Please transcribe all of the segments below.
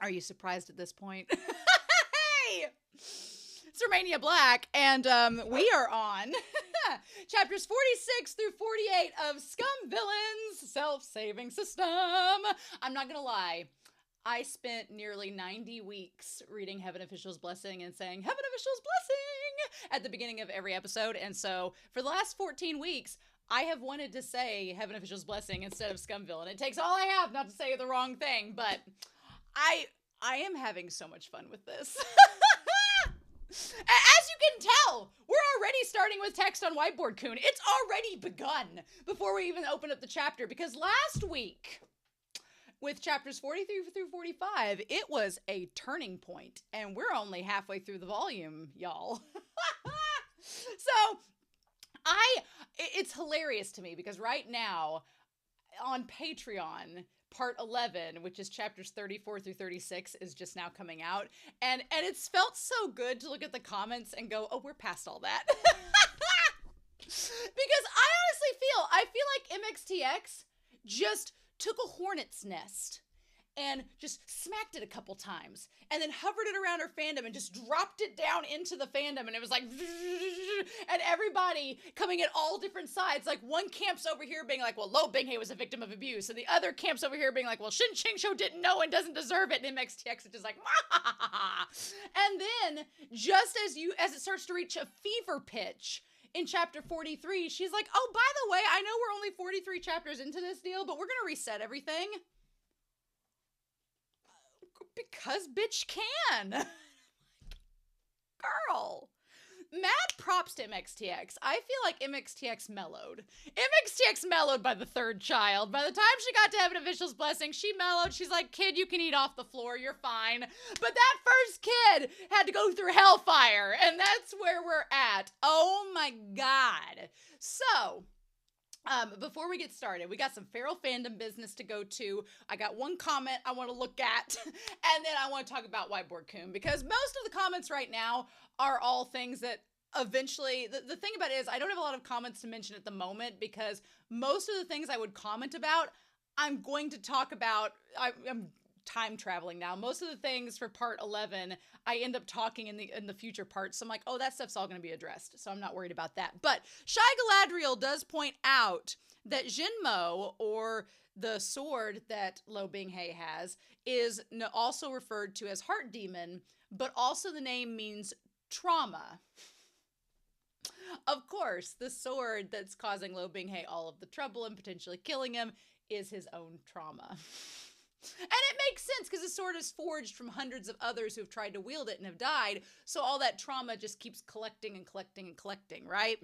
Are you surprised at this point? Hey! It's Romania Black, and we are on chapters 46 through 48 of Scum Villains Self-Saving System. I'm not gonna lie. I spent nearly 90 weeks reading Heaven Official's Blessing and saying, Heaven Official's Blessing, at the beginning of every episode. And so for the last 14 weeks, I have wanted to say Heaven Official's Blessing instead of Scum Villain. It takes all I have not to say the wrong thing, but I am having so much fun with this. As you can tell, we're already starting with text on Whiteboard Coon. It's already begun before we even open up the chapter, because last week, with chapters 43 through 45, it was a turning point, and we're only halfway through the volume, y'all. So, it's hilarious to me, because right now, on Patreon, part 11, which is chapters 34 through 36, is just now coming out, and it's felt so good to look at the comments and go, oh, we're past all that. Because I feel like MXTX just took a hornet's nest and just smacked it a couple times and then hovered it around her fandom and just dropped it down into the fandom, and it was like, and everybody coming at all different sides. Like, one camp's over here being like, well, Luo Binghe was a victim of abuse, and the other camp's over here being like, well, Shen QingQiu didn't know and doesn't deserve it, and MXTX is just like, and then just as it starts to reach a fever pitch in chapter 43, she's like, oh, by the way, I know we're only 43 chapters into this deal, but we're gonna reset everything. Because bitch can. Girl. Mad props to MXTX. I feel like MXTX mellowed. MXTX mellowed by the third child. By the time she got to Heaven Official's Blessing, she mellowed. She's like, kid, you can eat off the floor. You're fine. But that first kid had to go through hellfire, and that's where we're at. Oh my God. So, before we get started, we got some feral fandom business to go to. I got one comment I want to look at, and then I want to talk about Whiteboard Coon, because most of the comments right now are all things that eventually, the thing about it is I don't have a lot of comments to mention at the moment, because most of the things I would comment about, I'm going to talk about. I'm time traveling now. Most of the things for part 11, I end up talking in the future parts. So I'm like, oh, that stuff's all going to be addressed. So I'm not worried about that. But Shy Galadriel does point out that Jinmo, or the sword that Luo Binghe has, is also referred to as Heart Demon, but also the name means trauma. Of course, the sword that's causing Luo Binghe all of the trouble and potentially killing him is his own trauma. And it makes sense, because the sword is forged from hundreds of others who have tried to wield it and have died, so all that trauma just keeps collecting and collecting and collecting, right?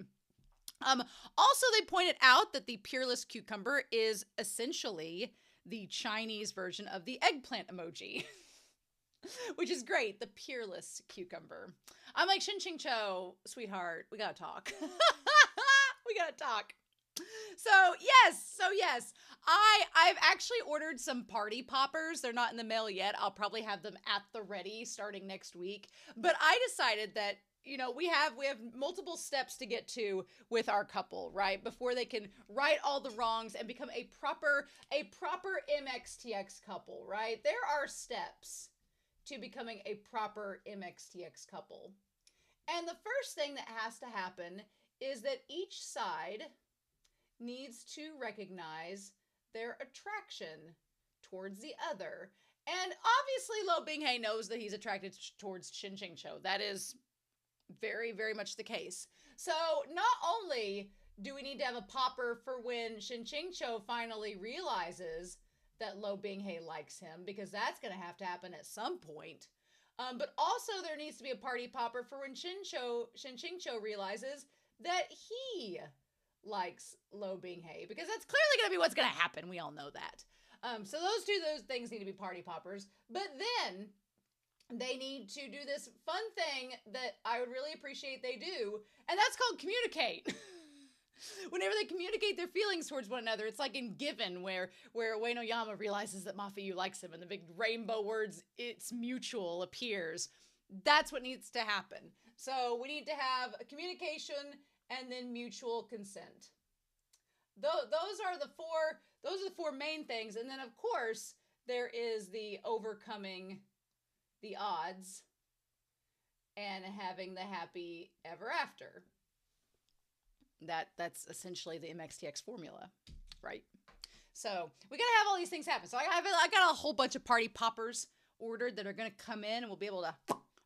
Also, they pointed out that the peerless cucumber is essentially the Chinese version of the eggplant emoji, which is great, the peerless cucumber. I'm like, Shen QingQiu, sweetheart, we gotta talk. We gotta talk. So yes, I've actually ordered some party poppers. They're not in the mail yet. I'll probably have them at the ready starting next week. But I decided that, you know, we have multiple steps to get to with our couple, right? Before they can right all the wrongs and become a proper MXTX couple, right? There are steps to becoming a proper MXTX couple. And the first thing that has to happen is that each side needs to recognize their attraction towards the other. And obviously Luo Binghe knows that he's attracted towards Shen QingQiu. That is very, very much the case. So not only do we need to have a popper for when Shen QingQiu finally realizes that Luo Binghe likes him, because that's going to have to happen at some point. But also there needs to be a party popper for when Shen QingQiu realizes that he likes Luo Binghe, because that's clearly going to be what's going to happen. We all know that. So those things need to be party poppers. But then they need to do this fun thing that I would really appreciate they do, and that's called communicate. Whenever they communicate their feelings towards one another, it's like in Given, where Ueno Yama realizes that Mafuyu likes him, and the big rainbow words, "it's mutual," appears. That's what needs to happen. So we need to have a communication and then mutual consent. Those are the four main things. And then, of course, there is the overcoming the odds and having the happy ever after. That's essentially the MXTX formula, right? So we gotta have all these things happen. So I got a whole bunch of party poppers ordered that are gonna come in, and we'll be able to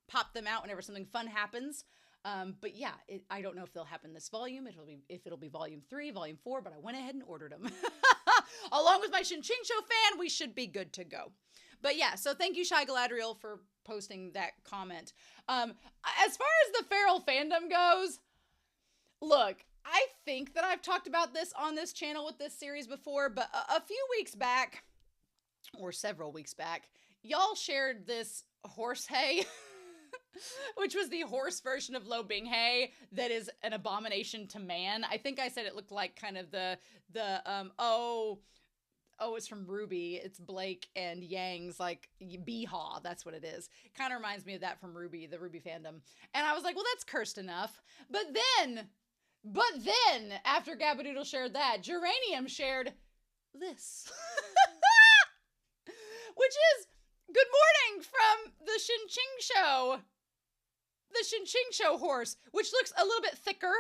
pop them out whenever something fun happens. But yeah, I don't know if they'll happen this volume. It'll be volume 3, volume 4, but I went ahead and ordered them. Along with my Shen QingQiu fan, we should be good to go. But yeah, so thank you, Shy Galadriel, for posting that comment. As far as the feral fandom goes, look, I think that I've talked about this on this channel with this series before, but a few weeks back, or several weeks back, y'all shared this horse hay, which was the horse version of Luo Binghe that is an abomination to man. I think I said it looked like kind of it's from Ruby. It's Blake and Yang's like Beehaw. That's what it is. Kind of reminds me of that from Ruby, the Ruby fandom. And I was like, well, that's cursed enough. But then, after Gabadoodle shared that, Geranium shared this. Which is, good morning from the Shen QingQiu. The Shen QingQiu horse, which looks a little bit thicker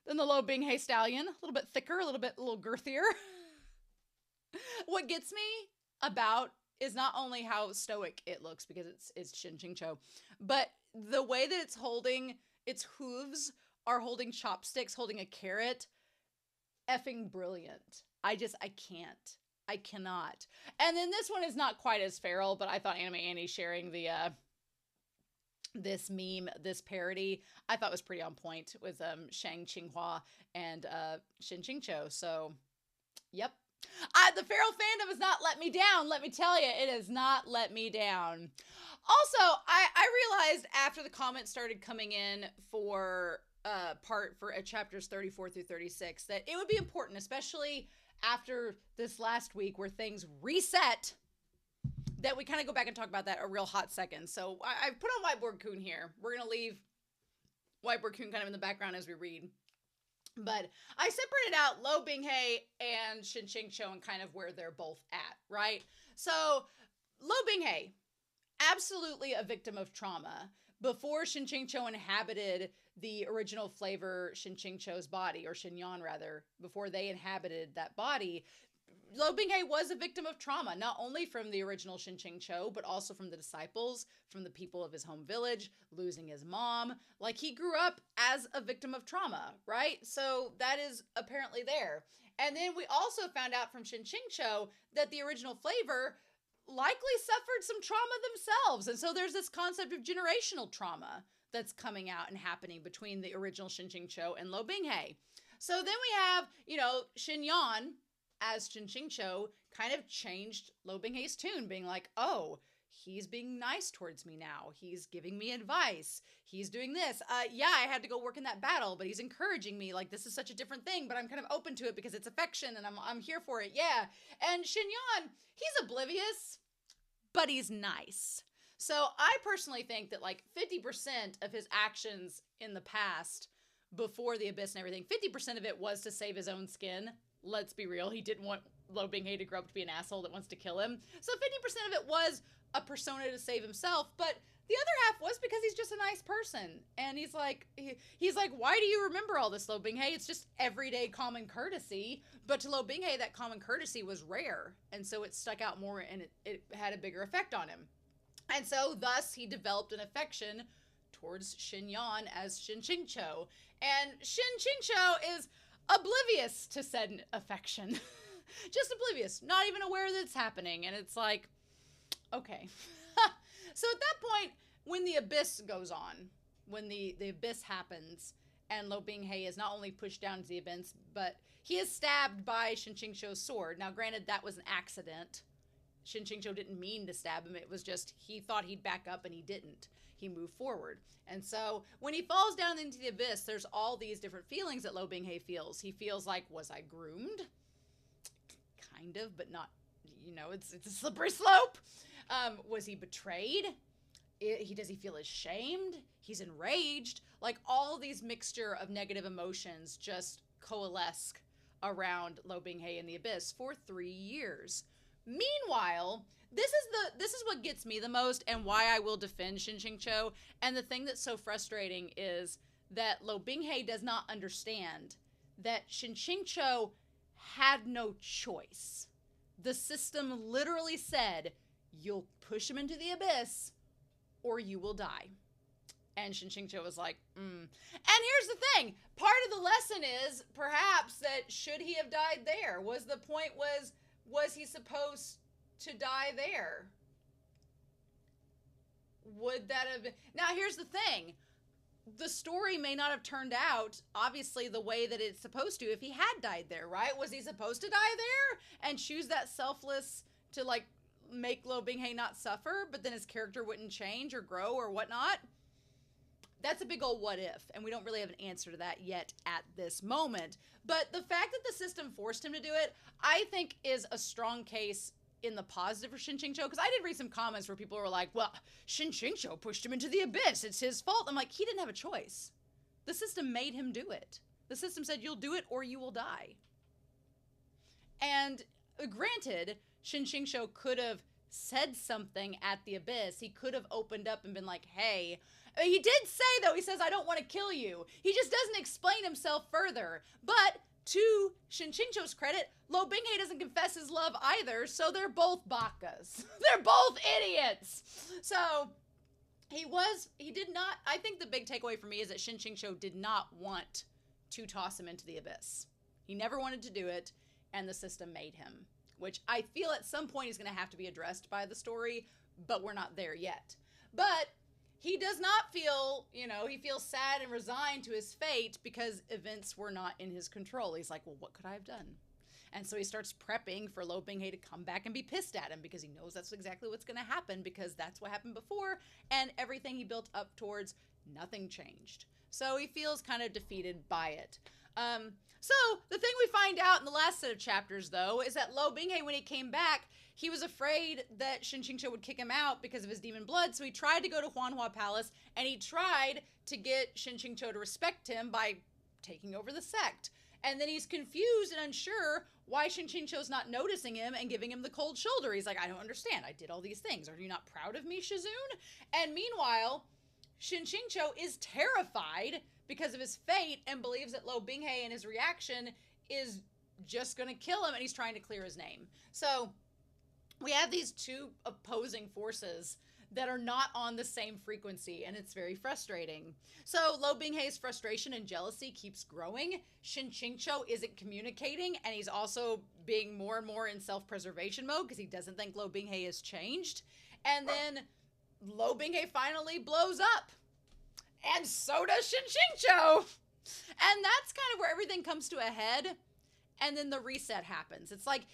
than the Luo Binghe stallion. A little bit thicker, a little girthier. What gets me about is not only how stoic it looks, because it's Shen QingQiu, but the way that it's holding its hooves are holding chopsticks, holding a carrot. Effing brilliant. I can't. I cannot. And then this one is not quite as feral, but I thought Anime Annie sharing the this meme, this parody, I thought was pretty on point with Shang Qinghua and Shen QingQiu. So, yep. The feral fandom has not let me down. Let me tell you, it has not let me down. Also, I realized after the comments started coming in for chapters 34 through 36 that it would be important, especially after this last week where things reset, that we kind of go back and talk about that a real hot second. So I put on Whiteboard Coon here. We're going to leave Whiteboard Coon kind of in the background as we read. But I separated out Luo Binghe and Shen QingQiu and kind of where they're both at, right? So Luo Binghe, absolutely a victim of trauma. Before Shen QingQiu inhabited the original flavor Shen QingQiu's body, or Shen Yan rather, before they inhabited that body, Luo Binghe was a victim of trauma, not only from the original Shen QingQiu, but also from the disciples, from the people of his home village, losing his mom. Like, he grew up as a victim of trauma, right? So that is apparently there. And then we also found out from Shen QingQiu that the original flavor likely suffered some trauma themselves. And so there's this concept of generational trauma that's coming out and happening between the original Shen QingQiu and Luo Binghe. So then we have, Shen Yan as Shen QingQiu kind of changed Luo Binghe's tune, being like, oh, he's being nice towards me now. He's giving me advice. He's doing this. Yeah, I had to go work in that battle, but he's encouraging me. Like, this is such a different thing, but I'm kind of open to it because it's affection and I'm here for it. Yeah. And Shen Yan, he's oblivious, but he's nice. So I personally think that like 50% of his actions in the past, before the Abyss and everything, 50% of it was to save his own skin. Let's be real. He didn't want Luo Binghe to grow up to be an asshole that wants to kill him. So 50% of it was a persona to save himself, but the other half was because he's just a nice person. And he's like, why do you remember all this, Luo Binghe? It's just everyday common courtesy. But to Luo Binghe, that common courtesy was rare. And so it stuck out more and it had a bigger effect on him. And so thus he developed an affection towards Shen Yan as Shen QingQiu. And Shen QingQiu is oblivious to said affection. Just oblivious, not even aware that it's happening. And it's like, okay. So at that point, when the Abyss goes on, when the Abyss happens, and Luo Binghe is not only pushed down to the Abyss, but he is stabbed by Shen QingQiu's sword. Now, granted, that was an accident. Shen QingQiu didn't mean to stab him. It was just, he thought he'd back up and he didn't. He moved forward. And so when he falls down into the Abyss, there's all these different feelings that Luo Binghe feels. He feels like, was I groomed? Kind of, but not, it's a slippery slope. Was he betrayed? Does he feel ashamed? He's enraged. Like, all these mixture of negative emotions just coalesce around Luo Binghe in the Abyss for 3 years. Meanwhile, this is what gets me the most and why I will defend Shen QingQiu. And the thing that's so frustrating is that Luo Binghe does not understand that Shen QingQiu had no choice. The system literally said, you'll push him into the abyss or you will die. And Shen QingQiu was like, And here's the thing. Part of the lesson is perhaps that should he have died there? Was the point was he supposed to die there? Would that have been... Now, here's the thing. The story may not have turned out, obviously, the way that it's supposed to if he had died there, right? Was he supposed to die there and choose that selfless to, like, make Luo Binghe not suffer, but then his character wouldn't change or grow or whatnot? That's a big old what if, and we don't really have an answer to that yet at this moment. But the fact that the system forced him to do it, I think is a strong case in the positive for Shen QingQiu, because I did read some comments where people were like, well, Shen QingQiu pushed him into the abyss. It's his fault. I'm like, he didn't have a choice. The system made him do it. The system said, you'll do it or you will die. And granted, Shen QingQiu could have said something at the abyss. He could have opened up and been like, hey, he did say, though, he says, I don't want to kill you. He just doesn't explain himself further. But to Shen QingQiu's credit, Luo Binghe doesn't confess his love either, so they're both bakas. They're both idiots. So he did not, I think the big takeaway for me is that Shen QingQiu did not want to toss him into the abyss. He never wanted to do it, and the system made him, which I feel at some point is going to have to be addressed by the story, but we're not there yet. But he does not feel, he feels sad and resigned to his fate because events were not in his control. He's like, well, what could I have done? And so he starts prepping for Luo Binghe to come back and be pissed at him because he knows that's exactly what's going to happen because that's what happened before. And everything he built up towards, nothing changed. So he feels kind of defeated by it. So the thing we find out in the last set of chapters, though, is that Luo Binghe, when he came back, he was afraid that Shen QingQiu would kick him out because of his demon blood, so he tried to go to Huanhua Palace, and he tried to get Shen QingQiu to respect him by taking over the sect. And then he's confused and unsure why Shen QingQiu's not noticing him and giving him the cold shoulder. He's like, I don't understand. I did all these things. Are you not proud of me, Shizun? And meanwhile, Shen QingQiu is terrified because of his fate and believes that Luo Binghe and his reaction is just going to kill him, and he's trying to clear his name. So we have these two opposing forces that are not on the same frequency, and it's very frustrating. So Luo Binghe's frustration and jealousy keeps growing. Shen QingQiu isn't communicating, and he's also being more and more in self-preservation mode because he doesn't think Luo Binghe has changed. And then Luo Binghe finally blows up. And so does Shen QingQiu. And that's kind of where everything comes to a head. And then the reset happens. It's like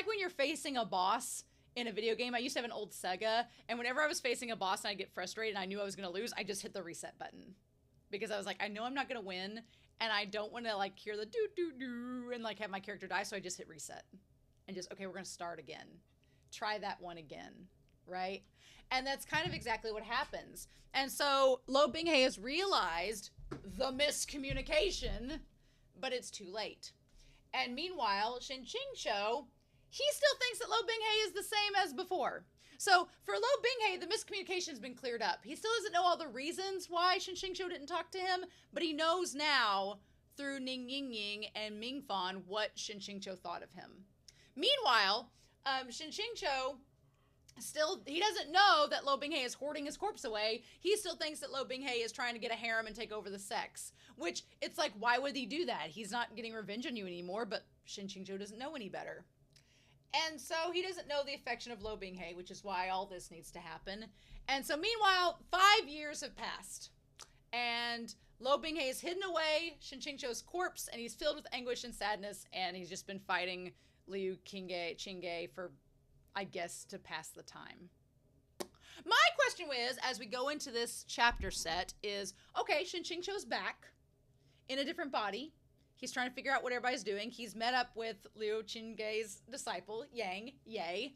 when you're facing a boss in a video game. I used to have an old Sega, and whenever I was facing a boss and I get frustrated and I knew I was going to lose, I just hit the reset button. Because I was like, I know I'm not going to win, and I don't want to like hear the doo-doo-doo and like have my character die, so I just hit reset. And just, okay, we're going to start again. Try that one again, right? And that's kind of exactly what happens. And so Luo Binghe has realized the miscommunication, but it's too late. And meanwhile, Shen QingQiu, he still thinks that Luo Binghe is the same as before. So for Luo Binghe, the miscommunication's been cleared up. He still doesn't know all the reasons why Shen QingQiu didn't talk to him, but he knows now through Ning Yingying and Mingfan what Shen QingQiu thought of him. Meanwhile, Shen QingQiu still, he doesn't know that Luo Binghe is hoarding his corpse away. He still thinks that Luo Binghe is trying to get a harem and take over the sects, which it's like, why would he do that? He's not getting revenge on you anymore, but Shen QingQiu doesn't know any better. And so he doesn't know the affection of Luo Binghe, which is why all this needs to happen. And so meanwhile, 5 years have passed, and Luo Binghe is hidden away Shen QingQiu's corpse, and he's filled with anguish and sadness, and he's just been fighting Liu Qingge for, I guess, to pass the time. My question is, as we go into this chapter set, is, okay, Shen QingQiu's back in a different body. He's trying to figure out what everybody's doing. He's met up with Liu Qingge's disciple, Yang, Ye,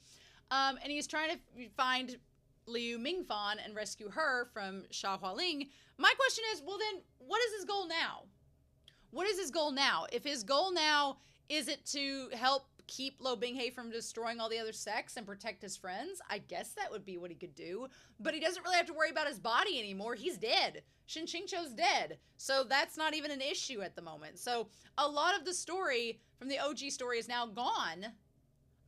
and he's trying to find Liu Mingfan and rescue her from Sha Hualing. My question is, well then, what is his goal now? What is his goal now? If his goal now is it to help keep Luo Binghe from destroying all the other sects and protect his friends? I guess that would be what he could do. But he doesn't really have to worry about his body anymore. He's dead. Shen QingQiu's dead. So that's not even an issue at the moment. So a lot of the story from the OG story is now gone.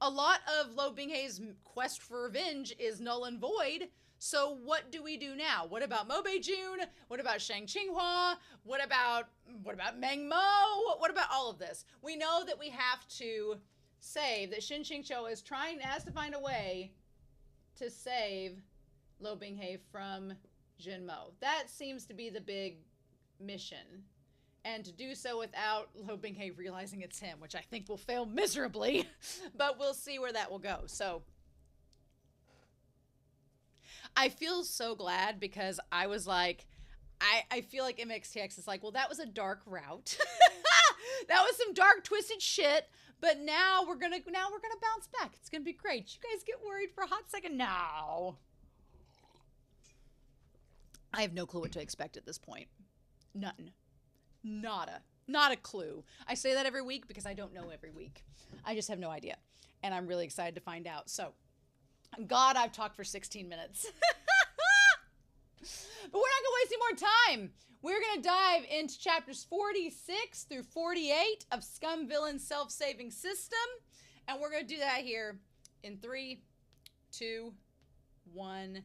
A lot of Luo Binghe's quest for revenge is null and void. So what do we do now? What about Mo Beijun? What about Shang Qinghua? What about Meng Mo? What about all of this? We know that we have to save, that Shen QingQiu has to find a way to save Luo Binghe from Jin Mo. That seems to be the big mission. And to do so without Luo Binghe realizing it's him, which I think will fail miserably, but we'll see where that will go. So I feel so glad because I was like, I feel like MXTX is like, well, that was a dark route. That was some dark, twisted shit. But now we're gonna bounce back. It's gonna be great. You guys get worried for a hot second now. I have no clue what to expect at this point. None. Nada. Not a clue. I say that every week because I don't know every week. I just have no idea. And I'm really excited to find out. So, God, I've talked for 16 minutes. But we're not going to waste any more time. We're going to dive into chapters 46 through 48 of Scum Villain's Self-Saving System. And we're going to do that here in 3, 2, 1,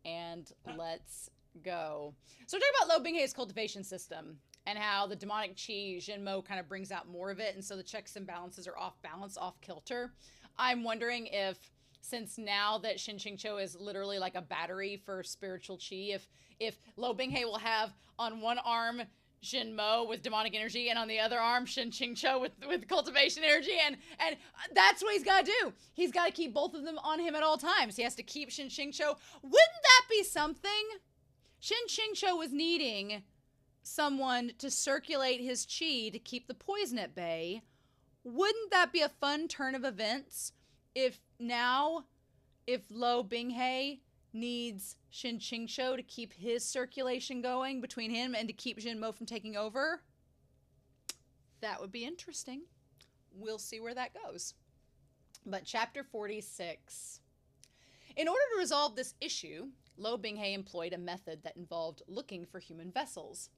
and let's go. So we're talking about Luo Binghe's cultivation system and how the demonic chi, Jinmo, kind of brings out more of it. And so the checks and balances are off balance, off kilter. I'm wondering if, since now that Shen QingQiu is literally like a battery for spiritual chi, if Luo Binghe will have on one arm Jinmo with demonic energy and on the other arm Shen QingQiu with cultivation energy, and that's what he's got to do. He's got to keep both of them on him at all times. He has to keep Shen QingQiu. Wouldn't that be something? Shen QingQiu was needing someone to circulate his chi to keep the poison at bay. Wouldn't that be a fun turn of events if Luo Binghe needs Shen QingQiu to keep his circulation going between him and to keep Jinmo from taking over? That would be interesting. We'll see where that goes. But chapter 46. In order to resolve this issue, Luo Binghe employed a method that involved looking for human vessels.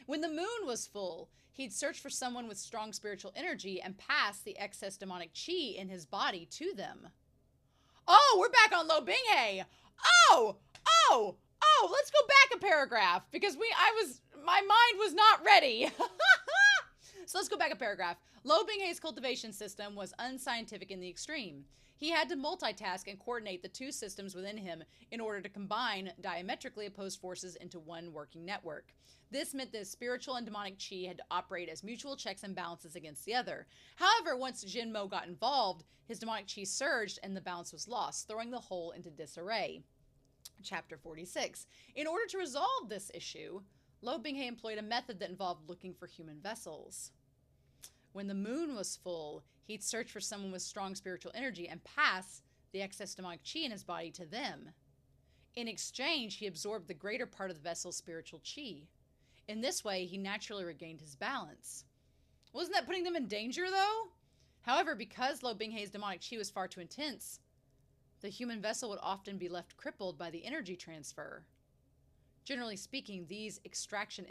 When the moon was full, he'd search for someone with strong spiritual energy and pass the excess demonic chi in his body to them. Oh, we're back on Luo Binghe. Oh, let's go back a paragraph because my mind was not ready. So let's go back a paragraph. Luo Binghe's cultivation system was unscientific in the extreme. He had to multitask and coordinate the two systems within him in order to combine diametrically opposed forces into one working network. This meant that spiritual and demonic chi had to operate as mutual checks and balances against the other. However, once Jinmo got involved, his demonic chi surged and the balance was lost, throwing the whole into disarray. Chapter 46. In order to resolve this issue, Luo Binghe employed a method that involved looking for human vessels. When the moon was full, he'd search for someone with strong spiritual energy and pass the excess demonic chi in his body to them. In exchange, he absorbed the greater part of the vessel's spiritual chi. In this way, he naturally regained his balance. Wasn't that putting them in danger, though? However, because Luo Binghe's demonic chi was far too intense, the human vessel would often be left crippled by the energy transfer. Generally speaking, these extraction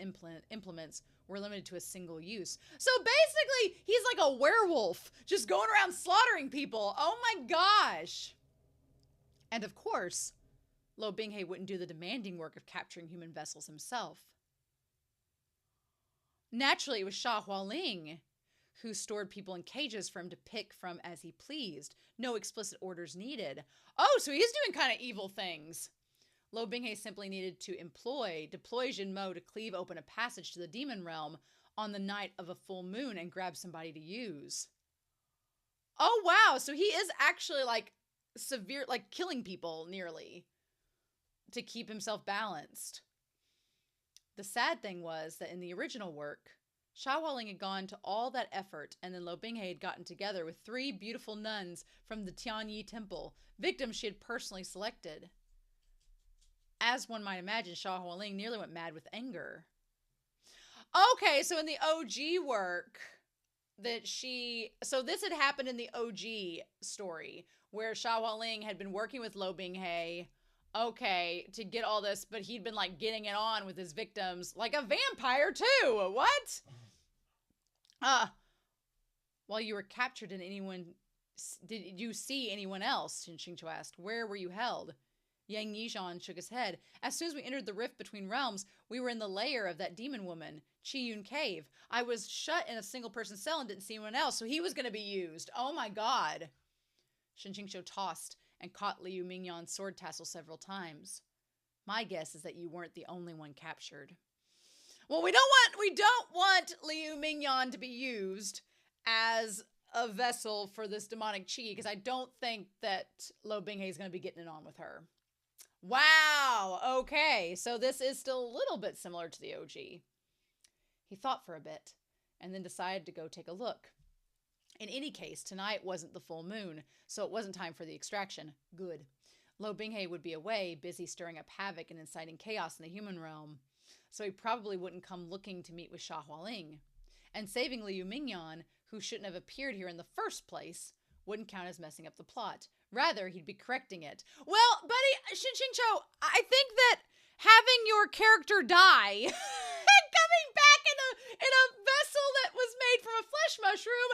implements were limited to a single use. So basically, he's like a werewolf, just going around slaughtering people. Oh my gosh. And of course, Luo Binghe wouldn't do the demanding work of capturing human vessels himself. Naturally, it was Sha Hualing who stored people in cages for him to pick from as he pleased. No explicit orders needed. Oh, so he's doing kind of evil things. Luo Binghe simply needed to deploy Jinmo to cleave open a passage to the demon realm on the night of a full moon and grab somebody to use. Oh, wow. So he is actually like severe, like killing people nearly to keep himself balanced. The sad thing was that in the original work, Sha Hualing had gone to all that effort, and then Luo Binghe had gotten together with 3 beautiful nuns from the Tianyi temple, victims she had personally selected. As one might imagine, Sha Hualing nearly went mad with anger. Okay, so in the OG work, that so this had happened in the OG story where Sha Hualing had been working with Luo Binghe, okay, to get all this, but he'd been like getting it on with his victims like a vampire too. What? While you were captured, did you see anyone else? Shen QingQiu asked. Where were you held? Yang Yizhan shook his head. As soon as we entered the rift between realms, we were in the lair of that demon woman, Qiyun Cave. I was shut in a single-person cell and didn't see anyone else, so he was going to be used. Oh my god. Shen QingQiu tossed and caught Liu Mingyan's sword tassel several times. My guess is that you weren't the only one captured. Well, we don't want Liu Mingyan to be used as a vessel for this demonic chi, because I don't think that Luo Binghe is going to be getting it on with her. Wow, okay, so this is still a little bit similar to the OG. He thought for a bit, and then decided to go take a look. In any case, tonight wasn't the full moon, so it wasn't time for the extraction. Good. Luo Binghe would be away, busy stirring up havoc and inciting chaos in the human realm, so he probably wouldn't come looking to meet with Sha Hualing. And saving Liu Mingyan, who shouldn't have appeared here in the first place, wouldn't count as messing up the plot. Rather, he'd be correcting it. Well, buddy, Shen QingQiu, I think that having your character die and coming back in a vessel that was made from a flesh mushroom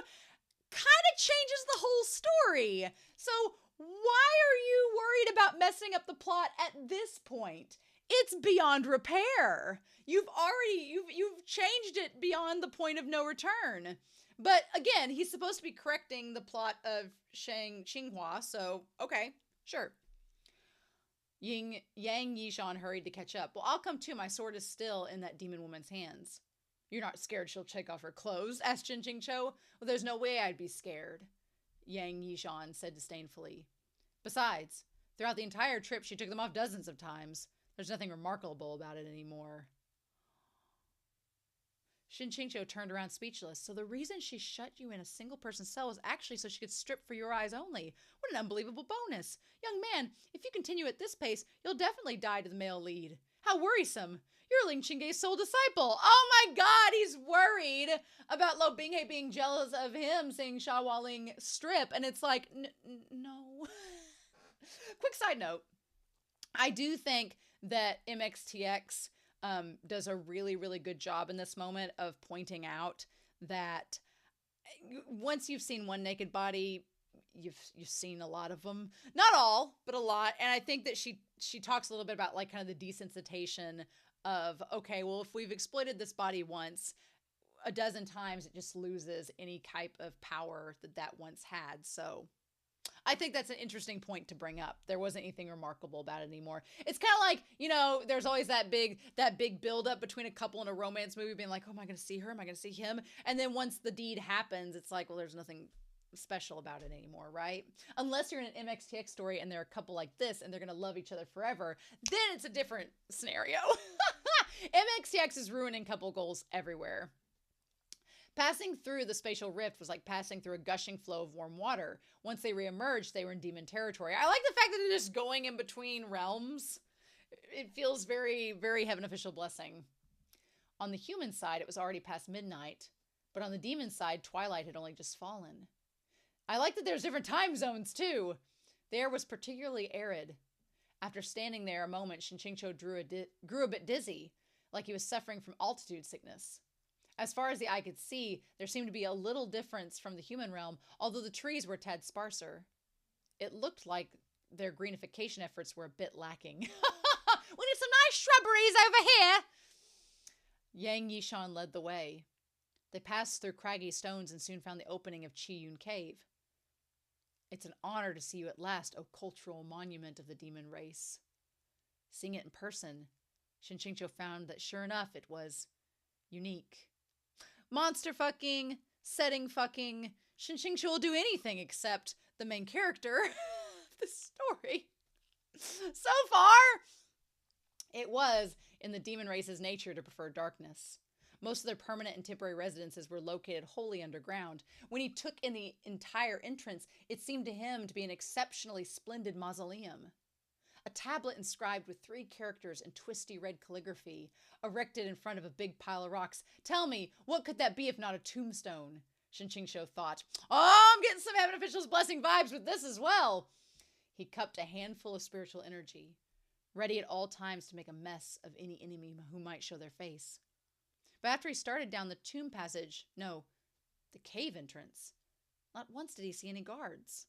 kind of changes the whole story. So why are you worried about messing up the plot at this point? It's beyond repair. You've changed it beyond the point of no return. But again, he's supposed to be correcting the plot of Shang Qinghua, so okay, sure. Yang Yizhan hurried to catch up. Well, I'll come too. My sword is still in that demon woman's hands. You're not scared she'll take off her clothes? Asked Shen QingQiu. Well, there's no way I'd be scared, Yang Yizhan said disdainfully. Besides, throughout the entire trip, she took them off dozens of times. There's nothing remarkable about it anymore. Shen QingQiu turned around speechless. So the reason she shut you in a single-person cell was actually so she could strip for your eyes only. What an unbelievable bonus. Young man, if you continue at this pace, you'll definitely die to the male lead. How worrisome. You're Ling Qingge's sole disciple. Oh my god, he's worried about Luo Binghe being jealous of him seeing Sha Hualing strip. And it's like, no. Quick side note. I do think that MXTX does a really, really good job in this moment of pointing out that once you've seen one naked body, you've seen a lot of them. Not all, but a lot. And I think that she talks a little bit about like kind of the desensitization of, okay, well, if we've exploited this body once, a dozen times, it just loses any type of power that once had. So I think that's an interesting point to bring up. There wasn't anything remarkable about it anymore. It's kind of like, you know, there's always that big build up between a couple in a romance movie being like, oh, am I going to see her? Am I going to see him? And then once the deed happens, it's like, well, there's nothing special about it anymore, right? Unless you're in an MXTX story and they're a couple like this and they're going to love each other forever, then it's a different scenario. MXTX is ruining couple goals everywhere. Passing through the spatial rift was like passing through a gushing flow of warm water. Once they reemerged, they were in demon territory. I like the fact that they're just going in between realms. It feels very, very Heaven Official Blessing. On the human side, it was already past midnight, but on the demon side, twilight had only just fallen. I like that there's different time zones too. The air was particularly arid. After standing there a moment, Shen QingQiu grew a bit dizzy, like he was suffering from altitude sickness. As far as the eye could see, there seemed to be a little difference from the human realm, although the trees were a tad sparser. It looked like their greenification efforts were a bit lacking. We need some nice shrubberies over here! Yang Yizhan led the way. They passed through craggy stones and soon found the opening of Qiyun Cave. It's an honor to see you at last, O cultural monument of the demon race. Seeing it in person, Shen QingQiu found that sure enough it was unique. Monster fucking, setting fucking, Shen QingQiu will do anything except the main character of the story. So far, it was in the demon race's nature to prefer darkness. Most of their permanent and temporary residences were located wholly underground. When he took in the entire entrance, it seemed to him to be an exceptionally splendid mausoleum. A tablet inscribed with 3 characters in twisty red calligraphy, erected in front of a big pile of rocks. Tell me, what could that be if not a tombstone? Shen QingQiu thought. Oh, I'm getting some heaven officials blessing vibes with this as well. He cupped a handful of spiritual energy, ready at all times to make a mess of any enemy who might show their face. But after he started down the tomb passage, no, the cave entrance, not once did he see any guards.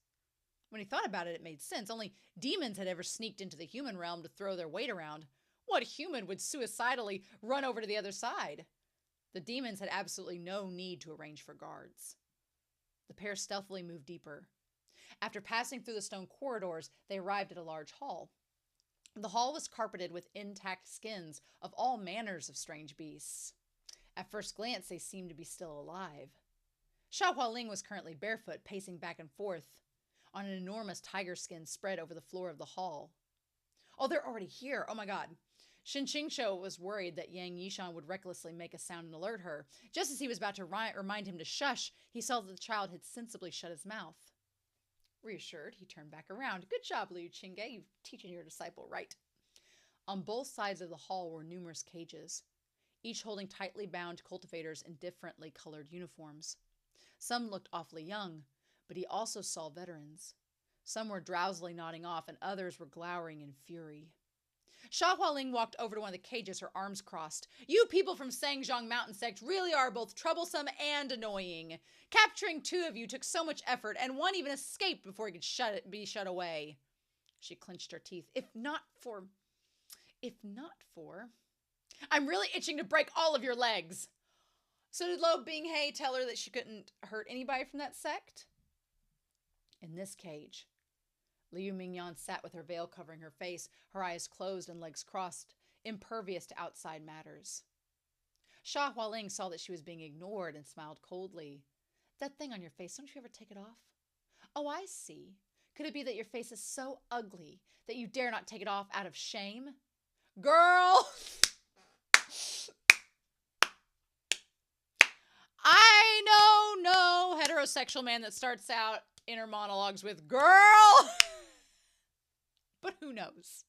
When he thought about it, it made sense. Only demons had ever sneaked into the human realm to throw their weight around. What human would suicidally run over to the other side? The demons had absolutely no need to arrange for guards. The pair stealthily moved deeper. After passing through the stone corridors, they arrived at a large hall. The hall was carpeted with intact skins of all manners of strange beasts. At first glance, they seemed to be still alive. Hualing was currently barefoot, pacing back and forth on an enormous tiger skin spread over the floor of the hall. Oh, they're already here. Oh my god. Shen QingQiu was worried that Yang Yishan would recklessly make a sound and alert her. Just as he was about to remind him to shush, he saw that the child had sensibly shut his mouth. Reassured, he turned back around. Good job, Liu Qingge. You're teaching your disciple right. On both sides of the hall were numerous cages, each holding tightly bound cultivators in differently colored uniforms. Some looked awfully young, but he also saw veterans. Some were drowsily nodding off, and others were glowering in fury. Hualing walked over to one of the cages, her arms crossed. You people from Cang Qing Mountain Sect really are both troublesome and annoying. Capturing 2 of you took so much effort, and one even escaped before he could be shut away. She clenched her teeth. If not for... I'm really itching to break all of your legs. So did Luo Binghe tell her that she couldn't hurt anybody from that sect? In this cage, Liu Mingyan sat with her veil covering her face, her eyes closed and legs crossed, impervious to outside matters. Hualing saw that she was being ignored and smiled coldly. That thing on your face, don't you ever take it off? Oh, I see. Could it be that your face is so ugly that you dare not take it off out of shame? Girl! I know no heterosexual man that starts out inner monologues with girl. But who knows?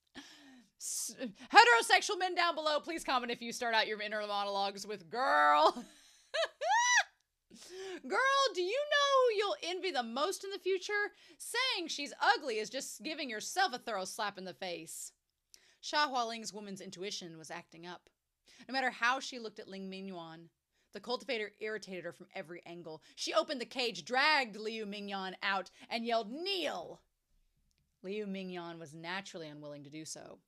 Heterosexual men down below, please comment if you start out your inner monologues with girl. Girl, do you know who you'll envy the most in the future? Saying she's ugly is just giving yourself a thorough slap in the face. Hualing's woman's intuition was acting up. No matter how she looked at Ling Mingyuan, the cultivator irritated her from every angle. She opened the cage, dragged Liu Mingyan out, and yelled, "Kneel!" Liu Mingyan was naturally unwilling to do so.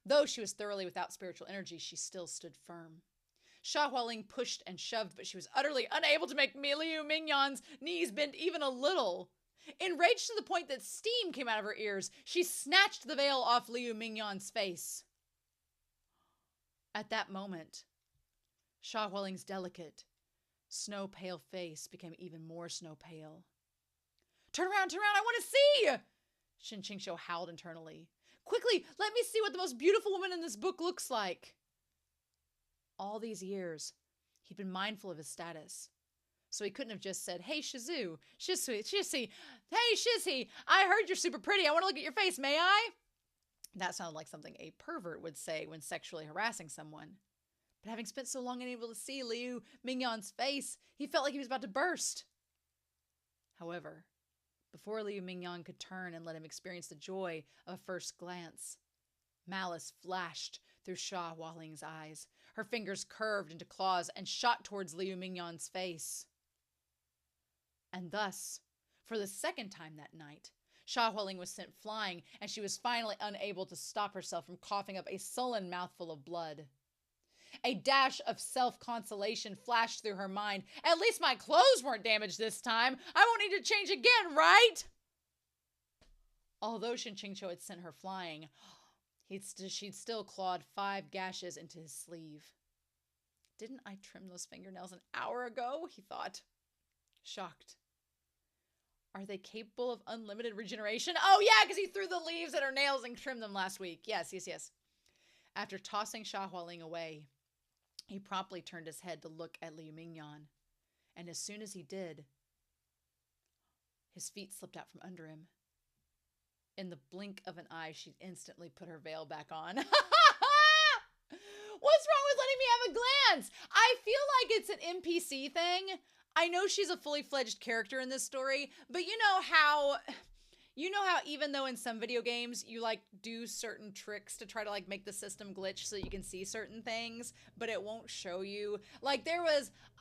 Though she was thoroughly without spiritual energy, she still stood firm. Hualing pushed and shoved, but she was utterly unable to make Liu Mingyan's knees bend even a little. Enraged to the point that steam came out of her ears, she snatched the veil off Liu Mingyan's face. At that moment, Hualing's delicate, snow-pale face became even more snow-pale. Turn around, I want to see! Shen QingQiu howled internally. Quickly, let me see what the most beautiful woman in this book looks like. All these years, he'd been mindful of his status. So he couldn't have just said, hey, Shizzy, hey, Shizzy, I heard you're super pretty. I want to look at your face, may I? That sounded like something a pervert would say when sexually harassing someone. But having spent so long unable to see Liu Mingyan's face, he felt like he was about to burst. However, before Liu Mingyan could turn and let him experience the joy of a first glance, malice flashed through Hualing's eyes. Her fingers curved into claws and shot towards Liu Mingyan's face. And thus, for the second time that night, Hualing was sent flying, and she was finally unable to stop herself from coughing up a sullen mouthful of blood. A dash of self-consolation flashed through her mind. At least my clothes weren't damaged this time. I won't need to change again, right? Although Shen QingQiu had sent her flying, she'd still clawed 5 gashes into his sleeve. Didn't I trim those fingernails an hour ago? He thought, shocked. Are they capable of unlimited regeneration? Oh yeah, because he threw the leaves at her nails and trimmed them last week. Yes. After tossing Hualing away, he promptly turned his head to look at Liu Mingyan. And as soon as he did, his feet slipped out from under him. In the blink of an eye, she instantly put her veil back on. What's wrong with letting me have a glance? I feel like it's an NPC thing. I know she's a fully fledged character in this story, but you know how even though in some video games you like do certain tricks to try to like make the system glitch so you can see certain things, but it won't show you. Like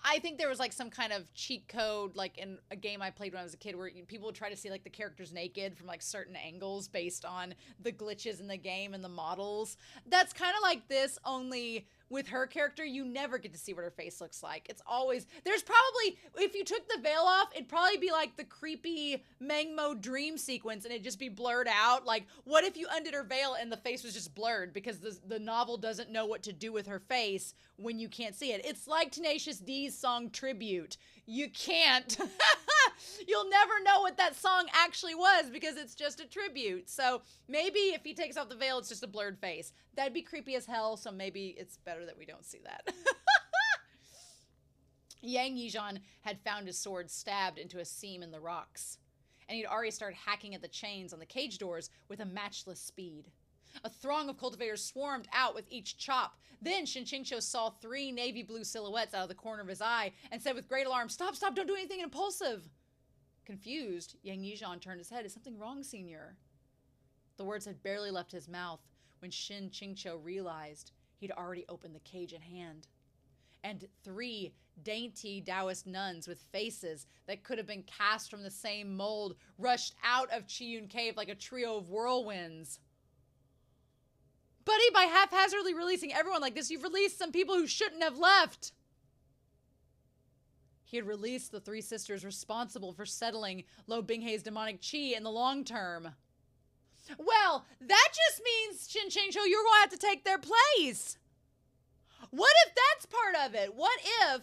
I think there was like some kind of cheat code like in a game I played when I was a kid where people would try to see like the characters naked from like certain angles based on the glitches in the game and the models. That's kind of like this, only with her character, you never get to see what her face looks like. It's always, there's probably, if you took the veil off, it'd probably be like the creepy Mangmo dream sequence and it'd just be blurred out. Like, what if you undid her veil and the face was just blurred because the novel doesn't know what to do with her face when you can't see it? It's like Tenacious D's song Tribute. You can't. You'll never know what that song actually was because it's just a tribute. So maybe if he takes off the veil, it's just a blurred face. That'd be creepy as hell, so maybe it's better that we don't see that. Yang Yizhan had found his sword stabbed into a seam in the rocks, and he'd already started hacking at the chains on the cage doors with a matchless speed. A throng of cultivators swarmed out with each chop. Then Shen QingQiu saw 3 navy blue silhouettes out of the corner of his eye and said with great alarm, "Stop, stop, don't do anything impulsive." Confused, Yang Yizhan turned his head. "Is something wrong, senior?" The words had barely left his mouth when Shen QingQiu realized he'd already opened the cage in hand. And 3 dainty Taoist nuns with faces that could have been cast from the same mold rushed out of Qiyun Cave like a trio of whirlwinds. "Buddy, by haphazardly releasing everyone like this, you've released some people who shouldn't have left." He had released the 3 sisters responsible for settling Luo Binghe's demonic qi in the long term. Well, that just means, Shen QingQiu, you're going to have to take their place. What if that's part of it? What if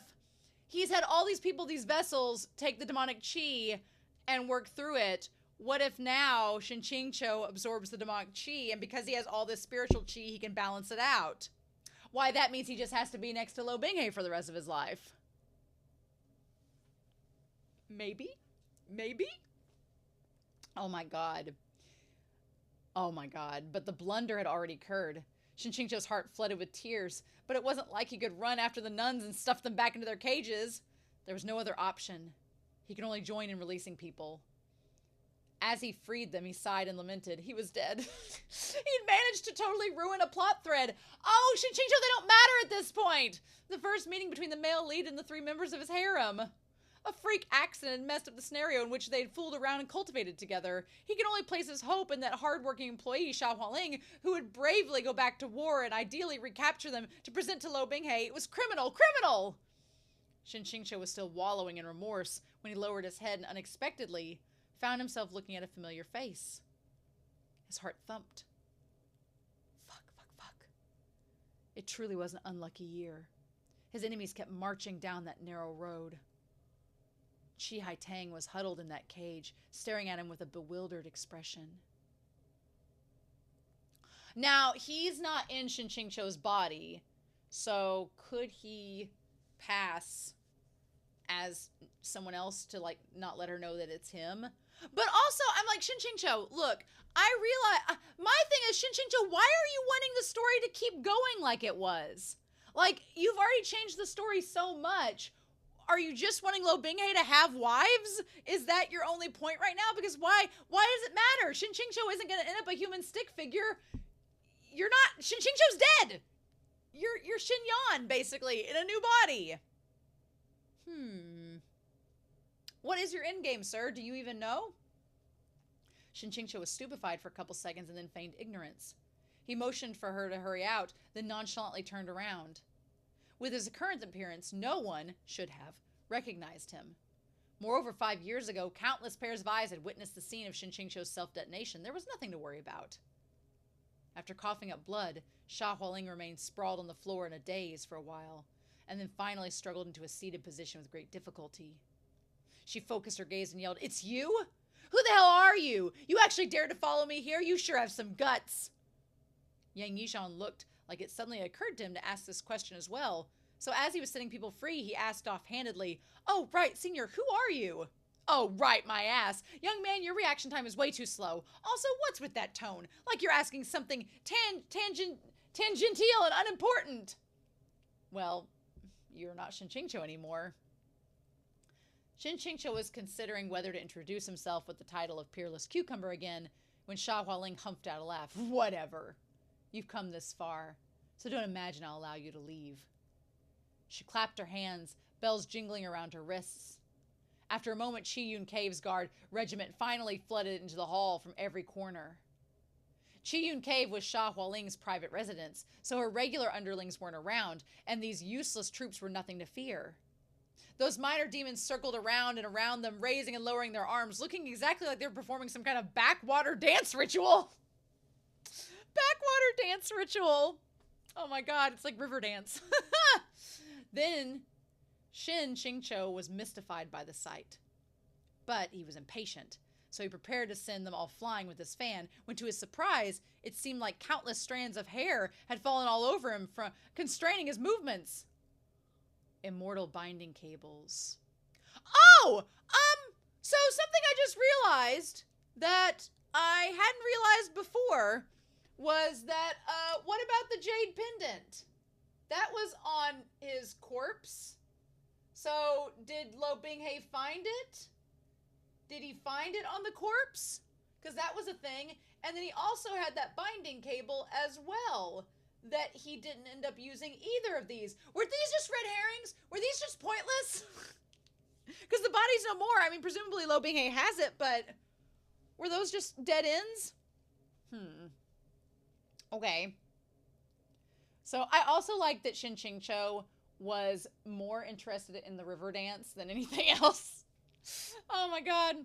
he's had all these people, these vessels, take the demonic qi and work through it? What if now Shen QingQiu absorbs the demonic qi, and because he has all this spiritual qi, he can balance it out? Why, that means he just has to be next to Luo Binghe for the rest of his life. Maybe? Maybe? Oh my god. Oh my god. But the blunder had already occurred. Shen QingQiu's heart flooded with tears, but it wasn't like he could run after the nuns and stuff them back into their cages. There was no other option. He could only join in releasing people. As he freed them, he sighed and lamented. He was dead. He'd managed to totally ruin a plot thread. Oh, Shen QingQiu, they don't matter at this point. The first meeting between the male lead and the 3 members of his harem. A freak accident messed up the scenario in which they'd fooled around and cultivated together. He could only place his hope in that hard-working employee, Hualing, who would bravely go back to war and ideally recapture them to present to Luo Binghe. It was criminal! Criminal! Shen QingQiu was still wallowing in remorse when he lowered his head and unexpectedly found himself looking at a familiar face. His heart thumped. Fuck, fuck, fuck. It truly was an unlucky year. His enemies kept marching down that narrow road. Chi Haitang was huddled in that cage, staring at him with a bewildered expression. Now, he's not in Shen QingQiu's body, so could he pass as someone else to, like, not let her know that it's him? But also, I'm like, Shen QingQiu, look, I realize, my thing is, Shen QingQiu, why are you wanting the story to keep going like it was? Like, you've already changed the story so much. Are you just wanting Luo Binghe to have wives? Is that your only point right now? Because why does it matter? Shen QingQiu isn't going to end up a human stick figure. You're not, Shen QingQiu's dead. You're Shen Yan, basically, in a new body. What is your endgame, sir? Do you even know? Shen QingQiu was stupefied for a couple seconds and then feigned ignorance. He motioned for her to hurry out, then nonchalantly turned around. With his current appearance, no one should have recognized him. Moreover, 5 years ago, countless pairs of eyes had witnessed the scene of Shen QingQiu's self-detonation. There was nothing to worry about. After coughing up blood, Hualing remained sprawled on the floor in a daze for a while, and then finally struggled into a seated position with great difficulty. She focused her gaze and yelled, "It's you? Who the hell are you? You actually dared to follow me here? You sure have some guts." Yang Yizhan looked like it suddenly occurred to him to ask this question as well. So as he was setting people free, he asked offhandedly, "Oh, right, senior, who are you?" "Oh, right, my ass. Young man, your reaction time is way too slow. Also, what's with that tone? Like you're asking something tangential and unimportant." "Well, you're not Shen QingQiu anymore." Shen QingQiu was considering whether to introduce himself with the title of Peerless Cucumber again when Hualing humped out a laugh. Whatever. You've come this far, so don't imagine I'll allow you to leave. She clapped her hands, bells jingling around her wrists. After a moment, QingQiu's guard regiment finally flooded into the hall from every corner. QingQiu was Hualing's private residence, so her regular underlings weren't around, and these useless troops were nothing to fear. Those minor demons circled around and around them, raising and lowering their arms, looking exactly like they were performing some kind of backwater dance ritual. Backwater dance ritual. Oh my god, it's like river dance. Then, Shen QingQiu was mystified by the sight. But he was impatient, so he prepared to send them all flying with his fan, when to his surprise, it seemed like countless strands of hair had fallen all over him, constraining his movements. Immortal binding cables. Oh! So something I just realized that I hadn't realized before was that, what about the jade pendant? That was on his corpse. So, did Luo Binghe find it? Did he find it on the corpse? Because that was a thing. And then he also had that binding cable as well that he didn't end up using either of these. Were these just red herrings? Were these just pointless? Because the body's no more. I mean, presumably Luo Binghe has it, but were those just dead ends? Okay. So I also like that Shen QingQiu was more interested in the river dance than anything else. Oh my god.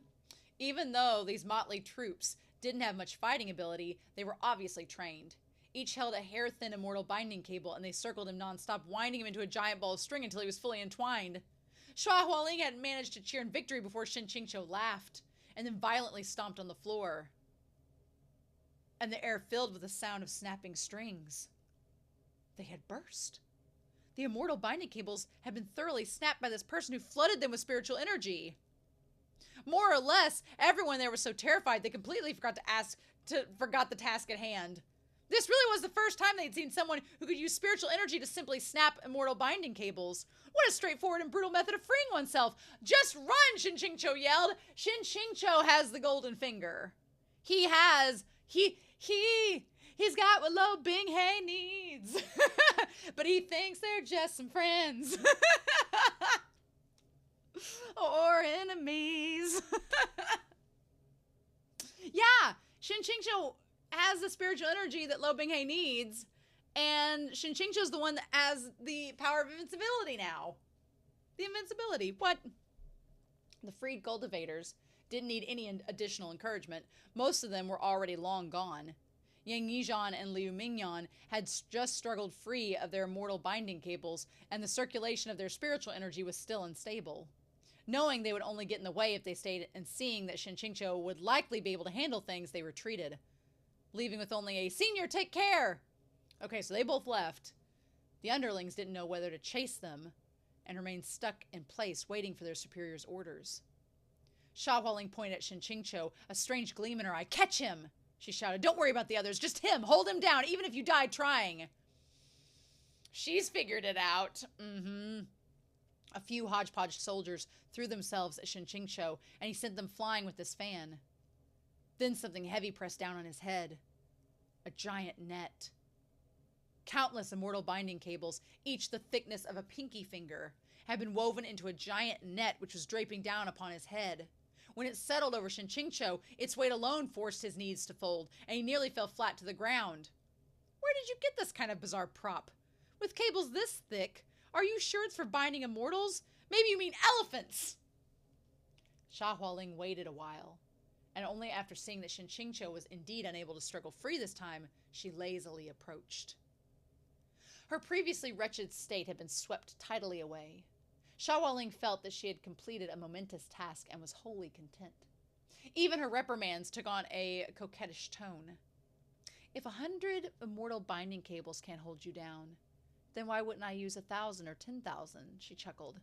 Even though these motley troops didn't have much fighting ability, they were obviously trained. Each held a hair-thin immortal binding cable, and they circled him nonstop, winding him into a giant ball of string until he was fully entwined. Hualing had managed to cheer in victory before Shen QingQiu laughed, and then violently stomped on the floor. And the air filled with the sound of snapping strings. They had burst. The immortal binding cables had been thoroughly snapped by this person who flooded them with spiritual energy. More or less, everyone there was so terrified they completely forgot the task at hand. This really was the first time they'd seen someone who could use spiritual energy to simply snap immortal binding cables. What a straightforward and brutal method of freeing oneself. Just run, Shen QingQiu yelled. Shen QingQiu has the golden finger. He's got what Luo Binghe needs. But he thinks they're just some friends. Or enemies. Yeah, Shen QingQiu has the spiritual energy that Luo Binghe needs, and Shen QingQiu is the one that has the power of invincibility now. The invincibility. What? The freed cultivators didn't need any additional encouragement. Most of them were already long gone. Yang Yizhan and Liu Mingyan had just struggled free of their immortal binding cables, and the circulation of their spiritual energy was still unstable. Knowing they would only get in the way if they stayed, and seeing that Shen QingQiu would likely be able to handle things, they retreated, leaving with only a "Senior, take care!" Okay, so they both left. The underlings didn't know whether to chase them and remained stuck in place waiting for their superior's orders. Hualing pointed at Shen QingQiu, a strange gleam in her eye. "Catch him!" she shouted. "Don't worry about the others, just him! Hold him down, even if you die trying!" She's figured it out. A few hodgepodge soldiers threw themselves at Shen QingQiu, and he sent them flying with his fan. Then something heavy pressed down on his head. A giant net. Countless immortal binding cables, each the thickness of a pinky finger, had been woven into a giant net which was draping down upon his head. When it settled over Shen QingQiu, its weight alone forced his knees to fold, and he nearly fell flat to the ground. Where did you get this kind of bizarre prop? With cables this thick, are you sure it's for binding immortals? Maybe you mean elephants! Hualing waited a while, and only after seeing that Shen QingQiu was indeed unable to struggle free this time, she lazily approached. Her previously wretched state had been swept tidily away. Hualing felt that she had completed a momentous task and was wholly content. Even her reprimands took on a coquettish tone. "If 100 immortal binding cables can't hold you down, then why wouldn't I use 1,000 or 10,000? She chuckled.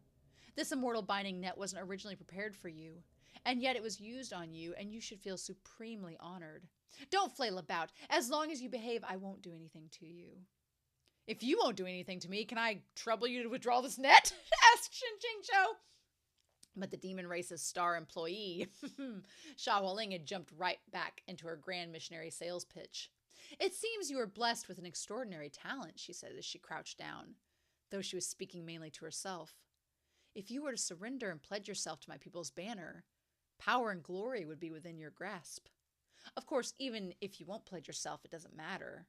"This immortal binding net wasn't originally prepared for you, and yet it was used on you, and you should feel supremely honored. Don't flail about. As long as you behave, I won't do anything to you." "If you won't do anything to me, can I trouble you to withdraw this net?" asked Shen QingQiu. But the demon race's star employee, Hualing, had jumped right back into her grand missionary sales pitch. "It seems you are blessed with an extraordinary talent," she said as she crouched down, though she was speaking mainly to herself. "If you were to surrender and pledge yourself to my people's banner, power and glory would be within your grasp. Of course, even if you won't pledge yourself, it doesn't matter.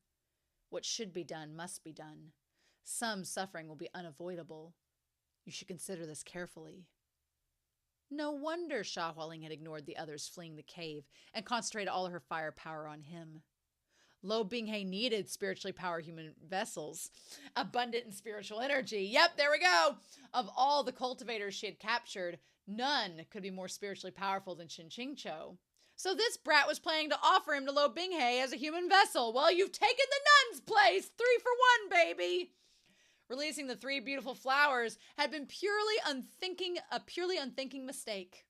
What should be done must be done. Some suffering will be unavoidable. You should consider this carefully." No wonder Hualing had ignored the others fleeing the cave and concentrated all her firepower on him. Luo Binghe needed spiritually powered human vessels, abundant in spiritual energy. Yep, there we go. Of all the cultivators she had captured, none could be more spiritually powerful than Shen QingQiu. So this brat was planning to offer him to Luo Binghe as a human vessel. Well, you've taken the nun's place. 3 for 1, baby. Releasing the 3 beautiful flowers had been a purely unthinking mistake.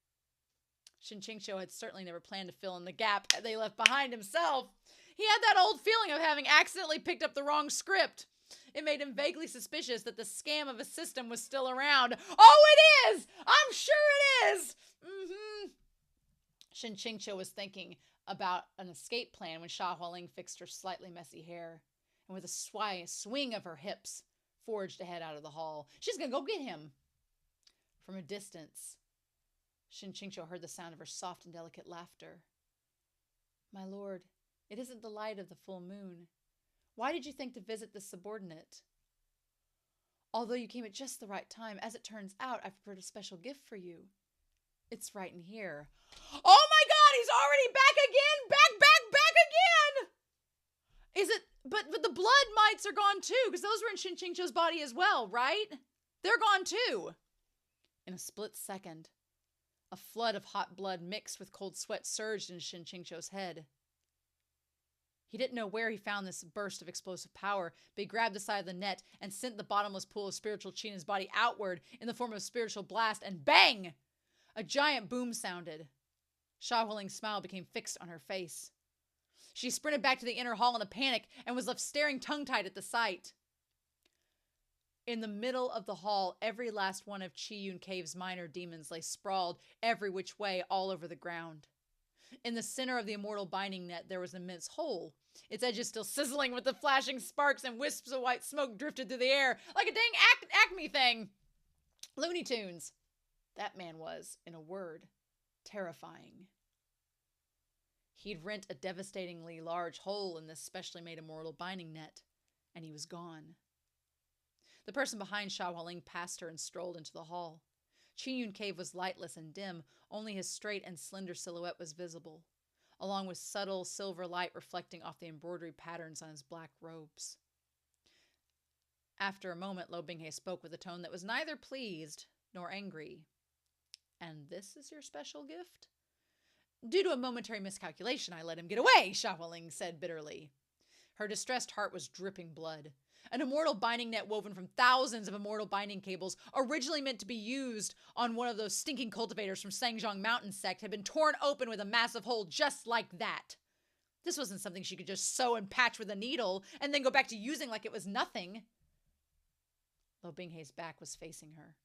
Shen QingQiu had certainly never planned to fill in the gap they left behind himself. He had that old feeling of having accidentally picked up the wrong script. It made him vaguely suspicious that the scam of a system was still around. Oh, it is! I'm sure it is! Shen QingQiu was thinking about an escape plan when Hualing fixed her slightly messy hair and with a swing of her hips, forged ahead out of the hall. She's going to go get him. From a distance, Shen QingQiu heard the sound of her soft and delicate laughter. "My lord, it isn't the light of the full moon. Why did you think to visit this subordinate? Although you came at just the right time, as it turns out, I've prepared a special gift for you. It's right in here." Oh my God, he's already back again! Back again! Is it, but the blood mites are gone too, because those were in Shen QingQiu's body as well, right? They're gone too. In a split second, a flood of hot blood mixed with cold sweat surged into Shen QingQiu's head. He didn't know where he found this burst of explosive power, but he grabbed the side of the net and sent the bottomless pool of spiritual chi in his body outward in the form of a spiritual blast, and bang! A giant boom sounded. Hualing's smile became fixed on her face. She sprinted back to the inner hall in a panic and was left staring tongue-tied at the sight. In the middle of the hall, every last one of Qiyun Cave's minor demons lay sprawled every which way all over the ground. In the center of the immortal binding net, there was an immense hole, its edges still sizzling with the flashing sparks, and wisps of white smoke drifted through the air like a dang Acme thing. Looney Tunes. That man was, in a word, terrifying. He'd rent a devastatingly large hole in this specially made immortal binding net, and he was gone. The person behind Hualing passed her and strolled into the hall. Qiyun Cave was lightless and dim, only his straight and slender silhouette was visible, along with subtle silver light reflecting off the embroidery patterns on his black robes. After a moment, Luo Binghe spoke with a tone that was neither pleased nor angry. "And this is your special gift?" "Due to a momentary miscalculation, I let him get away," Hualing said bitterly. Her distressed heart was dripping blood. An immortal binding net woven from thousands of immortal binding cables, originally meant to be used on one of those stinking cultivators from Cang Qing Mountain Sect, had been torn open with a massive hole just like that. This wasn't something she could just sew and patch with a needle and then go back to using like it was nothing. Luo Binghe's back was facing her.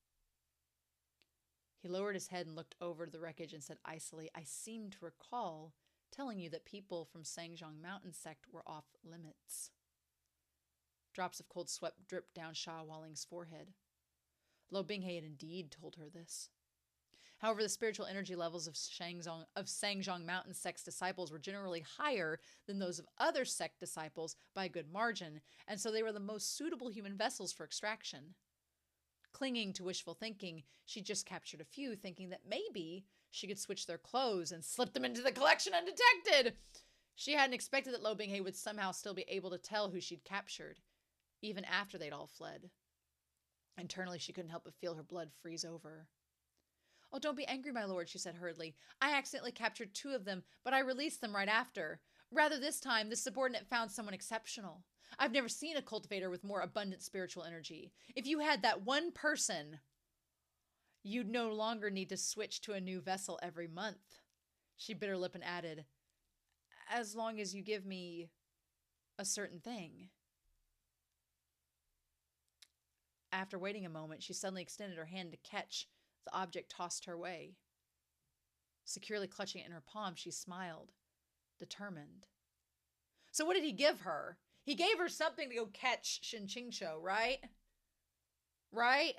He lowered his head and looked over the wreckage and said icily, "I seem to recall telling you that people from Cang Qing Mountain Sect were off limits." Drops of cold sweat dripped down Hualing's forehead. Luo Binghe had indeed told her this. However, the spiritual energy levels of Cang Qing Mountain Sect's disciples were generally higher than those of other sect disciples by a good margin, and so they were the most suitable human vessels for extraction. Clinging to wishful thinking, she just captured a few, thinking that maybe she could switch their clothes and slip them into the collection undetected. She hadn't expected that Luo Binghe would somehow still be able to tell who she'd captured, even after they'd all fled. Internally, she couldn't help but feel her blood freeze over. "Oh, don't be angry, my lord," she said hurriedly. "I accidentally captured 2 of them, but I released them right after. Rather, this time, this subordinate found someone exceptional. I've never seen a cultivator with more abundant spiritual energy. If you had that one person, you'd no longer need to switch to a new vessel every month." She bit her lip and added, "As long as you give me a certain thing." After waiting a moment, she suddenly extended her hand to catch The object tossed her way. Securely clutching it in her palm, she smiled, determined. So what did he give her? He gave her something to go catch Shen QingQiu, right? Right?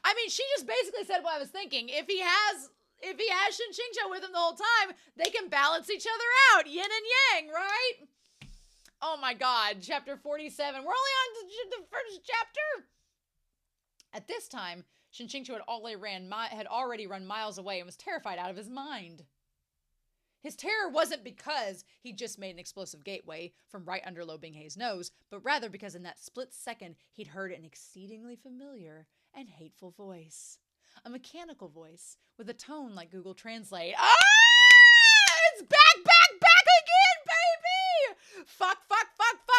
I mean, she just basically said what I was thinking. If he has Shen QingQiu with him the whole time, they can balance each other out, yin and yang, right? Oh my God, chapter 47. We're only on the first chapter. At this time, Shen QingQiu had already run miles away and was terrified out of his mind. His terror wasn't because he just made an explosive gateway from right under Luo Binghe's nose, but rather because in that split second, he'd heard an exceedingly familiar and hateful voice. A mechanical voice with a tone like Google Translate. Ah! It's back again, baby! Fuck.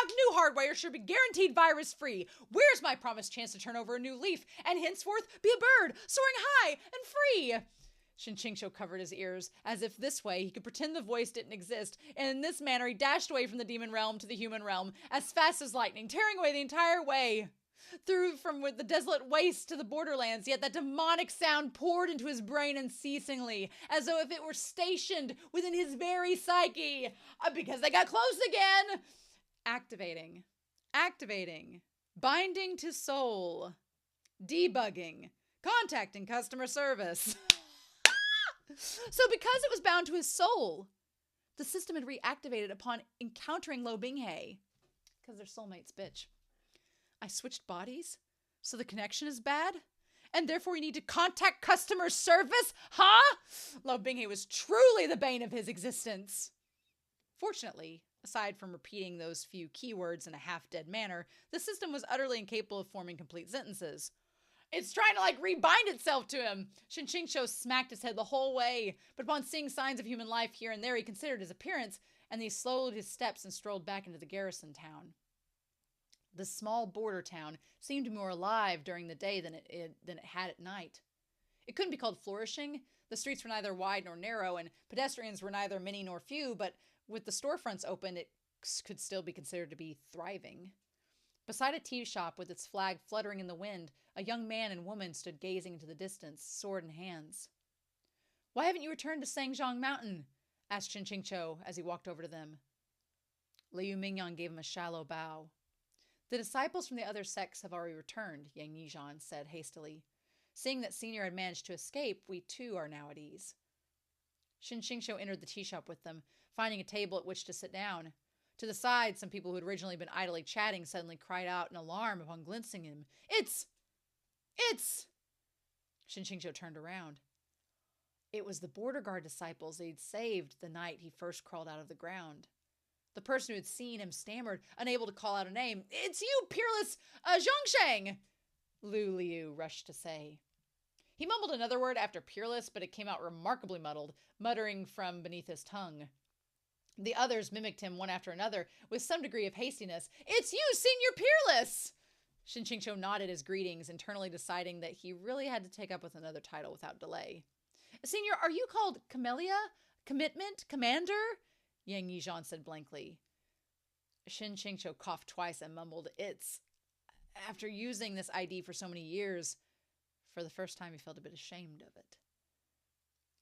New hardware should be guaranteed virus-free. Where's my promised chance to turn over a new leaf and henceforth be a bird, soaring high and free? Shen QingQiu covered his ears, as if this way he could pretend the voice didn't exist, and in this manner he dashed away from the demon realm to the human realm, as fast as lightning, tearing away the entire way. Through from the desolate waste to the borderlands, yet that demonic sound poured into his brain unceasingly, as though if it were stationed within his very psyche. Because they got close again! Activating. Binding to soul. Debugging. Contacting customer service. So because it was bound to his soul, the system had reactivated upon encountering Luo Binghe. Because they're soulmates, bitch. I switched bodies? So the connection is bad? And therefore we need to contact customer service? Huh? Luo Binghe was truly the bane of his existence. Fortunately, aside from repeating those few keywords in a half-dead manner, the system was utterly incapable of forming complete sentences. It's trying to, rebind itself to him. Shen QingQiu smacked his head the whole way, but upon seeing signs of human life here and there, he considered his appearance, and he slowed his steps and strolled back into the garrison town. The small border town seemed more alive during the day than it had at night. It couldn't be called flourishing. The streets were neither wide nor narrow, and pedestrians were neither many nor few, but with the storefronts open, it could still be considered to be thriving. Beside a tea shop with its flag fluttering in the wind, a young man and woman stood gazing into the distance, sword in hands. "Why haven't you returned to Cang Qing Mountain?" asked Shen QingQiu as he walked over to them. Liu Mingyan gave him a shallow bow. "The disciples from the other sects have already returned," Yang Yizhan said hastily. "Seeing that Senior had managed to escape, we too are now at ease." Shen QingQiu entered the tea shop with them, finding a table at which to sit down. To the side, some people who had originally been idly chatting suddenly cried out in alarm upon glimpsing him. It's... Shen QingQiu turned around. It was the border guard disciples they'd saved the night he first crawled out of the ground. The person who had seen him stammered, unable to call out a name. "It's you, peerless Zhongsheng!" Liu rushed to say. He mumbled another word after peerless, but it came out remarkably muddled, muttering from beneath his tongue. The others mimicked him one after another, with some degree of hastiness. "It's you, Senior Peerless!" Shen QingQiu nodded his greetings, internally deciding that he really had to take up with another title without delay. "Senior, are you called Camellia? Commitment? Commander?" Yang Yizhan said blankly. Shen QingQiu coughed twice and mumbled, "It's..." After using this ID for so many years, for the first time he felt a bit ashamed of it.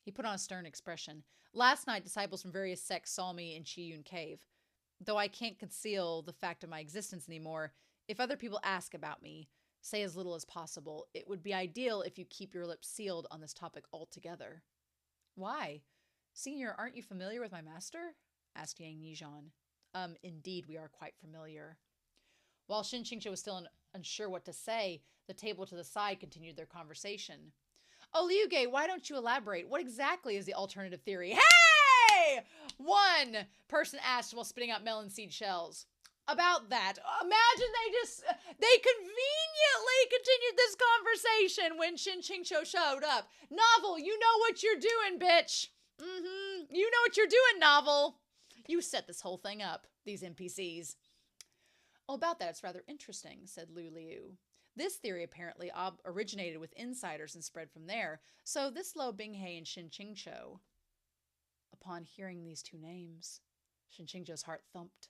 He put on a stern expression. "Last night, disciples from various sects saw me in Qiyun Cave. Though I can't conceal the fact of my existence anymore, if other people ask about me, say as little as possible. It would be ideal if you keep your lips sealed on this topic altogether." "Why? Senior, aren't you familiar with my master?" asked Yang Yizhan. Indeed, we are quite familiar." While Shen QingQiu was still unsure what to say, the table to the side continued their conversation. "Oh, Liu Ge, why don't you elaborate? What exactly is the alternative theory?" "Hey!" one person asked while spitting out melon seed shells. "About that, imagine they conveniently continued this conversation when Shen QingQiu showed up. Novel, you know what you're doing, bitch. You know what you're doing, Novel. You set this whole thing up, these NPCs. "Oh, about that, it's rather interesting," said Liu. "This theory apparently originated with insiders and spread from there. So this Luo Binghe and Shen QingQiu." Upon hearing these two names, Shen QingQiu's heart thumped.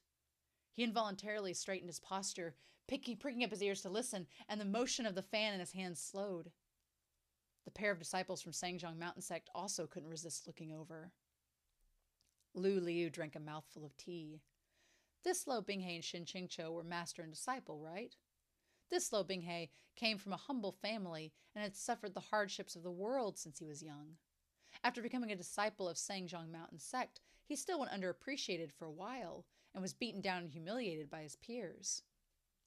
He involuntarily straightened his posture, pricking up his ears to listen, and the motion of the fan in his hand slowed. The pair of disciples from Cang Qing Mountain Sect also couldn't resist looking over. Luo Liu drank a mouthful of tea. This Luo Binghe and Shen QingQiu were master and disciple, right? This Luo Binghe came from a humble family and had suffered the hardships of the world since he was young. After becoming a disciple of Cang Qing Mountain Sect, he still went underappreciated for a while and was beaten down and humiliated by his peers.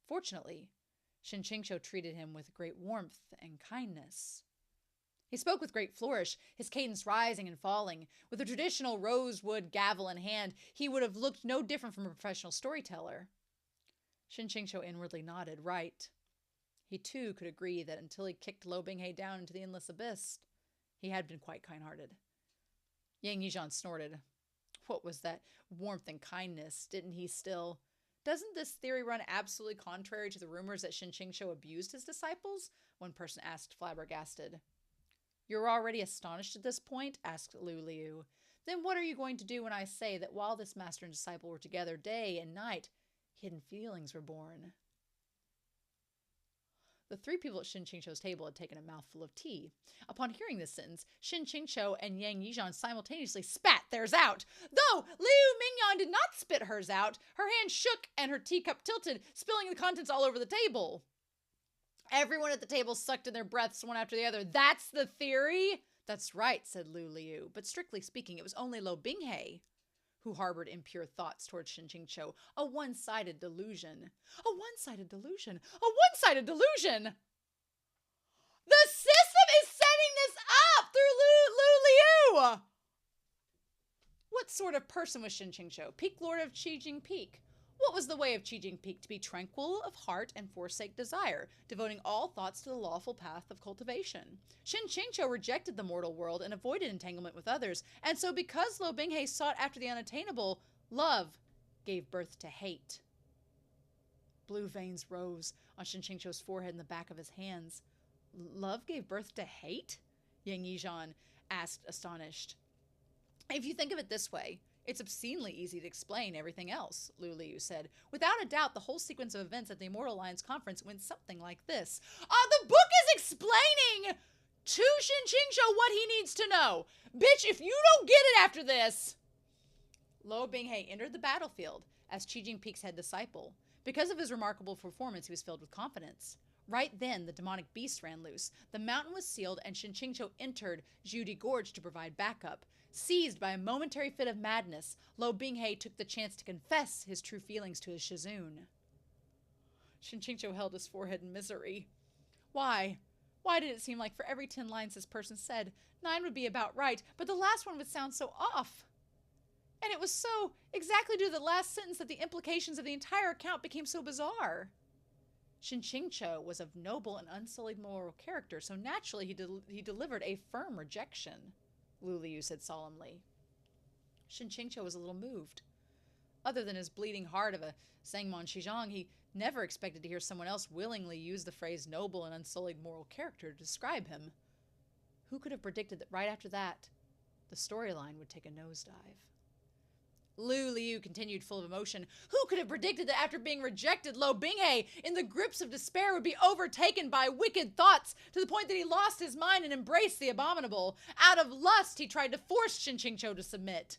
Fortunately, Shen QingQiu treated him with great warmth and kindness. He spoke with great flourish, his cadence rising and falling. With a traditional rosewood gavel in hand, he would have looked no different from a professional storyteller. Shen QingQiu inwardly nodded, right. He too could agree that until he kicked Luo Binghe down into the endless abyss, he had been quite kind-hearted. Yang Yizhan snorted. What was that warmth and kindness? Didn't he still... Doesn't this theory run absolutely contrary to the rumors that Shen QingQiu abused his disciples? One person asked, flabbergasted. You're already astonished at this point? Asked Luo Liu. Then what are you going to do when I say that while this master and disciple were together day and night, hidden feelings were born? The three people at Shen QingQiu's table had taken a mouthful of tea. Upon hearing this sentence, Shen QingQiu and Yang Yizhan simultaneously spat theirs out. Though Liu Mingyan did not spit hers out, her hand shook and her teacup tilted, spilling the contents all over the table. Everyone at the table sucked in their breaths one after the other. That's the theory? That's right, said Luo Liu. But strictly speaking, it was only Luo Binghe who harbored impure thoughts towards Shen QingQiu. A one-sided delusion. A one-sided delusion. A one-sided delusion! The system is setting this up through Luo Liu! What sort of person was Shen QingQiu? Peak Lord of Qijing Peak. What was the way of Qijing Peak? To be tranquil of heart and forsake desire, devoting all thoughts to the lawful path of cultivation. Shen QingQiu rejected the mortal world and avoided entanglement with others, and so because Luo Binghe sought after the unattainable, love gave birth to hate. Blue veins rose on Shen QingQiu's forehead and the back of his hands. Love gave birth to hate? Yang Yizhan asked, astonished. If you think of it this way, it's obscenely easy to explain everything else, Luo Liu said. Without a doubt, the whole sequence of events at the Immortal Alliance conference went something like this. The book is explaining to Shen QingQiu what he needs to know. Bitch, if you don't get it after this... Luo Binghe entered the battlefield as Qijing Peak's head disciple. Because of his remarkable performance, he was filled with confidence. Right then, the demonic beast ran loose. The mountain was sealed, and Shen QingQiu entered Judi Gorge to provide backup. Seized by a momentary fit of madness, Luo Binghe took the chance to confess his true feelings to his Shizun. Shen QingQiu held his forehead in misery. Why? Why did it seem like for every 10 lines this person said, 9 would be about right, but the last one would sound so off? And it was so exactly due to the last sentence that the implications of the entire account became so bizarre. Shen QingQiu was of noble and unsullied moral character, so naturally he delivered a firm rejection, Luo Liu said solemnly. Shen QingQiu was a little moved. Other than his bleeding heart of a Sangmon Shizhong, he never expected to hear someone else willingly use the phrase noble and unsullied moral character to describe him. Who could have predicted that right after that, the storyline would take a nosedive? Luo Liu continued full of emotion. Who could have predicted that after being rejected, Luo Binghe, in the grips of despair, would be overtaken by wicked thoughts to the point that he lost his mind and embraced the abominable? Out of lust, he tried to force Shen QingQiu to submit.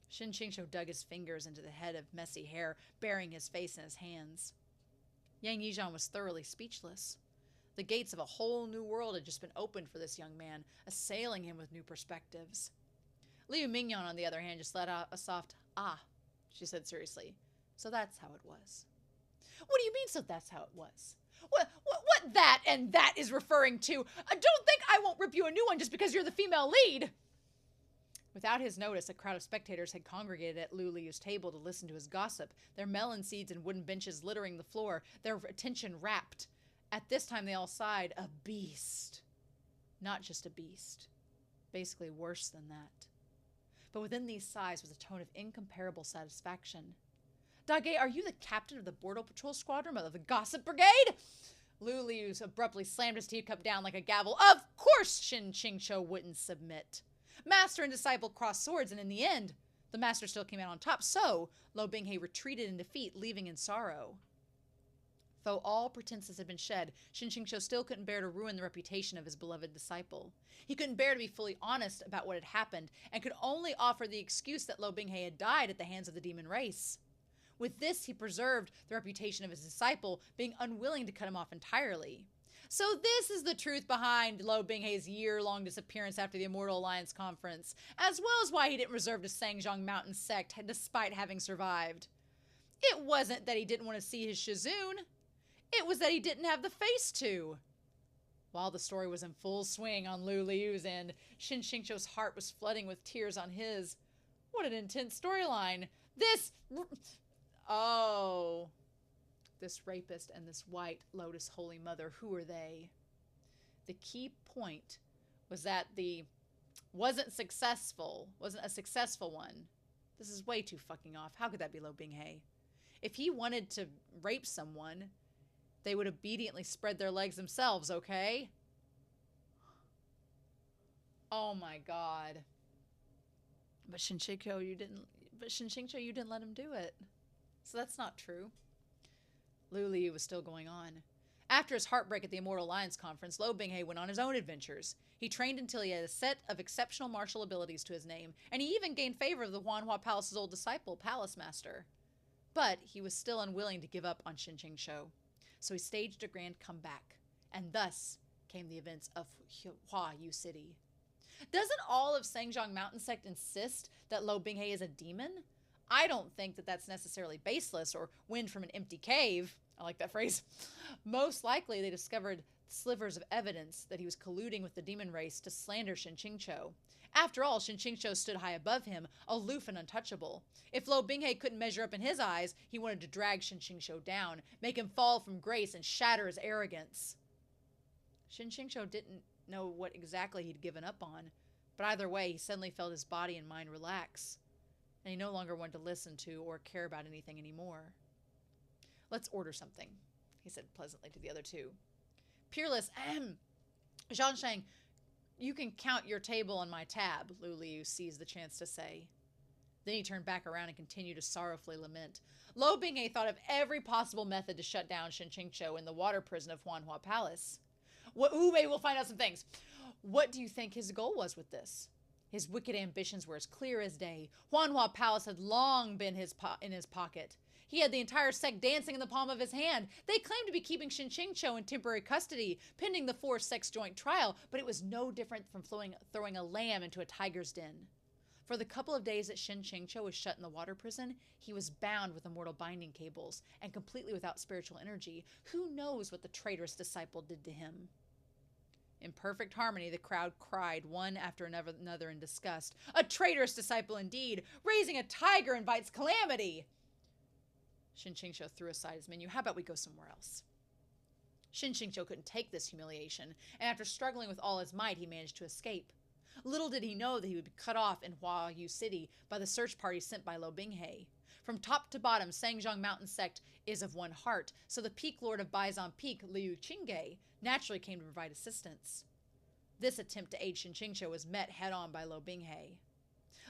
Shen QingQiu dug his fingers into the head of messy hair, burying his face in his hands. Yang Yizhan was thoroughly speechless. The gates of a whole new world had just been opened for this young man, assailing him with new perspectives. Liu Mingyan, on the other hand, just let out a soft, ah, she said seriously. So that's how it was. What do you mean, so that's how it was? What that and that is referring to? Don't think I won't rip you a new one just because you're the female lead. Without his notice, a crowd of spectators had congregated at Luo Liu's table to listen to his gossip, their melon seeds and wooden benches littering the floor, their attention rapt. At this time, they all sighed, a beast. Not just a beast. Basically worse than that. But within these sighs was a tone of incomparable satisfaction. Dage, are you the captain of the Border Patrol Squadron of the Gossip Brigade? Luo Liu abruptly slammed his teacup down like a gavel. Of course Shen QingQiu wouldn't submit. Master and disciple crossed swords, and in the end, the master still came out on top. So, Luo Binghe retreated in defeat, leaving in sorrow. Though all pretenses had been shed, Shen QingQiu still couldn't bear to ruin the reputation of his beloved disciple. He couldn't bear to be fully honest about what had happened, and could only offer the excuse that Luo Binghe had died at the hands of the demon race. With this, he preserved the reputation of his disciple, being unwilling to cut him off entirely. So this is the truth behind Luo Binghe's year-long disappearance after the Immortal Alliance Conference, as well as why he didn't reserve to Cang Qing Mountain Sect despite having survived. It wasn't that he didn't want to see his Shazoon. It was that he didn't have the face to. While the story was in full swing on Lu Liu's end, Shen QingQiu's heart was flooding with tears on his. What an intense storyline. This rapist and this white lotus holy mother, who are they? The key point was that wasn't a successful one. This is way too fucking off. How could that be Luo Binghe? If he wanted to rape someone, they would obediently spread their legs themselves, okay? Oh my god. But Shen QingQiu, you didn't let him do it. So that's not true. Lu Liu was still going on. After his heartbreak at the Immortal Alliance Conference, Luo Binghe went on his own adventures. He trained until he had a set of exceptional martial abilities to his name, and he even gained favor of the Huan Palace's old disciple, Palace Master. But he was still unwilling to give up on Shen QingQiu. So he staged a grand comeback, and thus came the events of Huayu City. Doesn't all of Cang Qing Mountain Sect insist that Luo Binghe is a demon? I don't think that that's necessarily baseless or wind from an empty cave. I like that phrase. Most likely they discovered slivers of evidence that he was colluding with the demon race to slander Shen QingQiu. After all, Shen QingQiu stood high above him, aloof and untouchable. If Luo Binghe couldn't measure up in his eyes, he wanted to drag Shen QingQiu down, make him fall from grace and shatter his arrogance. Shen QingQiu didn't know what exactly he'd given up on, but either way, he suddenly felt his body and mind relax, and he no longer wanted to listen to or care about anything anymore. Let's order something, he said pleasantly to the other two. Peerless, Zhangsheng, you can count your table on my tab, Lu Liu seized the chance to say. Then he turned back around and continued to sorrowfully lament. Luo Binghe thought of every possible method to shut down Shen QingQiu in the water prison of Huan Palace. Maybe we'll find out some things. What do you think his goal was with this? His wicked ambitions were as clear as day. Huan Palace had long been in his pocket. He had the entire sect dancing in the palm of his hand. They claimed to be keeping Shen QingQiu in temporary custody, pending the 4 sects joint trial, but it was no different from throwing a lamb into a tiger's den. For the couple of days that Shen QingQiu was shut in the water prison, he was bound with immortal binding cables, and completely without spiritual energy. Who knows what the traitorous disciple did to him? In perfect harmony, the crowd cried one after another in disgust. A traitorous disciple indeed! Raising a tiger invites calamity! Shen QingQiu threw aside his menu. How about we go somewhere else? Shen QingQiu couldn't take this humiliation, and after struggling with all his might, he managed to escape. Little did he know that he would be cut off in Huayu City by the search party sent by Luo Binghe. From top to bottom, Cang Qing Mountain Sect is of one heart, so the Peak Lord of Baizan Peak, Liu Qingge, naturally came to provide assistance. This attempt to aid Shen QingQiu was met head-on by Luo Binghe.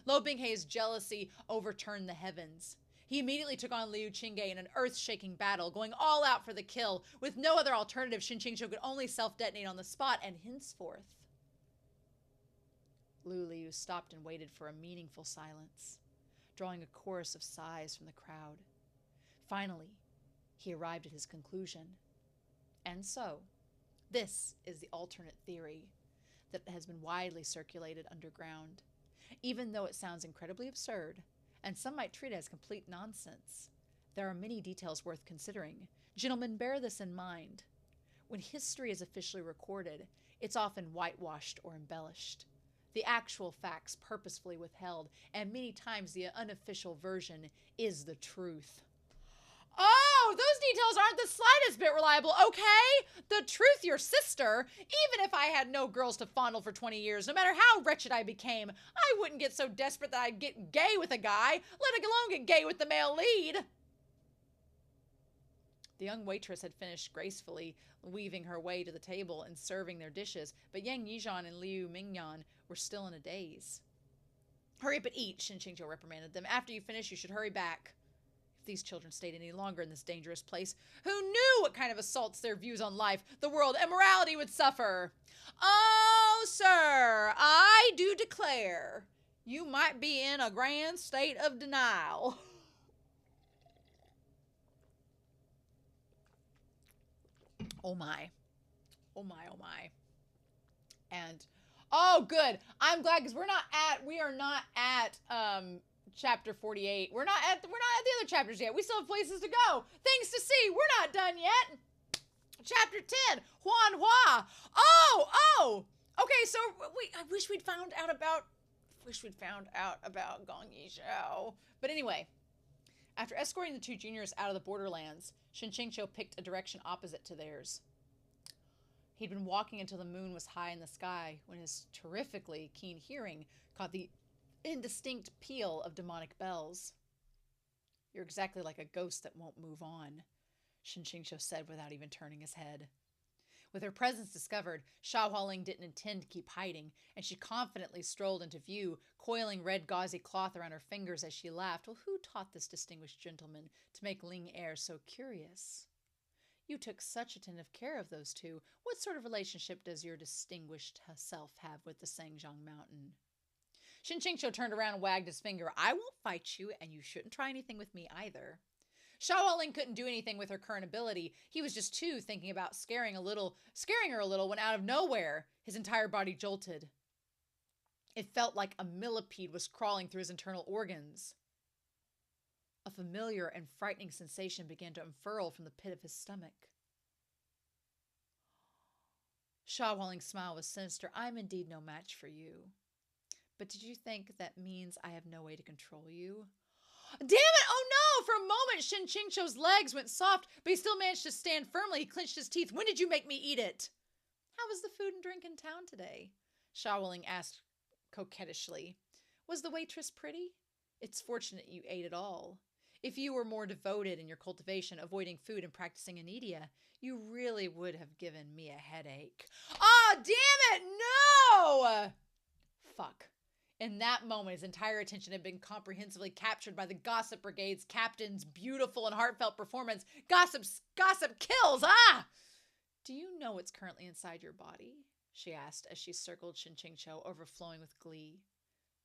Luo Binghe's jealousy overturned the heavens. He immediately took on Liu Qingge in an earth-shaking battle, going all out for the kill. With no other alternative, Shen QingQiu could only self-detonate on the spot, and henceforth. Lu Liu stopped and waited for a meaningful silence, drawing a chorus of sighs from the crowd. Finally, he arrived at his conclusion. And so, this is the alternate theory that has been widely circulated underground. Even though it sounds incredibly absurd, and some might treat it as complete nonsense, there are many details worth considering. Gentlemen, bear this in mind. When history is officially recorded, it's often whitewashed or embellished. The actual facts purposefully withheld, and many times the unofficial version is the truth. Oh, those details aren't the slightest bit reliable, okay? The truth, your sister. Even if I had no girls to fondle for 20 years, no matter how wretched I became, I wouldn't get so desperate that I'd get gay with a guy, let alone get gay with the male lead. The young waitress had finished gracefully, weaving her way to the table and serving their dishes, but Yang Yizhan and Liu Mingyan were still in a daze. Hurry up and eat, Shen QingQiu reprimanded them. After you finish, you should hurry back. If these children stayed any longer in this dangerous place, who knew what kind of assaults their views on life, the world, and morality would suffer? Oh, sir, I do declare you might be in a grand state of denial. Oh my. Oh my, oh my. And oh good. I'm glad because we are not at chapter 48. We're not at the other chapters yet. We still have places to go. Things to see. We're not done yet. Chapter 10, Huan Hua. Oh. Okay, so I wish we'd found out about Gong Yizhou. But anyway, after escorting the two juniors out of the borderlands, Shen QingQiu picked a direction opposite to theirs. He'd been walking until the moon was high in the sky when his terrifically keen hearing caught the indistinct peal of demonic bells. You're exactly like a ghost that won't move on, Shen QingQiu said without even turning his head. With her presence discovered, Hualing didn't intend to keep hiding, and she confidently strolled into view, coiling red gauzy cloth around her fingers as she laughed. Well, who taught this distinguished gentleman to make Ling Er so curious? You took such attentive care of those two. What sort of relationship does your distinguished self have with the Sangjiang Mountain? Shen QingQiu turned around and wagged his finger. I won't fight you, and you shouldn't try anything with me either. Hualing couldn't do anything with her current ability. He was just too thinking about scaring her a little when out of nowhere, his entire body jolted. It felt like a millipede was crawling through his internal organs. A familiar and frightening sensation began to unfurl from the pit of his stomach. Hualing's smile was sinister. I'm indeed no match for you. But did you think that means I have no way to control you? Damn it! Oh no! For a moment, Shen QingQiu's legs went soft, but he still managed to stand firmly. He clenched his teeth. When did you make me eat it? How was the food and drink in town today? Hualing asked coquettishly. Was the waitress pretty? It's fortunate you ate it all. If you were more devoted in your cultivation, avoiding food and practicing anedia, you really would have given me a headache. Ah, damn it! No! Fuck. In that moment, his entire attention had been comprehensively captured by the Gossip Brigade's captain's beautiful and heartfelt performance. Gossip kills! Ah! Do you know what's currently inside your body? She asked as she circled Shen QingQiu, overflowing with glee.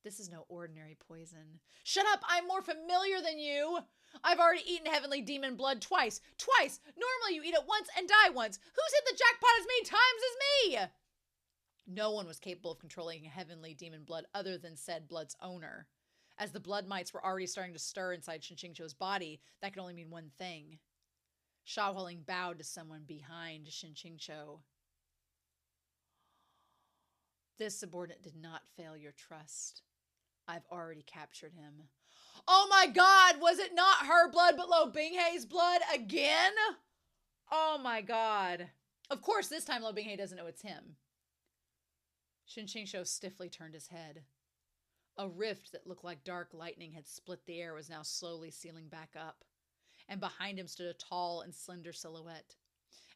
This is no ordinary poison. Shut up! I'm more familiar than you! I've already eaten heavenly demon blood twice! Twice! Normally you eat it once and die once! Who's hit the jackpot as many times as me? No one was capable of controlling heavenly demon blood other than said blood's owner. As the blood mites were already starting to stir inside Shen QingQiu's body, that could only mean one thing. Hualing bowed to someone behind Shen QingQiu. This subordinate did not fail your trust. I've already captured him. Oh my god, was it not her blood but Luo Binghe's blood again? Oh my god. Of course, this time Luo Binghe doesn't know it's him. Shen QingQiu stiffly turned his head. A rift that looked like dark lightning had split the air was now slowly sealing back up, and behind him stood a tall and slender silhouette.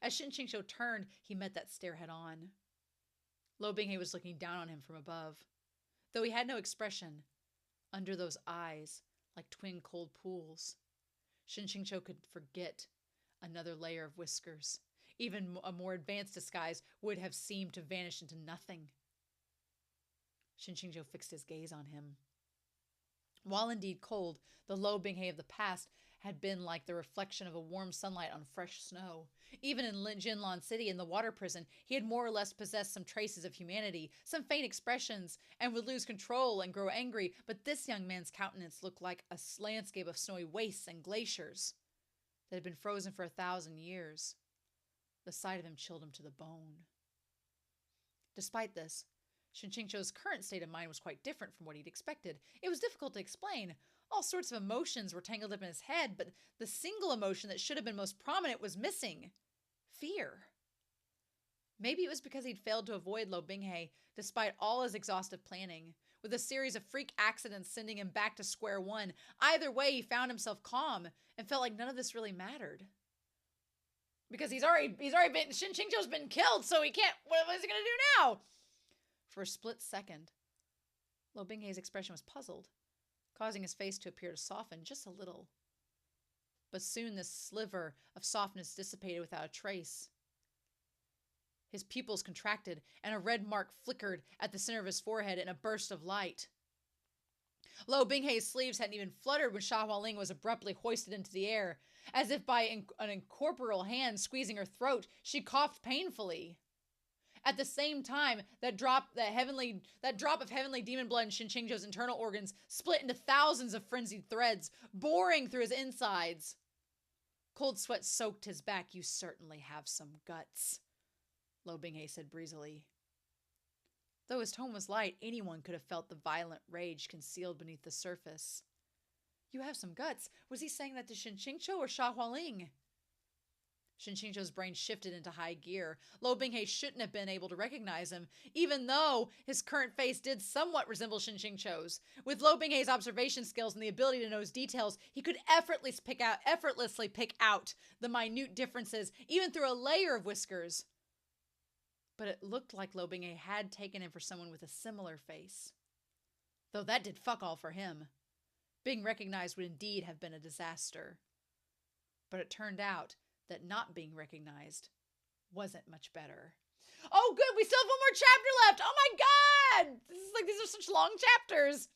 As Shen QingQiu turned, he met that stare head on. Luo Binghe was looking down on him from above. Though he had no expression, under those eyes, like twin cold pools, Shen QingQiu could forget another layer of whiskers. Even a more advanced disguise would have seemed to vanish into nothing. Shen QingQiu fixed his gaze on him. While indeed cold, the Luo Binghe of the past had been like the reflection of a warm sunlight on fresh snow. Even in Jinlan City, in the water prison, he had more or less possessed some traces of humanity, some faint expressions, and would lose control and grow angry, but this young man's countenance looked like a landscape of snowy wastes and glaciers that had been frozen for 1,000 years. The sight of him chilled him to the bone. Despite this, Shen QingQiu's current state of mind was quite different from what he'd expected. It was difficult to explain. All sorts of emotions were tangled up in his head, but the single emotion that should have been most prominent was missing. Fear. Maybe it was because he'd failed to avoid Luo Binghe, despite all his exhaustive planning, with a series of freak accidents sending him back to square one. Either way, he found himself calm and felt like none of this really mattered. Because Shen QingQiu's been killed, so he can't, what is he going to do now? For a split second, Luo Binghe's expression was puzzled, causing his face to appear to soften just a little. But soon this sliver of softness dissipated without a trace. His pupils contracted, and a red mark flickered at the center of his forehead in a burst of light. Luo Binghe's sleeves hadn't even fluttered when Hualing was abruptly hoisted into the air. As if by an incorporeal hand squeezing her throat, she coughed painfully. At the same time, that drop of heavenly demon blood in Shen QingQiu's internal organs split into thousands of frenzied threads, boring through his insides. Cold sweat soaked his back. You certainly have some guts, Luo Binghe said breezily. Though his tone was light, anyone could have felt the violent rage concealed beneath the surface. You have some guts? Was he saying that to Shen QingQiu or Hualing? Shen QingQiu's brain shifted into high gear. Luo Binghe shouldn't have been able to recognize him, even though his current face did somewhat resemble Shen QingQiu's. With Luo Binghe's observation skills and the ability to notice details, he could effortlessly pick out the minute differences, even through a layer of whiskers. But it looked like Luo Binghe had taken him for someone with a similar face. Though that did fuck all for him. Being recognized would indeed have been a disaster. But it turned out that not being recognized wasn't much better. Oh, good, we still have one more chapter left. Oh my god! These are such long chapters.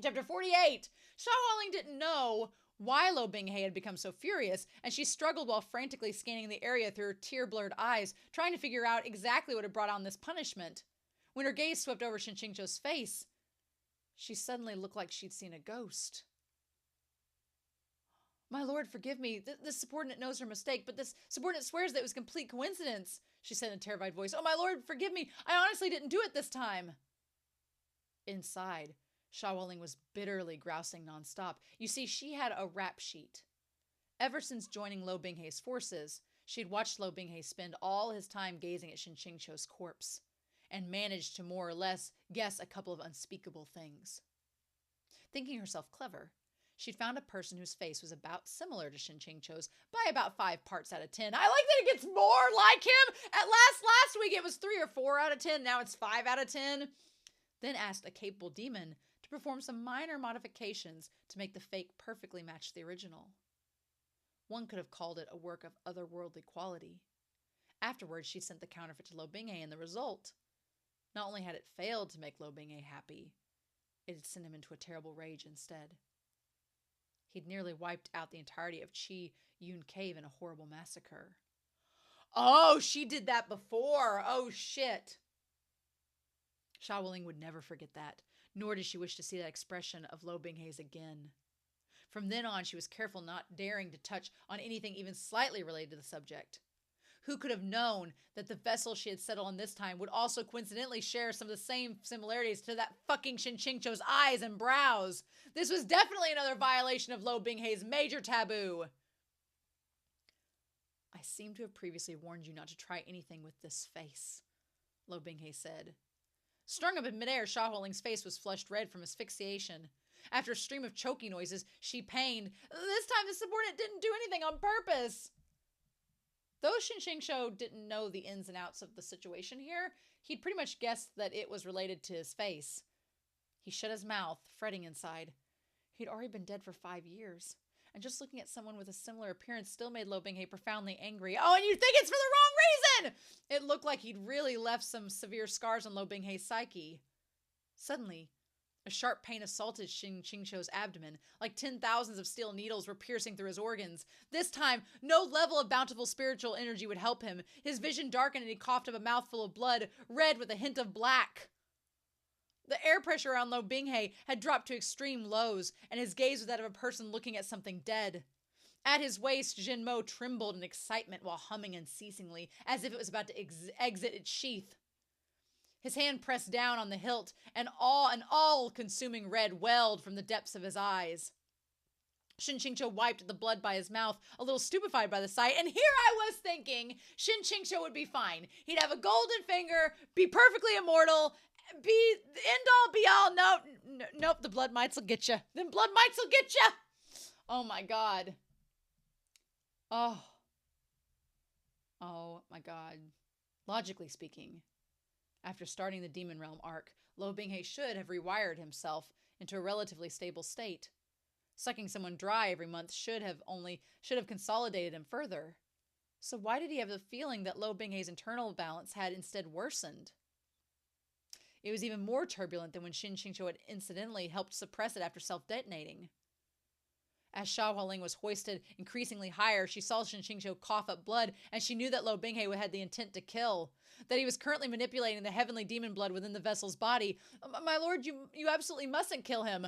Chapter 48. Hualing didn't know why Luo Binghe had become so furious, and she struggled while frantically scanning the area through her tear-blurred eyes, trying to figure out exactly what had brought on this punishment. When her gaze swept over Shen QingQiu's face, she suddenly looked like she'd seen a ghost. My lord, forgive me. This subordinate knows her mistake, but this subordinate swears that it was complete coincidence, she said in a terrified voice. Oh, my lord, forgive me. I honestly didn't do it this time. Inside, Hualing was bitterly grousing nonstop. You see, she had a rap sheet. Ever since joining Luo Binghe's forces, she'd watched Luo Binghe spend all his time gazing at Shen QingQiu's corpse, and managed to more or less guess a couple of unspeakable things. Thinking herself clever, she'd found a person whose face was about similar to Shen QingQiu's by about 5 parts out of 10. I like that it gets more like him. At last week it was 3 or 4 out of 10. Now it's 5 out of 10. Then asked a capable demon to perform some minor modifications to make the fake perfectly match the original. One could have called it a work of otherworldly quality. Afterwards, she sent the counterfeit to Luo Binghe, and the result, not only had it failed to make Luo Binghe happy, it had sent him into a terrible rage instead. He'd nearly wiped out the entirety of Qi Yun Cave in a horrible massacre. Oh, she did that before. Oh, shit. Hualing would never forget that, nor did she wish to see that expression of Luo Binghe's again. From then on, she was careful, not daring to touch on anything even slightly related to the subject. Who could have known that the vessel she had settled on this time would also coincidentally share some of the same similarities to that fucking Shen QingQiu's eyes and brows? This was definitely another violation of Luo Binghe's major taboo. I seem to have previously warned you not to try anything with this face, Luo Binghe said. Strung up in midair, Hualing's face was flushed red from asphyxiation. After a stream of choking noises, she pained. This time the subordinate didn't do anything on purpose. Though Shen QingQiu didn't know the ins and outs of the situation here, he'd pretty much guessed that it was related to his face. He shut his mouth, fretting inside. He'd already been dead for 5 years, and just looking at someone with a similar appearance still made Luo Binghe profoundly angry. Oh, and you think it's for the wrong reason! It looked like he'd really left some severe scars on Luo Binghe's psyche. Suddenly, a sharp pain assaulted Shen QingQiu's abdomen, like 10,000s of steel needles were piercing through his organs. This time, no level of bountiful spiritual energy would help him. His vision darkened and he coughed up a mouthful of blood, red with a hint of black. The air pressure around Luo Binghe had dropped to extreme lows, and his gaze was that of a person looking at something dead. At his waist, Jin Mo trembled in excitement while humming unceasingly, as if it was about to exit its sheath. His hand pressed down on the hilt, and an all-consuming red welled from the depths of his eyes. Shen QingQiu wiped the blood by his mouth, a little stupefied by the sight, and here I was thinking Shen QingQiu would be fine. He'd have a golden finger, be perfectly immortal, be end-all, be-all. Nope, the blood mites will get you. Them blood mites will get you! Oh my god. Oh my god. Logically speaking, after starting the Demon Realm arc, Luo Binghe should have rewired himself into a relatively stable state. Sucking someone dry every month should have consolidated him further. So why did he have the feeling that Luo Binghe's internal balance had instead worsened? It was even more turbulent than when Shen QingQiu had incidentally helped suppress it after self-detonating. As Hualing was hoisted increasingly higher, she saw Shen QingQiu cough up blood, and she knew that Luo Binghe had the intent to kill, that he was currently manipulating the heavenly demon blood within the vessel's body. My lord, you absolutely mustn't kill him,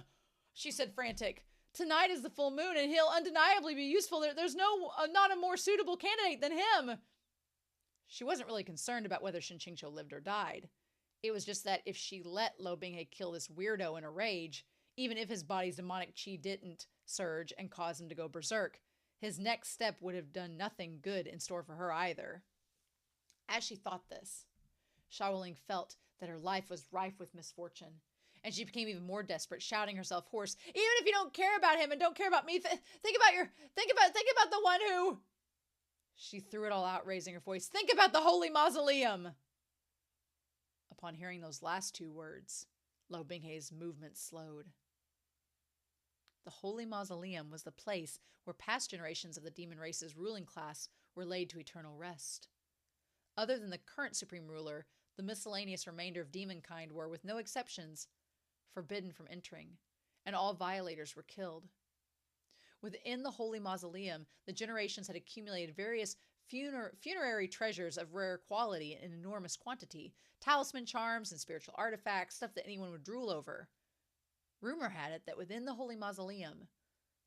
she said, frantic. Tonight is the full moon, and he'll undeniably be useful. There's not a more suitable candidate than him. She wasn't really concerned about whether Shen QingQiu lived or died. It was just that if she let Luo Binghe kill this weirdo in a rage, even if his body's demonic qi didn't surge and cause him to go berserk, his next step would have done nothing good in store for her either. As she thought this, Hualing felt that her life was rife with misfortune, and she became even more desperate, shouting herself hoarse. Even if you don't care about him and don't care about me, think about the one who... She threw it all out, raising her voice. Think about the holy mausoleum! Upon hearing those last two words, Luo Binghe's movement slowed. The holy mausoleum was the place where past generations of the demon race's ruling class were laid to eternal rest. Other than the current supreme ruler, the miscellaneous remainder of demonkind were, with no exceptions, forbidden from entering, and all violators were killed. Within the holy mausoleum, the generations had accumulated various funerary treasures of rare quality in enormous quantity, talisman charms and spiritual artifacts, stuff that anyone would drool over. Rumor had it that within the holy mausoleum,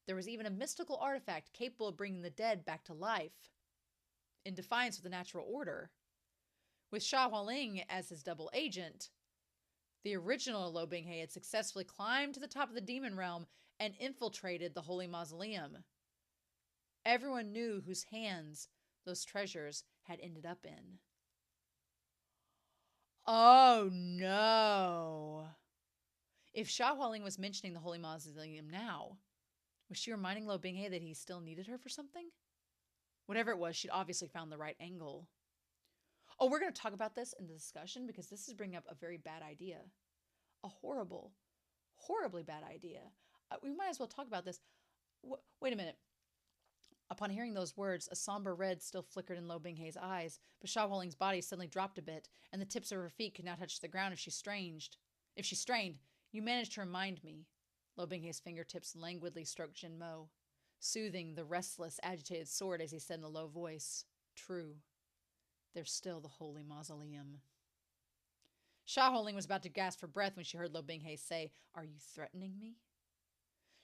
there was even a mystical artifact capable of bringing the dead back to life, in defiance of the natural order. With Hualing as his double agent, the original Luo Binghe had successfully climbed to the top of the demon realm and infiltrated the holy mausoleum. Everyone knew whose hands those treasures had ended up in. Oh no! If Hualing was mentioning the holy mausoleum now, was she reminding Luo Binghe that he still needed her for something? Whatever it was, she'd obviously found the right angle. Oh, we're going to talk about this in the discussion because this is bringing up a very bad idea. A horribly bad idea. We might as well talk about this. Wait a minute. Upon hearing those words, a somber red still flickered in Luo Binghe's eyes, but Hualing's body suddenly dropped a bit, and the tips of her feet could now touch the ground if she strained. You managed to remind me. Luo Binghe's fingertips languidly stroked Jin Mo, soothing the restless, agitated sword as he said in a low voice, True. There's still the holy mausoleum. Hualing was about to gasp for breath when she heard Luo Binghe say, Are you threatening me?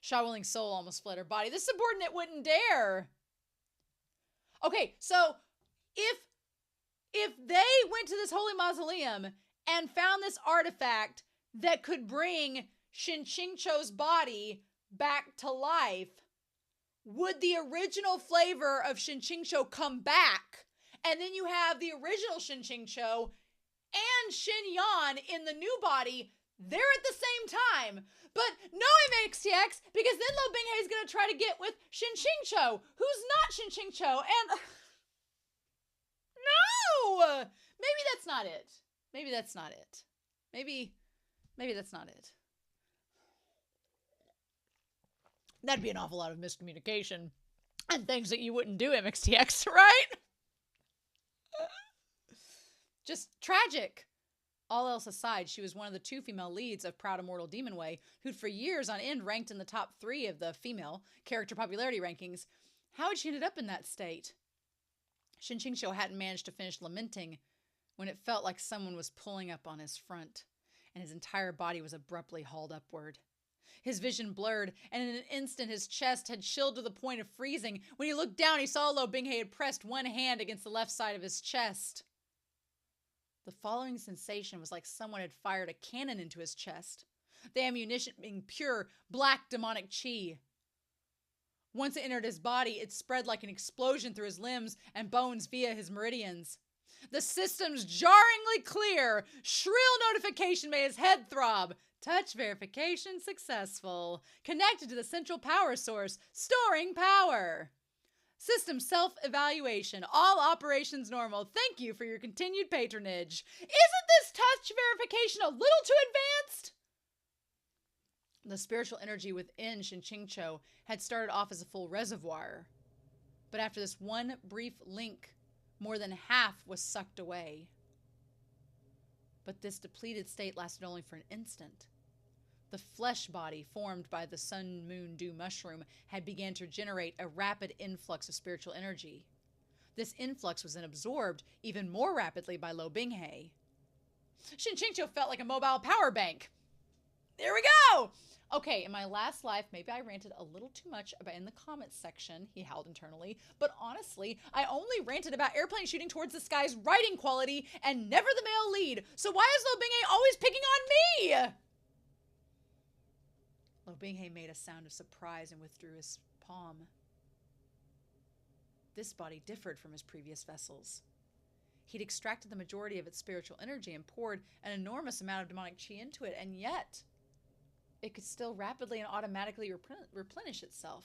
Hualing's soul almost fled her body. The subordinate wouldn't dare. Okay, so if they went to this holy mausoleum and found this artifact that could bring Shen QingQiu's body back to life, would the original flavor of Shen QingQiu come back? And then you have the original Shen QingQiu and Shen Yan in the new body. They're at the same time. But no MXTX, because then Luo Binghe is going to try to get with Shen QingQiu, who's not Shen QingQiu. And no! Maybe that's not it. Maybe that's not it. Maybe that's not it. That'd be an awful lot of miscommunication and things that you wouldn't do, MXTX, right? Just tragic. All else aside, she was one of the 2 female leads of Proud Immortal Demon Way, who'd for years on end ranked in the top 3 of the female character popularity rankings. How had she ended up in that state? Shen QingQiu hadn't managed to finish lamenting when it felt like someone was pulling up on his front, and his entire body was abruptly hauled upward. His vision blurred, and in an instant his chest had chilled to the point of freezing. When he looked down, he saw Luo Binghe had pressed one hand against the left side of his chest. The following sensation was like someone had fired a cannon into his chest, the ammunition being pure, black demonic qi. Once it entered his body, it spread like an explosion through his limbs and bones via his meridians. The system's jarringly clear, shrill notification made his head throb. Touch verification successful. Connected to the central power source, storing power. System self-evaluation. All operations normal. Thank you for your continued patronage. Isn't this touch verification a little too advanced? The spiritual energy within Shen QingQiu had started off as a full reservoir, but after this one brief link, more than half was sucked away. But this depleted state lasted only for an instant. The flesh body formed by the sun, moon, dew mushroom had begun to generate a rapid influx of spiritual energy. This influx was then absorbed even more rapidly by Luo Binghe. Shen QingQiu felt like a mobile power bank. There we go! Okay, in my last life, maybe I ranted a little too much about in the comments section, he howled internally, but honestly, I only ranted about airplane shooting towards the sky's writing quality and never the male lead, so why is Luo Binghe always picking on me? Luo Binghe made a sound of surprise and withdrew his palm. This body differed from his previous vessels. He'd extracted the majority of its spiritual energy and poured an enormous amount of demonic chi into it, and yet it could still rapidly and automatically replenish itself.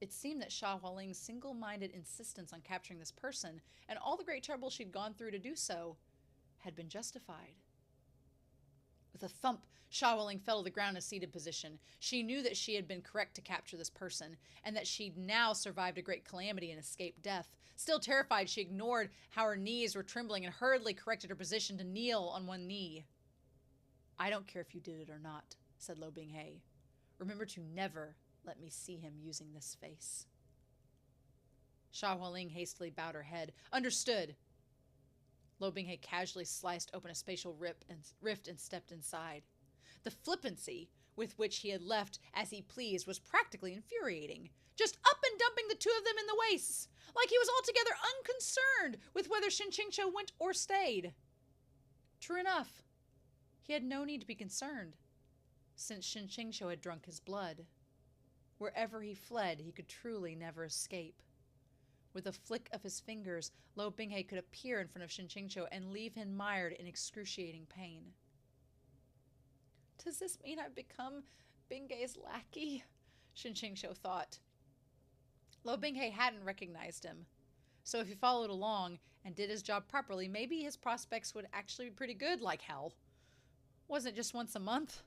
It seemed that Hualing's single-minded insistence on capturing this person, and all the great trouble she'd gone through to do so, had been justified. With a thump, Hualing fell to the ground in a seated position. She knew that she had been correct to capture this person, and that she'd now survived a great calamity and escaped death. Still terrified, she ignored how her knees were trembling and hurriedly corrected her position to kneel on one knee. I don't care if you did it or not, said Luo Binghe. Remember to never let me see him using this face. Hualing hastily bowed her head. Understood. Luo Binghe casually sliced open a spatial rift and stepped inside. The flippancy with which he had left as he pleased was practically infuriating. Just up and dumping the two of them in the wastes, like he was altogether unconcerned with whether Shen QingQiu went or stayed. True enough, he had no need to be concerned, since Shen QingQiu had drunk his blood. Wherever he fled, he could truly never escape. With a flick of his fingers, Luo Binghe could appear in front of Shen QingQiu and leave him mired in excruciating pain. Does this mean I've become Binghe's lackey? Shen QingQiu thought. Luo Binghe hadn't recognized him, so if he followed along and did his job properly, maybe his prospects would actually be pretty good like hell. Wasn't just once a month.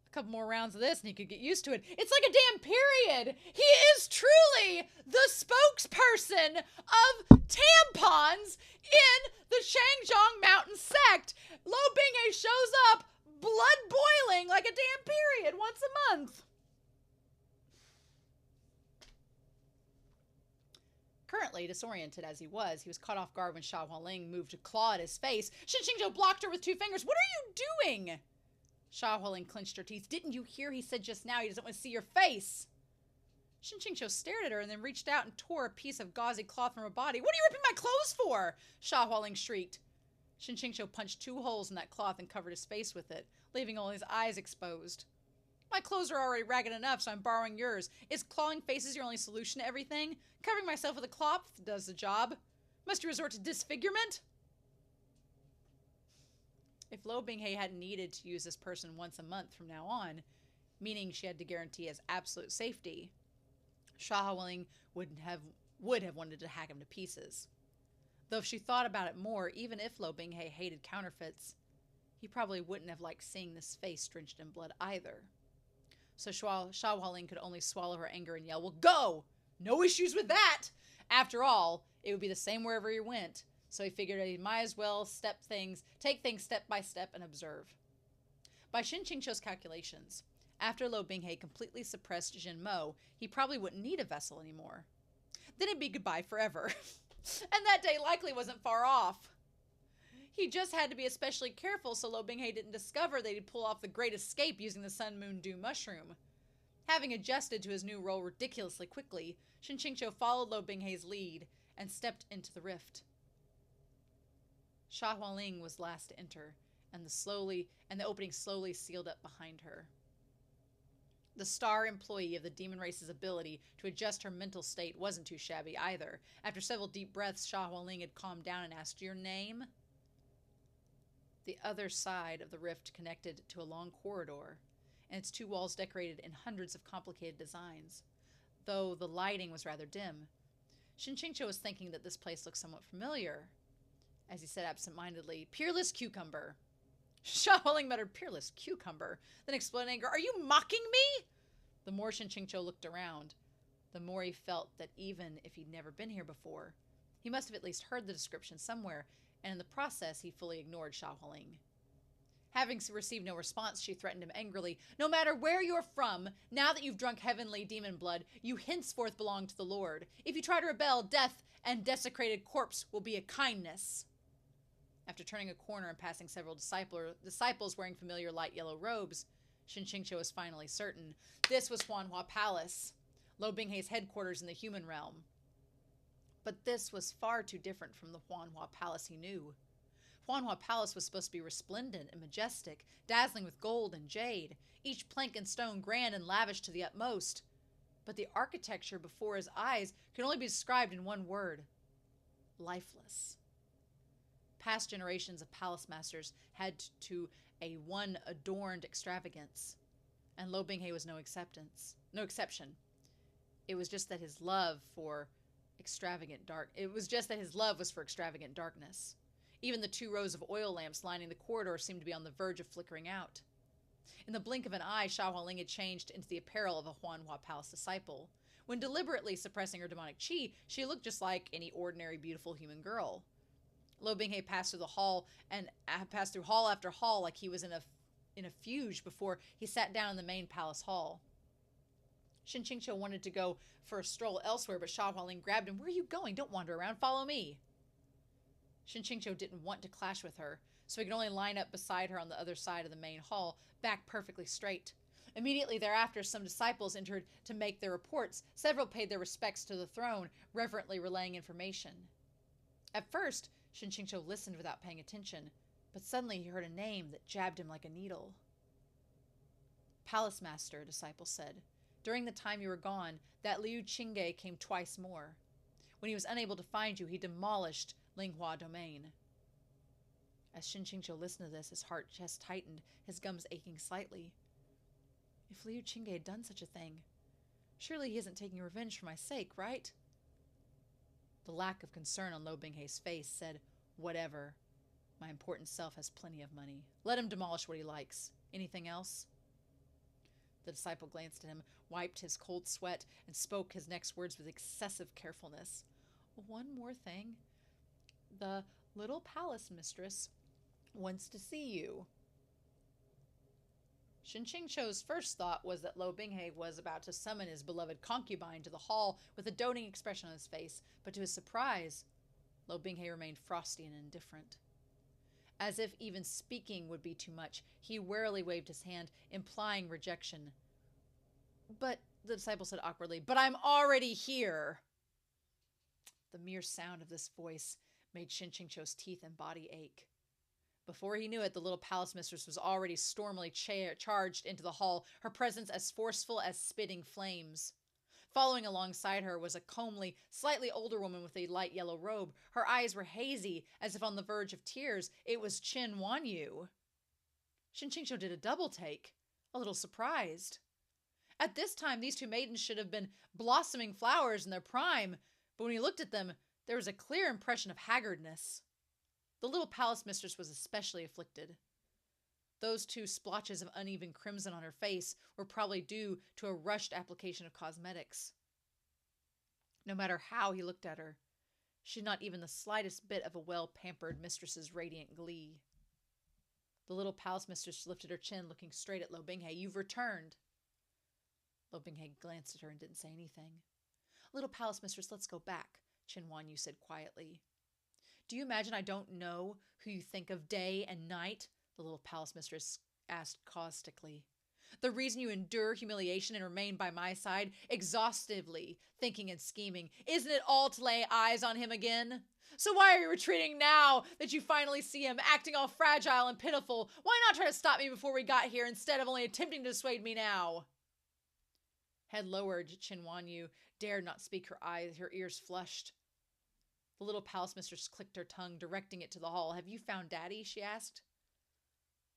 A couple more rounds of this and he could get used to it. It's like a damn period. He is truly the spokesperson of tampons in the Cang Qing Mountain Sect. Luo Binghe shows up, blood boiling like a damn period once a month. Currently, disoriented as he was caught off guard when Hualing moved to claw at his face. Shen QingQiu blocked her with two fingers. What are you doing? Hualing clenched her teeth. Didn't you hear he said just now he doesn't want to see your face? Shen QingQiu stared at her and then reached out and tore a piece of gauzy cloth from her body. What are you ripping my clothes for? Hualing shrieked. Shen QingQiu punched two holes in that cloth and covered his face with it, leaving only his eyes exposed. My clothes are already ragged enough, so I'm borrowing yours. Is clawing faces your only solution to everything? Covering myself with a cloth does the job. Must you resort to disfigurement? If Luo Binghe hadn't needed to use this person once a month from now on, meaning she had to guarantee his absolute safety, Hualing would have wanted to hack him to pieces. Though if she thought about it more, even if Luo Binghe hated counterfeits, he probably wouldn't have liked seeing this face drenched in blood either. So Hualing could only swallow her anger and yell, well, go! No issues with that! After all, it would be the same wherever he went, so he figured he might as well take things step by step and observe. By Shen QingQiu's calculations, after Luo Binghe completely suppressed Jin Mo, he probably wouldn't need a vessel anymore. Then it'd be goodbye forever. And that day likely wasn't far off. He just had to be especially careful so Luo Binghe didn't discover that he'd pull off the great escape using the sun, moon, dew mushroom. Having adjusted to his new role ridiculously quickly, Shen QingQiu followed Luo Binghe's lead and stepped into the rift. Hualing was last to enter, and the opening slowly sealed up behind her. The star employee of the demon race's ability to adjust her mental state wasn't too shabby either. After several deep breaths, Hualing had calmed down and asked, your name? The other side of the rift connected to a long corridor, and its two walls decorated in hundreds of complicated designs. Though the lighting was rather dim, Shen QingQiu was thinking that this place looked somewhat familiar, as he said absent-mindedly, Peerless Cucumber. Hualing muttered, "Peerless cucumber," then exploded in anger. "Are you mocking me?" The more Shen QingQiu looked around, the more he felt that even if he'd never been here before, he must have at least heard the description somewhere, and in the process he fully ignored Hualing. Having received no response, she threatened him angrily. "No matter where you're from, now that you've drunk heavenly demon blood, you henceforth belong to the Lord. If you try to rebel, death and desecrated corpse will be a kindness." After turning a corner and passing several disciples wearing familiar light yellow robes, Shen QingQiu was finally certain. This was Huanhua Palace, Luo Binghe's headquarters in the human realm. But this was far too different from the Huanhua Palace he knew. Huanhua Palace was supposed to be resplendent and majestic, dazzling with gold and jade, each plank and stone grand and lavish to the utmost. But the architecture before his eyes could only be described in one word: lifeless. Past generations of palace masters had to a one adorned extravagance, and Luo Binghe was no exception. It was just that his love was for extravagant darkness. Even the 2 rows of oil lamps lining the corridor seemed to be on the verge of flickering out. In the blink of an eye, Hualing had changed into the apparel of a Huanhua Palace disciple. When deliberately suppressing her demonic qi, she looked just like any ordinary beautiful human girl. Luo Binghe passed through hall after hall like he was in a fugue before he sat down in the main palace hall. Shen QingQiu wanted to go for a stroll elsewhere, but Hualing grabbed him. "Where are you going? Don't wander around. Follow me." Shen QingQiu didn't want to clash with her, so he could only line up beside her on the other side of the main hall, back perfectly straight. Immediately thereafter, some disciples entered to make their reports. Several paid their respects to the throne, reverently relaying information. At first, Shen QingQiu listened without paying attention, but suddenly he heard a name that jabbed him like a needle. "Palace Master," a disciple said. "During the time you were gone, that Liu Qingge came twice more. When he was unable to find you, he demolished Linghua Domain." As Shen QingQiu listened to this, his heart chest tightened, his gums aching slightly. If Liu Qingge had done such a thing, surely he isn't taking revenge for my sake, right? The lack of concern on Luo Binghe's face said, "Whatever. My important self has plenty of money. Let him demolish what he likes. Anything else?" The disciple glanced at him, wiped his cold sweat, and spoke his next words with excessive carefulness. "One more thing. The little palace mistress wants to see you." Shen QingQiu's first thought was that Luo Binghe was about to summon his beloved concubine to the hall with a doting expression on his face, but to his surprise, Luo Binghe remained frosty and indifferent. As if even speaking would be too much, he warily waved his hand, implying rejection. "But," the disciple said awkwardly, "but I'm already here." The mere sound of this voice made Shen QingQiu's teeth and body ache. Before he knew it, the little palace mistress was already stormily charged into the hall, her presence as forceful as spitting flames. Following alongside her was a comely, slightly older woman with a light yellow robe. Her eyes were hazy, as if on the verge of tears. It was Chen Wanyu. Shen QingQiu did a double take, a little surprised. At this time, these 2 maidens should have been blossoming flowers in their prime, but when he looked at them, there was a clear impression of haggardness. The little palace mistress was especially afflicted. Those 2 splotches of uneven crimson on her face were probably due to a rushed application of cosmetics. No matter how he looked at her, she had not even the slightest bit of a well-pampered mistress's radiant glee. The little palace mistress lifted her chin, looking straight at Luo Binghe. "You've returned." Luo Binghe glanced at her and didn't say anything. "Little palace mistress, let's go back," Chen Wanyu said quietly. "Do you imagine I don't know who you think of day and night?" the little palace mistress asked caustically. "The reason you endure humiliation and remain by my side, exhaustively thinking and scheming, isn't it all to lay eyes on him again? So why are you retreating now that you finally see him, acting all fragile and pitiful? Why not try to stop me before we got here instead of only attempting to dissuade me now?" Head lowered, Chen Wanyu dared not speak, her ears flushed. The little palace mistress clicked her tongue, directing it to the hall. "Have you found Daddy?" she asked.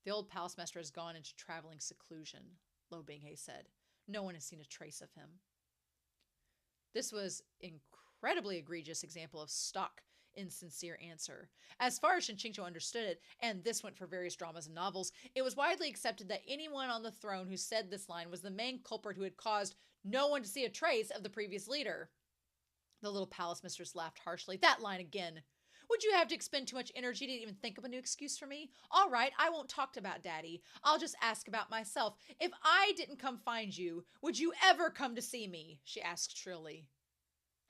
"The old palace master has gone into traveling seclusion," Luo Binghe said. "No one has seen a trace of him." This was an incredibly egregious example of stock insincere answer. As far as Shen QingQiu understood it, and this went for various dramas and novels, it was widely accepted that anyone on the throne who said this line was the main culprit who had caused no one to see a trace of the previous leader. The little palace mistress laughed harshly. That line again. Would you have to expend too much energy to even think of a new excuse for me? All right, I won't talk about Daddy. I'll just ask about myself. If I didn't come find you, would you ever come to see me? She asked shrilly.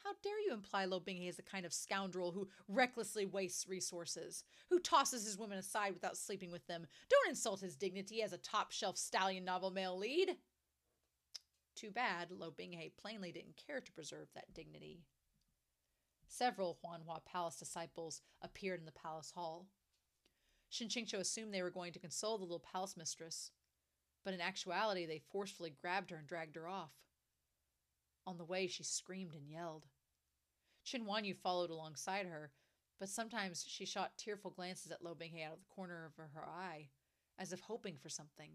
How dare you imply Luo Binghe is the kind of scoundrel who recklessly wastes resources, who tosses his women aside without sleeping with them? Don't insult his dignity as a top-shelf stallion novel male lead. Too bad Luo Binghe plainly didn't care to preserve that dignity. Several Huanhua palace disciples appeared in the palace hall. Shen QingQiu assumed they were going to console the little palace mistress, but in actuality they forcefully grabbed her and dragged her off. On the way, she screamed and yelled. Chen Wanyu followed alongside her, but sometimes she shot tearful glances at Luo Binghe out of the corner of her eye, as if hoping for something.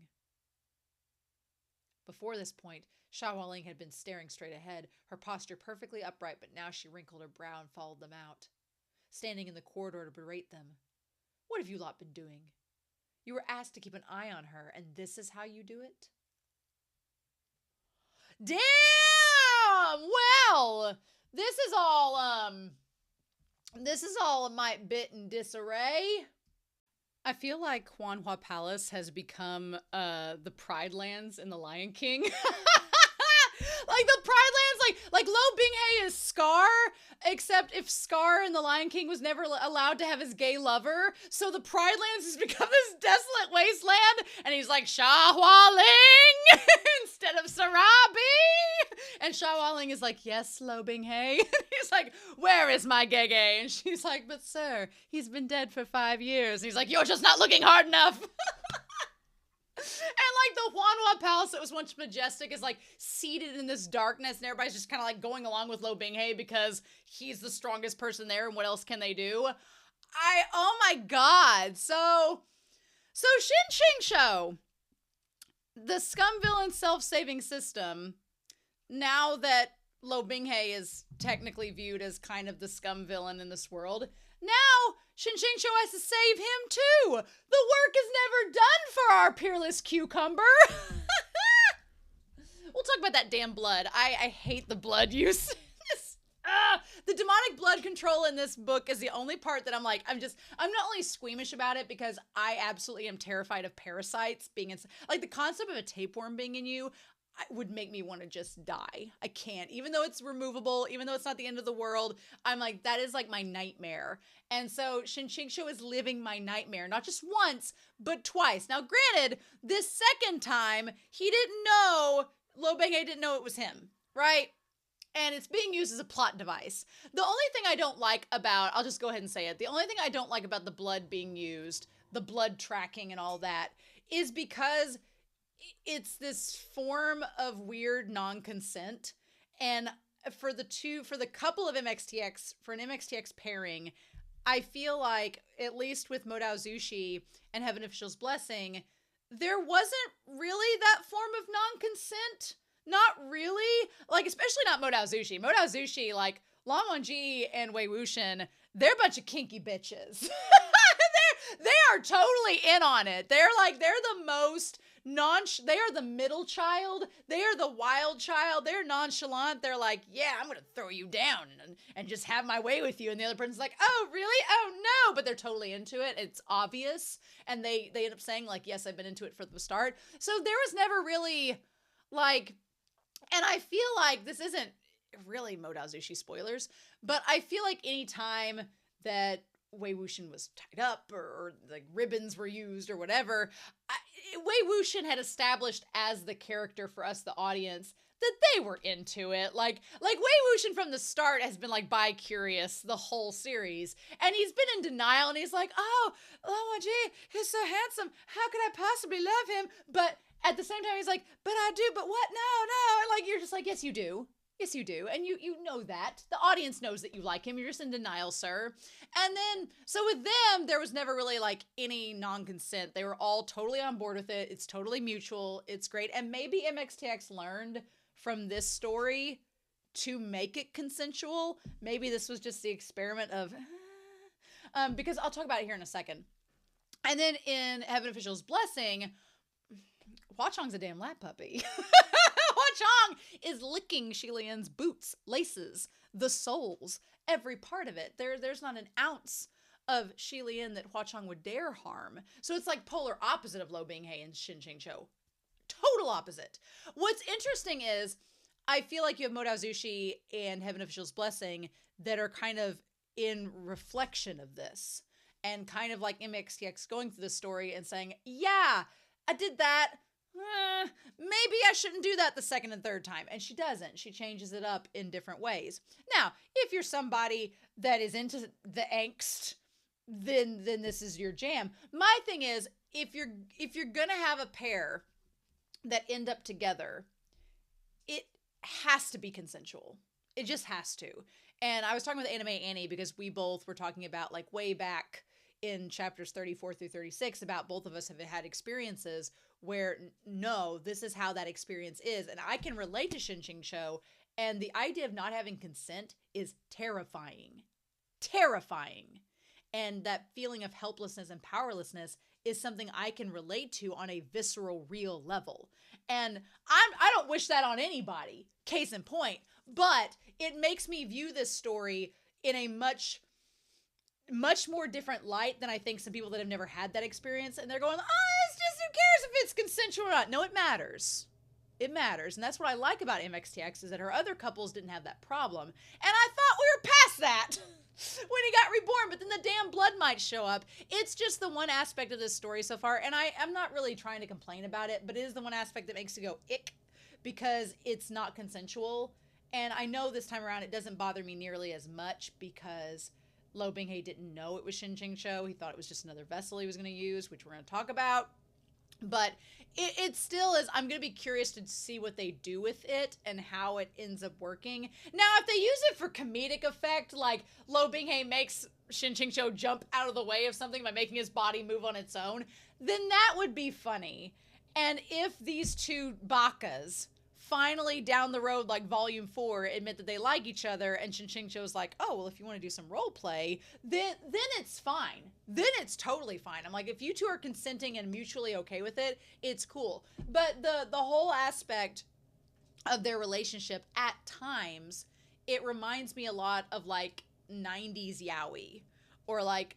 Before this point, Hualing had been staring straight ahead, her posture perfectly upright, but now she wrinkled her brow and followed them out, standing in the corridor to berate them. What have you lot been doing? You were asked to keep an eye on her, and this is how you do it? Damn! Well, this is all a mite bit in disarray. I feel like Huanhua Palace has become the Pride Lands in The Lion King. Like the Pride Lands, like Luo Binghe is Scar, except if Scar in The Lion King was never allowed to have his gay lover, so the Pride Lands has become this desolate wasteland, and he's like, Hualing instead of Sarabi, and Hualing is like, yes, Luo Binghe. He's like, where is my gege? And she's like, but sir, he's been dead for 5 years. And he's like, you're just not looking hard enough. And like the Huanhua Palace that was once majestic is like seated in this darkness, and everybody's just kind of like going along with Luo Binghe because he's the strongest person there, and what else can they do? Oh my god. So Shen QingQiu, the Scum villain self-saving system, now that Luo Binghe is technically viewed as kind of the Scum villain in this world, now Shen QingQiu has to save him too. The work is never done for our peerless cucumber. We'll talk about that damn blood. I hate the blood use. The demonic blood control in this book is the only part that I'm like, I'm not only squeamish about it because I absolutely am terrified of parasites being in, like the concept of a tapeworm being in you would make me want to just die. I can't, even though it's removable, even though it's not the end of the world, I'm like, that is like my nightmare. And so Shen QingQiu is living my nightmare, not just once, but twice. Now, granted, this second time, he didn't know, Luo Binghe didn't know it was him, right? And it's being used as a plot device. The only thing I don't like about, I'll just go ahead and say it, the only thing I don't like about the blood being used, the blood tracking and all that, is because it's this form of weird non-consent. And for the couple of MXTX, for an MXTX pairing, I feel like, at least with Modao Zushi and Heaven Official's Blessing, there wasn't really that form of non-consent. Not really. Like, especially not Modao Zushi. Modao Zushi, like, Lan Wangji and Wei Wuxian, they're a bunch of kinky bitches. They are totally in on it. They're the most they are the middle child. They are the wild child. They're nonchalant. They're like, yeah, I'm going to throw you down and just have my way with you. And the other person's like, oh, really? Oh, no. But they're totally into it. It's obvious. And they end up saying, like, yes, I've been into it from the start. So there was never really, like, and I feel like this isn't really Modao Zushi spoilers, but I feel like any time that Wei Wuxian was tied up or like ribbons were used or whatever, Wei Wuxian had established as the character for us, the audience, that they were into it. Like Wei Wuxian from the start has been like bi-curious the whole series, and he's been in denial, and he's like, oh, oh, gee, he's so handsome. How could I possibly love him? But at the same time, he's like, but I do, but what? No. And like, you're just like, yes, you do. Yes, you do. And you know that. The audience knows that you like him. You're just in denial, sir. And then, so with them, there was never really like any non-consent. They were all totally on board with it. It's totally mutual. It's great. And maybe MXTX learned from this story to make it consensual. Maybe this was just the experiment of, because I'll talk about it here in a second. And then in Heaven Official's Blessing, Huachong's a damn lap puppy. Huachong is licking Shilian's boots, laces, the soles, every part of it. There's not an ounce of Shilian that Huachong would dare harm. So it's like polar opposite of Luo Binghe and Shen QingQiu. Total opposite. What's interesting is I feel like you have Modao Zushi and Heaven Official's Blessing that are kind of in reflection of this. And kind of like MXTX going through the story and saying, yeah, I did that. Maybe I shouldn't do that the second and third time. And she doesn't. She changes it up in different ways. Now, if you're somebody that is into the angst, then this is your jam. My thing is, if you're gonna have a pair that end up together, it has to be consensual. It just has to. And I was talking with Anime Annie because we both were talking about like way back in chapters 34 through 36 about both of us have had experiences where no, this is how that experience is. And I can relate to Shen QingQiu, and the idea of not having consent is terrifying. Terrifying. And that feeling of helplessness and powerlessness is something I can relate to on a visceral, real level. And I don't wish that on anybody, case in point, but it makes me view this story in a much more different light than I think some people that have never had that experience. And they're going, it's just, who cares if it's consensual or not? No, it matters. It matters. And that's what I like about MXTX is that her other couples didn't have that problem. And I thought we were past that when he got reborn, but then the damn blood might show up. It's just the one aspect of this story so far. And I'm not really trying to complain about it, but it is the one aspect that makes you go, ick, because it's not consensual. And I know this time around it doesn't bother me nearly as much because Luo Binghe didn't know it was Shen QingQiu. He thought it was just another vessel he was going to use, which we're going to talk about. But it still is, I'm going to be curious to see what they do with it and how it ends up working. Now, if they use it for comedic effect, like Luo Binghe makes Shen QingQiu jump out of the way of something by making his body move on its own, then that would be funny. And if these two bakas finally down the road, like volume 4, admit that they like each other, and Shen QingQiu's like, oh, well, if you want to do some role play, then it's fine. Then it's totally fine. I'm like, if you two are consenting and mutually okay with it, it's cool. But the whole aspect of their relationship at times, it reminds me a lot of like 90s yaoi or like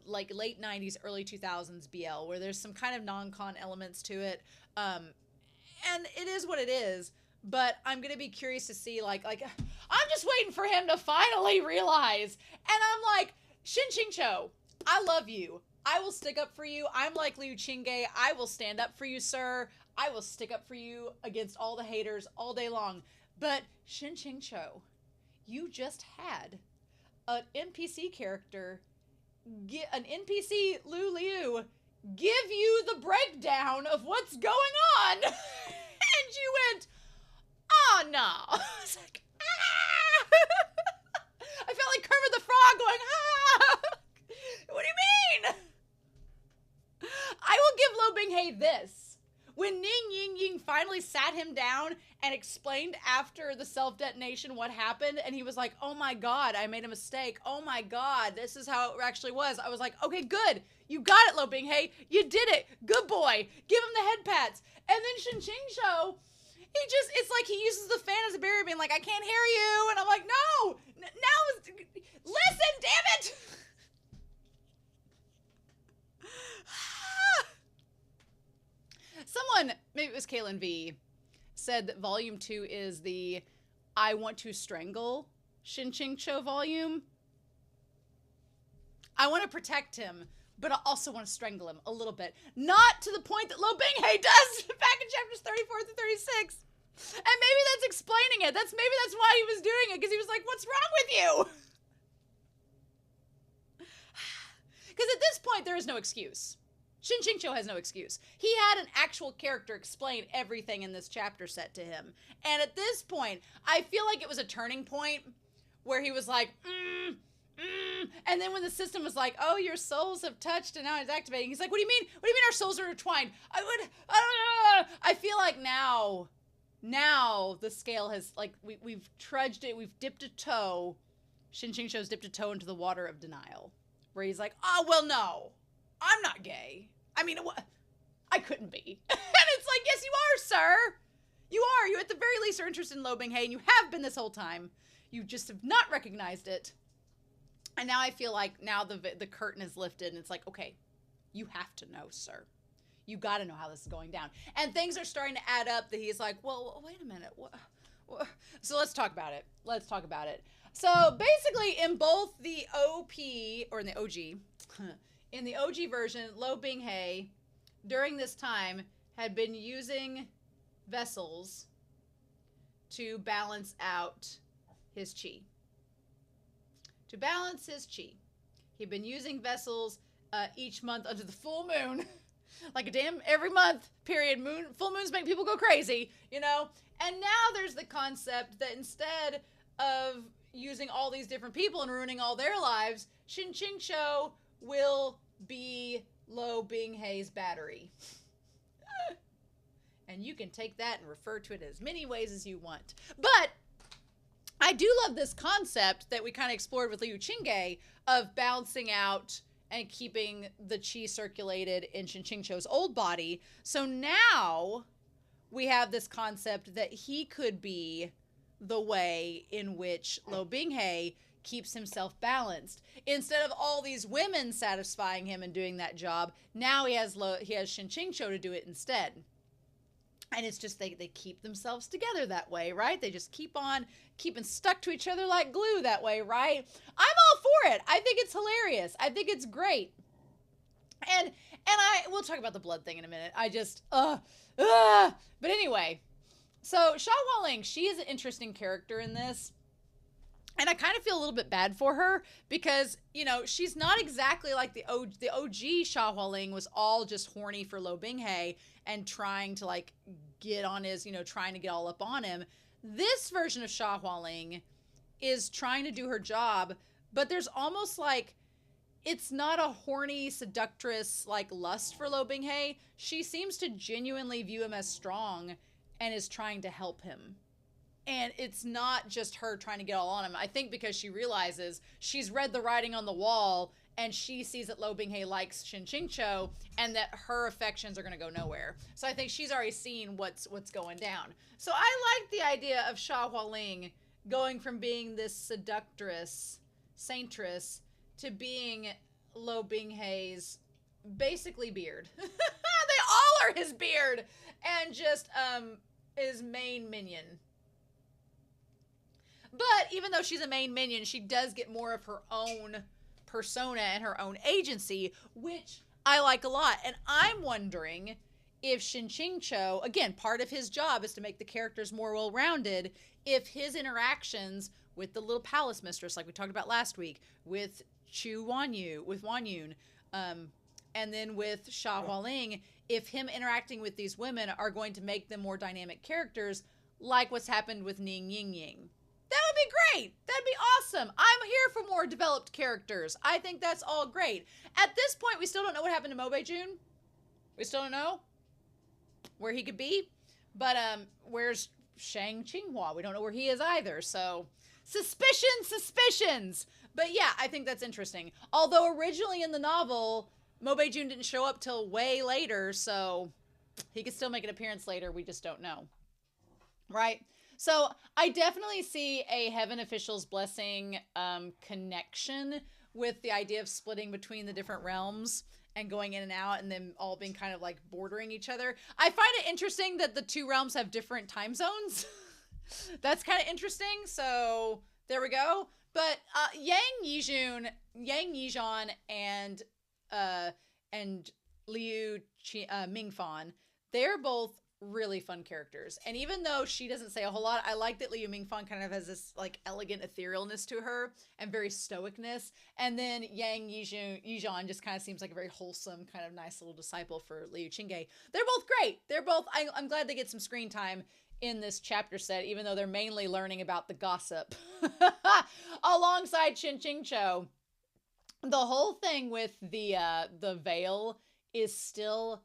late 90s, early 2000s BL, where there's some kind of non-con elements to it. And it is what it is, but I'm going to be curious to see, like, I'm just waiting for him to finally realize. And I'm like, Shen QingQiu, I love you. I will stick up for you. I'm like Liu Qingge. I will stand up for you, sir. I will stick up for you against all the haters all day long. But Shen QingQiu, you just had an NPC character, an NPC Liu, give you the breakdown of what's going on. And you went, oh no. I was like, ah. I felt like Kermit the Frog going, ah. What do you mean? I will give Luo Binghe this. When Ning Ying finally sat him down and explained after the self-detonation what happened, and he was like, oh my God, I made a mistake. Oh my God, this is how it actually was. I was like, okay, good. You got it, Luo Binghe. You did it. Good boy. Give him the head pats. And then Shen QingQiu, it's like he uses the fan as a barrier, being like, I can't hear you. And I'm like, no, now, listen, damn it. Someone, maybe it was Kaylin V, said that volume 2 is the I want to strangle Shen QingQiu volume. I want to protect him, but I also want to strangle him a little bit. Not to the point that Luo Binghe does back in chapters 34 through 36. And maybe that's explaining it. Maybe that's why he was doing it, because he was like, what's wrong with you? Because at this point, there is no excuse. Shen QingQiu has no excuse. He had an actual character explain everything in this chapter set to him. And at this point, I feel like it was a turning point where he was like, and then when the system was like, oh, your souls have touched and now it's activating, he's like, what do you mean? What do you mean our souls are intertwined? I feel like now the scale has, like, we've trudged it, we've dipped a toe. Shen QingQiu's dipped a toe into the water of denial. where he's like, oh, well, no, I'm not gay. I mean, I couldn't be. And it's like, yes, you are, sir. You are. You at the very least are interested in Luo Binghe, and you have been this whole time. You just have not recognized it. And now I feel like now the curtain is lifted, and it's like, okay, you have to know, sir. You got to know how this is going down. And things are starting to add up that he's like, well, wait a minute. What? So let's talk about it. So basically in both the OP, or in the OG, in the OG version, Luo Binghe, during this time, had been using vessels to balance out his chi. To balance his chi. He'd been using vessels each month under the full moon. Like a damn every month period. Full moons make people go crazy, you know? And now there's the concept that instead of using all these different people and ruining all their lives, Shen QingQiu will be Luo Binghe's battery. And you can take that and refer to it as many ways as you want. But I do love this concept that we kind of explored with Liu Qingge of balancing out and keeping the chi circulated in Shen QingQiu's old body. So now we have this concept that he could be the way in which Luo Binghe keeps himself balanced. Instead of all these women satisfying him and doing that job, now he has Shen QingQiu to do it instead. And it's just they keep themselves together that way, right? They just keep on keeping stuck to each other like glue that way, right? I'm all for it. I think it's hilarious. I think it's great. And we'll talk about the blood thing in a minute. But anyway, so Hualing, she is an interesting character in this. And I kind of feel a little bit bad for her because, you know, she's not exactly like the OG Hualing was all just horny for Luo Binghe and trying to like get on his, you know, trying to get all up on him. This version of Hualing is trying to do her job, but there's almost like it's not a horny seductress like lust for Luo Binghe. She seems to genuinely view him as strong and is trying to help him. And it's not just her trying to get all on him. I think because she realizes she's read the writing on the wall and she sees that Luo Binghe likes Shen QingQiu and that her affections are going to go nowhere. So I think she's already seen what's going down. So I like the idea of Hualing going from being this seductress, saintress, to being Luo Binghe's basically beard. They all are his beard and just his main minion. But even though she's a main minion, she does get more of her own persona and her own agency, which I like a lot. And I'm wondering if Shen QingQiu, again, part of his job is to make the characters more well-rounded, if his interactions with the little palace mistress, like we talked about last week, with Huan Yun, and then with Hualing, if him interacting with these women are going to make them more dynamic characters, like what's happened with Ning Ying. That would be great. That'd be awesome. I'm here for more developed characters. I think that's all great. At this point, we still don't know what happened to Mobei-jun. We still don't know where he could be. But where's Shang Qinghua? We don't know where he is either. So suspicions. But yeah, I think that's interesting. Although originally in the novel, Mobei-jun didn't show up till way later. So he could still make an appearance later. We just don't know. Right? So I definitely see a Heaven Official's Blessing connection with the idea of splitting between the different realms and going in and out and them all being kind of like bordering each other. I find it interesting that the two realms have different time zones. That's kind of interesting. So there we go. But Yang Yizhan and Liu Mingfan, they're both really fun characters. And even though she doesn't say a whole lot, I like that Liu Mingfan kind of has this like elegant etherealness to her and very stoicness. And then Yang Yizhan just kind of seems like a very wholesome, kind of nice little disciple for Liu Qingge. They're both great. I'm glad they get some screen time in this chapter set, even though they're mainly learning about the gossip alongside Shen QingQiu. The whole thing with the veil is still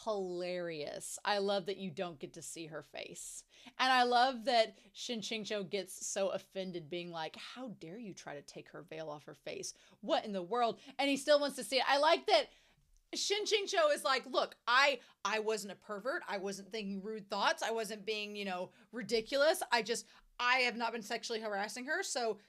hilarious. I love that you don't get to see her face. And I love that Shen QingQiu gets so offended, being like, how dare you try to take her veil off her face? What in the world? And he still wants to see it. I like that Shen QingQiu is like, look, I wasn't a pervert. I wasn't thinking rude thoughts. I wasn't being, ridiculous. I have not been sexually harassing her. So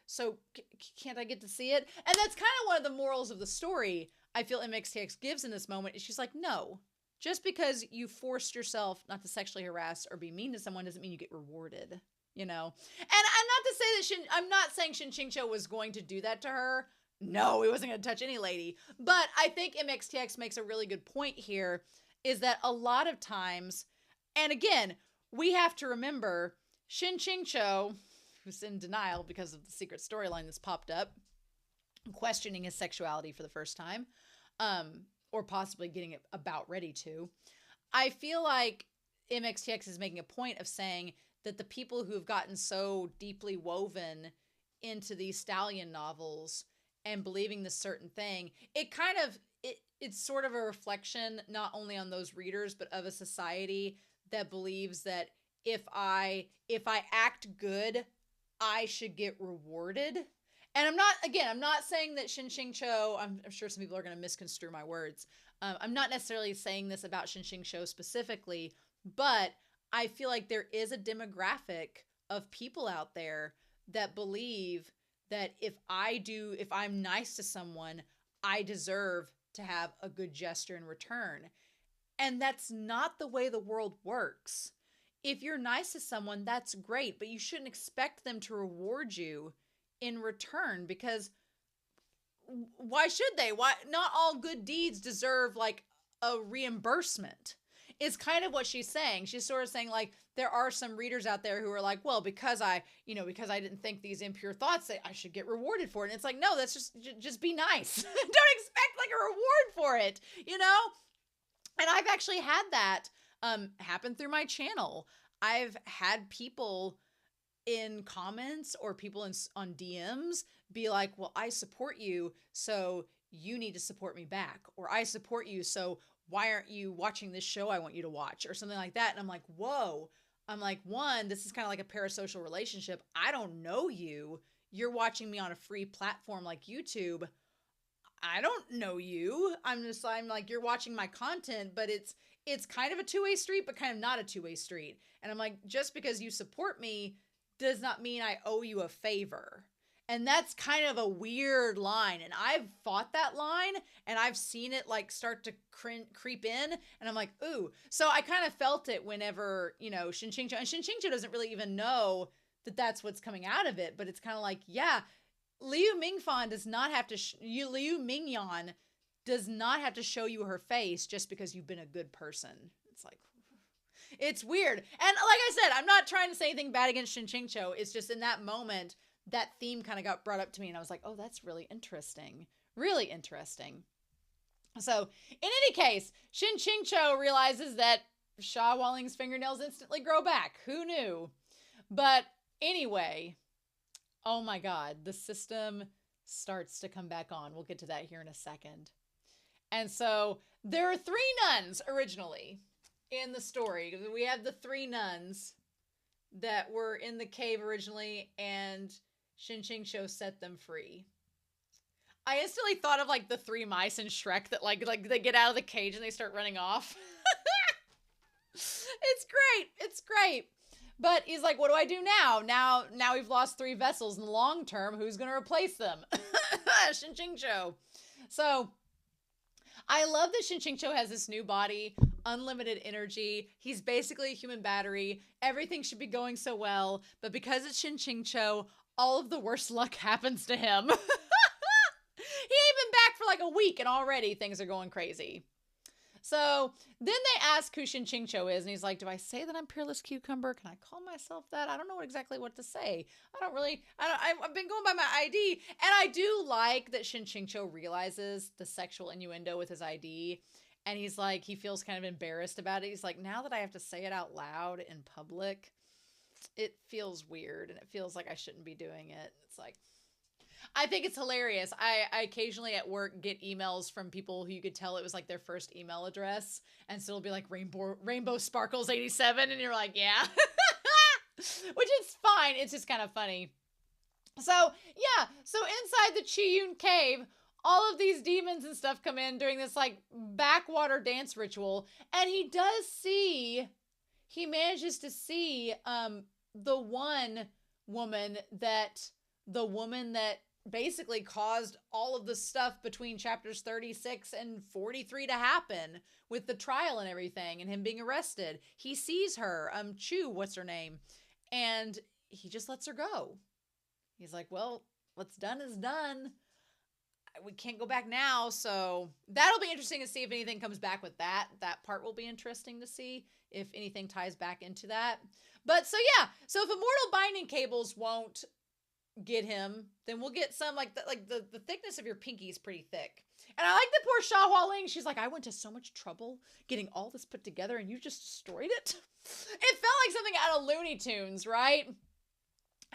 can't I get to see it? And that's kind of one of the morals of the story I feel MXTX gives in this moment. Is she's like, no, just because you forced yourself not to sexually harass or be mean to someone doesn't mean you get rewarded, And I'm not to say that I'm not saying Shen QingQiu was going to do that to her. No, he wasn't going to touch any lady. But I think MXTX makes a really good point here, is that a lot of times, and again, we have to remember Shen QingQiu, who's in denial because of the secret storyline that's popped up, questioning his sexuality for the first time, or possibly getting about ready to. I feel like MXTX is making a point of saying that the people who have gotten so deeply woven into these stallion novels and believing this certain thing, it's sort of a reflection not only on those readers, but of a society that believes that if I act good, I should get rewarded. And I'm not saying that Shen QingQiu, I'm sure some people are going to misconstrue my words. I'm not necessarily saying this about Shen QingQiu specifically, but I feel like there is a demographic of people out there that believe that if I'm nice to someone, I deserve to have a good gesture in return. And that's not the way the world works. If you're nice to someone, that's great, but you shouldn't expect them to reward you in return, because why should they? Why not all good deeds deserve like a reimbursement? Is kind of what she's saying. She's sort of saying like there are some readers out there who are like, well, because I didn't think these impure thoughts, I should get rewarded for it. And it's like, no, that's just be nice. Don't expect like a reward for it, And I've actually had that happen through my channel. I've had people in comments or people on DMs be like, well, I support you, so you need to support me back. Or I support you, so why aren't you watching this show I want you to watch? Or something like that. And I'm like, whoa. I'm like, one, this is kind of like a parasocial relationship. I don't know you. You're watching me on a free platform like YouTube. I don't know you. I'm like, you're watching my content, but it's kind of a two-way street, but kind of not a two-way street. And I'm like, just because you support me does not mean I owe you a favor. And that's kind of a weird line. And I've fought that line and I've seen it like start to creep in. And I'm like, ooh. So I kind of felt it whenever, Shen QingQiu. And Shen QingQiu doesn't really even know that that's what's coming out of it. But it's kind of like, yeah, Liu Mingyan does not have to show you her face just because you've been a good person. It's like, it's weird. And like I said, I'm not trying to say anything bad against Shen QingQiu. It's just in that moment, that theme kind of got brought up to me and I was like, oh, that's really interesting. Really interesting. So in any case, Shen QingQiu realizes that Sha Hualing's fingernails instantly grow back. Who knew? But anyway, oh my God, the system starts to come back on. We'll get to that here in a second. And so there are 3 nuns originally in the story. We have the 3 nuns that were in the cave originally, and Shen QingQiu set them free. I instantly thought of like the 3 mice in Shrek that like they get out of the cage and they start running off. It's great. It's great. But he's like, what do I do now? Now we've lost 3 vessels in the long term. Who's going to replace them? Shen QingQiu. So I love that Shen QingQiu has this new body, unlimited energy. He's basically a human battery. Everything should be going so well. But because it's Shen QingQiu, all of the worst luck happens to him. He ain't been back for like a week and already things are going crazy. So then they ask who Shen QingQiu is, and he's like, do I say that I'm Peerless Cucumber? Can I call myself that? I don't know exactly what to say. I've been going by my ID. And I do like that Shen QingQiu realizes the sexual innuendo with his ID. And he's like, he feels kind of embarrassed about it. He's like, now that I have to say it out loud in public, it feels weird. And it feels like I shouldn't be doing it. It's like, I think it's hilarious. I occasionally at work get emails from people who you could tell it was like their first email address. And so it'll be like Rainbow Sparkles 87. And you're like, yeah. Which is fine. It's just kind of funny. So, yeah. So inside the Qiyun cave, all of these demons and stuff come in during this like backwater dance ritual. And he manages to see the one woman that basically caused all of the stuff between chapters 36 and 43 to happen with the trial and everything and him being arrested. He sees her, Chu, what's her name? And he just lets her go. He's like, well, what's done is done. We can't go back now. So that'll be interesting to see if anything comes back with that. That part will be interesting to see if anything ties back into that. But so yeah, so if immortal binding cables won't get him, then we'll get some like the thickness of your pinky is pretty thick. And I like the poor Hualing. She's like, I went to so much trouble getting all this put together and you just destroyed it. It felt like something out of Looney Tunes, right?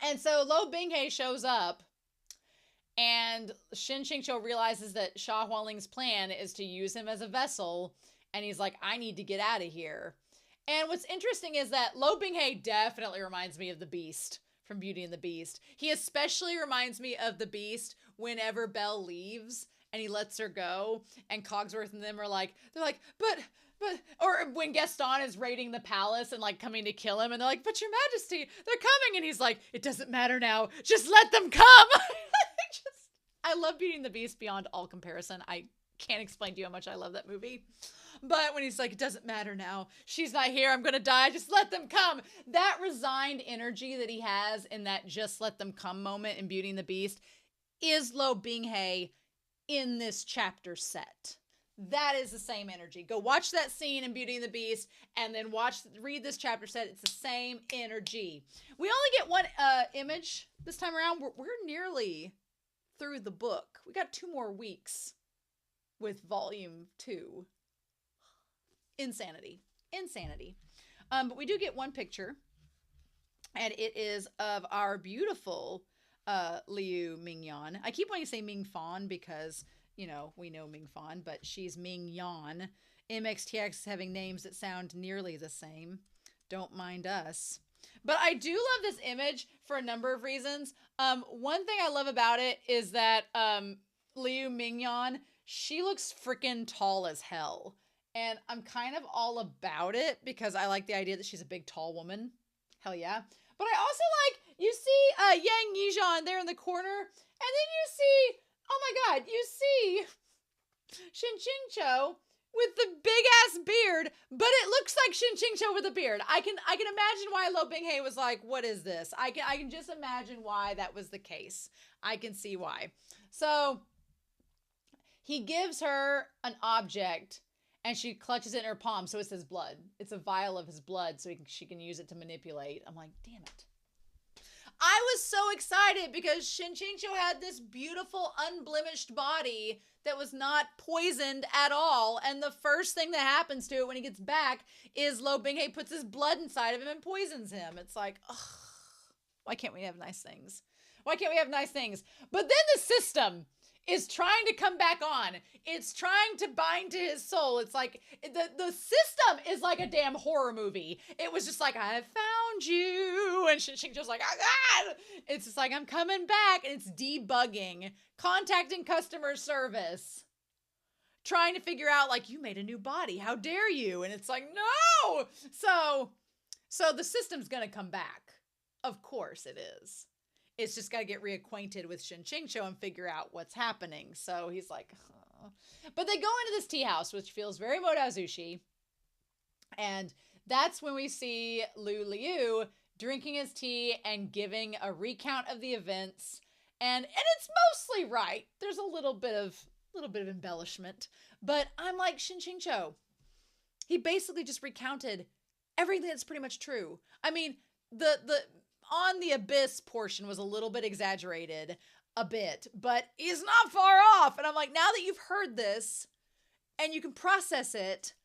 And so Luo Binghe shows up and Shen QingQiu realizes that Hualing's plan is to use him as a vessel. And he's like, I need to get out of here. And what's interesting is that Luo Binghe definitely reminds me of the Beast from Beauty and the Beast. He especially reminds me of the Beast whenever Belle leaves and he lets her go. And Cogsworth and them are like, they're like, but, or when Gaston is raiding the palace and like coming to kill him and they're like, but your majesty, they're coming. And he's like, it doesn't matter now. Just let them come. I love Beauty and the Beast beyond all comparison. I can't explain to you how much I love that movie. But when he's like, it doesn't matter now. She's not here. I'm going to die. Just let them come. That resigned energy that he has in that just let them come moment in Beauty and the Beast is Luo Binghe in this chapter set. That is the same energy. Go watch that scene in Beauty and the Beast and then read this chapter set. It's the same energy. We only get one image this time around. We're nearly through the book. We got 2 more weeks with volume 2. Insanity. But we do get one picture, and it is of our beautiful Liu Mingyan. I keep wanting to say Ming Fan because, you know, we know Ming Fan, but she's Ming Yan. MXTX having names that sound nearly the same. Don't mind us. But I do love this image for a number of reasons. One thing I love about it is that Liu Mingyan, she looks freaking tall as hell. And I'm kind of all about it because I like the idea that she's a big, tall woman. Hell yeah. But I also like, you see Yang Yizhan there in the corner. And then you see, oh my God, you see Shen QingQiu with the big ass beard. But it looks like Shen QingQiu with a beard. I can imagine why Luo Binghe was like, what is this? I can just imagine why that was the case. I can see why. So he gives her an object. And she clutches it in her palm, so it's his blood. It's a vial of his blood, so she can use it to manipulate. I'm like, damn it. I was so excited because Shen QingQiu had this beautiful, unblemished body that was not poisoned at all. And the first thing that happens to it when he gets back is Luo Binghe puts his blood inside of him and poisons him. It's like, ugh, why can't we have nice things? Why can't we have nice things? But then the system is trying to come back on. It's trying to bind to his soul. It's like, the system is like a damn horror movie. It was just like, I have found you. And Shen QingQiu's like, ah! It's just like, I'm coming back. And it's debugging, contacting customer service, trying to figure out like, you made a new body. How dare you? And it's like, no! So the system's going to come back. Of course it is. It's just got to get reacquainted with Shen QingQiu and figure out what's happening. So he's like, huh. But they go into this tea house, which feels very Modazushi. And that's when we see Liu drinking his tea and giving a recount of the events. And it's mostly right. There's a little bit of embellishment. But I'm like, Shen QingQiu, he basically just recounted everything that's pretty much true. I mean, the on the abyss portion was a little bit exaggerated, a bit, but he's not far off. And I'm like, now that you've heard this and you can process it,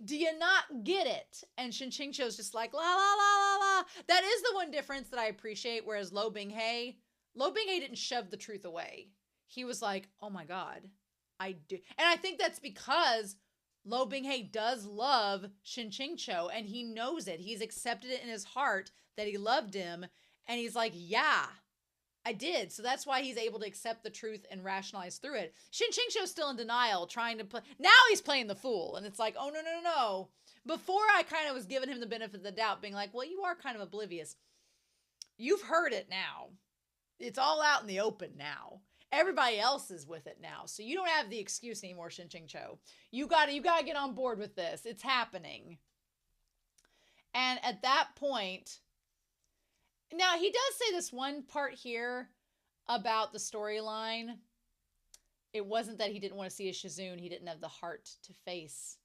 do you not get it? And Shen QingQiu's just like, la, la, la, la, la. That is the one difference that I appreciate. Whereas Luo Binghe, Luo Binghe didn't shove the truth away. He was like, oh my God, I do. And I think that's because Luo Binghe does love Shen QingQiu, and he knows it. He's accepted it in his heart that he loved him. And he's like, yeah, I did. So that's why he's able to accept the truth and rationalize through it. Shen QingQiu is still in denial, trying to play. Now he's playing the fool. And it's like, oh, no, no, no. Before I kind of was giving him the benefit of the doubt, being like, well, you are kind of oblivious. You've heard it now. It's all out in the open now. Everybody else is with it now. So you don't have the excuse anymore, Shen QingQiu. You gotta get on board with this. It's happening. And at that point, now he does say this one part here about the storyline. It wasn't that he didn't want to see a Shizun. He didn't have the heart to face.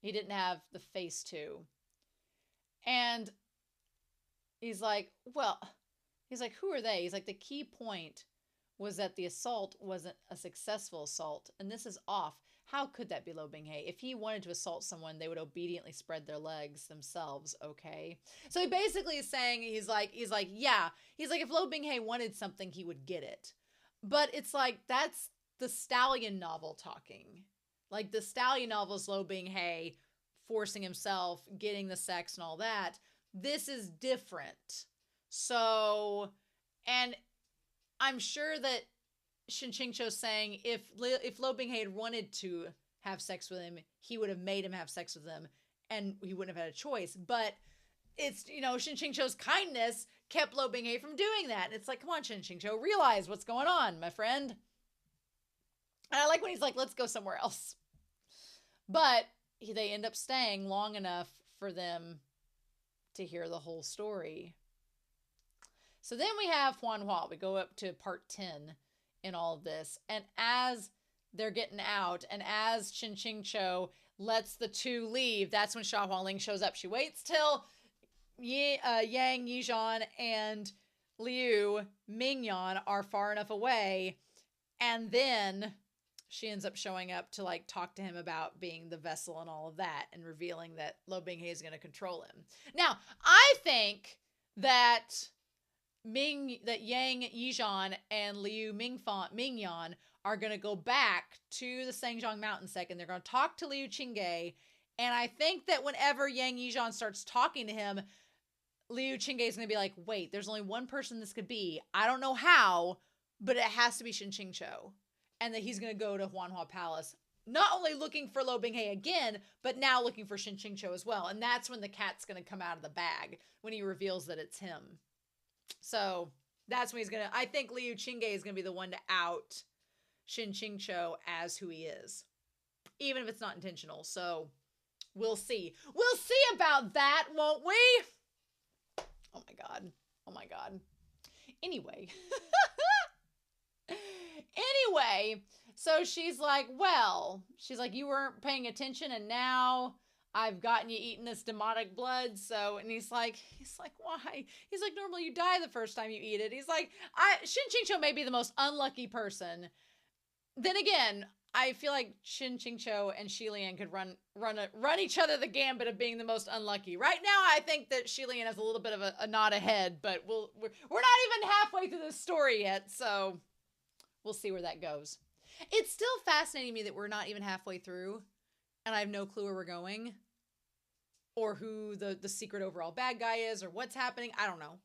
He didn't have the face to. And he's like, well, he's like, who are they? He's like, the key point was that the assault wasn't a successful assault, and this is off. How could that be Luo Binghe? If he wanted to assault someone, they would obediently spread their legs themselves, okay? So he basically is saying, he's like, yeah. He's like, if Luo Binghe wanted something, he would get it. But it's like, that's the Stallion novel talking. Like, the Stallion novel is Luo Binghe forcing himself, getting the sex and all that. This is different. So, and I'm sure that Shen QingQiu's saying if Luo Binghe had wanted to have sex with him, he would have made him have sex with him, and he wouldn't have had a choice. But it's, you know, Shen QingQiu's kindness kept Luo Binghe from doing that. And it's like, come on, Shen QingQiu, realize what's going on, my friend. And I like when he's like, let's go somewhere else. But they end up staying long enough for them to hear the whole story. So then we have Huan. We go up to part 10 in all of this. And as they're getting out, and as Shen QingQiu lets the two leave, that's when Hualing shows up. She waits till Yang Yizhan and Liu Mingyan are far enough away, and then she ends up showing up to like talk to him about being the vessel and all of that, and revealing that Luo Binghe is going to control him. Now, I think that Yang Yizhan and Liu Mingyan are going to go back to the Cang Mountain Sect, and they're going to talk to Liu Qingge. And I think that whenever Yang Yizhan starts talking to him, Liu Qingge is going to be like, wait, there's only one person this could be. I don't know how, but it has to be Shen QingQiu. And that he's going to go to Huanhua Palace, not only looking for Luo Binghe again, but now looking for Shen QingQiu as well. And that's when the cat's going to come out of the bag, when he reveals that it's him. So that's when he's going to, I think Liu Qingge is going to be the one to out Shen QingQiu as who he is, even if it's not intentional. So we'll see. We'll see about that, won't we? Oh my God. Oh my God. Anyway. Anyway, so she's like, well, you weren't paying attention, and now I've gotten you eating this demonic blood. So, and he's like, why? He's like, normally you die the first time you eat it. He's like, Shen QingQiu may be the most unlucky person. Then again, I feel like Shen QingQiu and Shilian could run each other the gambit of being the most unlucky. Right now, I think that Shilian has a little bit of a nod ahead, but we're not even halfway through the story yet, so we'll see where that goes. It's still fascinating me that we're not even halfway through, and I have no clue where we're going, or who the secret overall bad guy is, or what's happening. I don't know.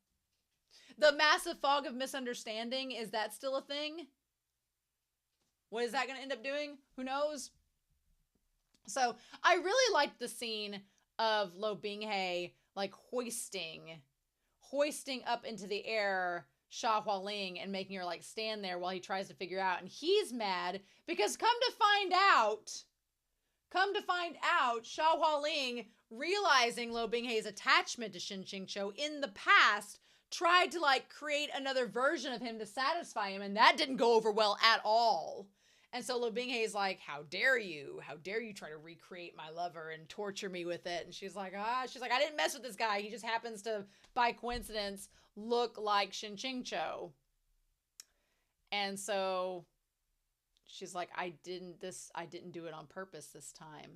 The massive fog of misunderstanding, is that still a thing? What is that going to end up doing? Who knows? So I really liked the scene of Luo Binghe like hoisting up into the air Hualing and making her like stand there while he tries to figure out. And he's mad because come to find out, Hualing, realizing Luo Binghe's attachment to Shen QingQiu in the past, tried to like create another version of him to satisfy him, and that didn't go over well at all. And so Luo Binghe's like, how dare you try to recreate my lover and torture me with it? And she's like, I didn't mess with this guy. He just happens to, by coincidence, look like Shen QingQiu. And so she's like, I didn't do it on purpose this time.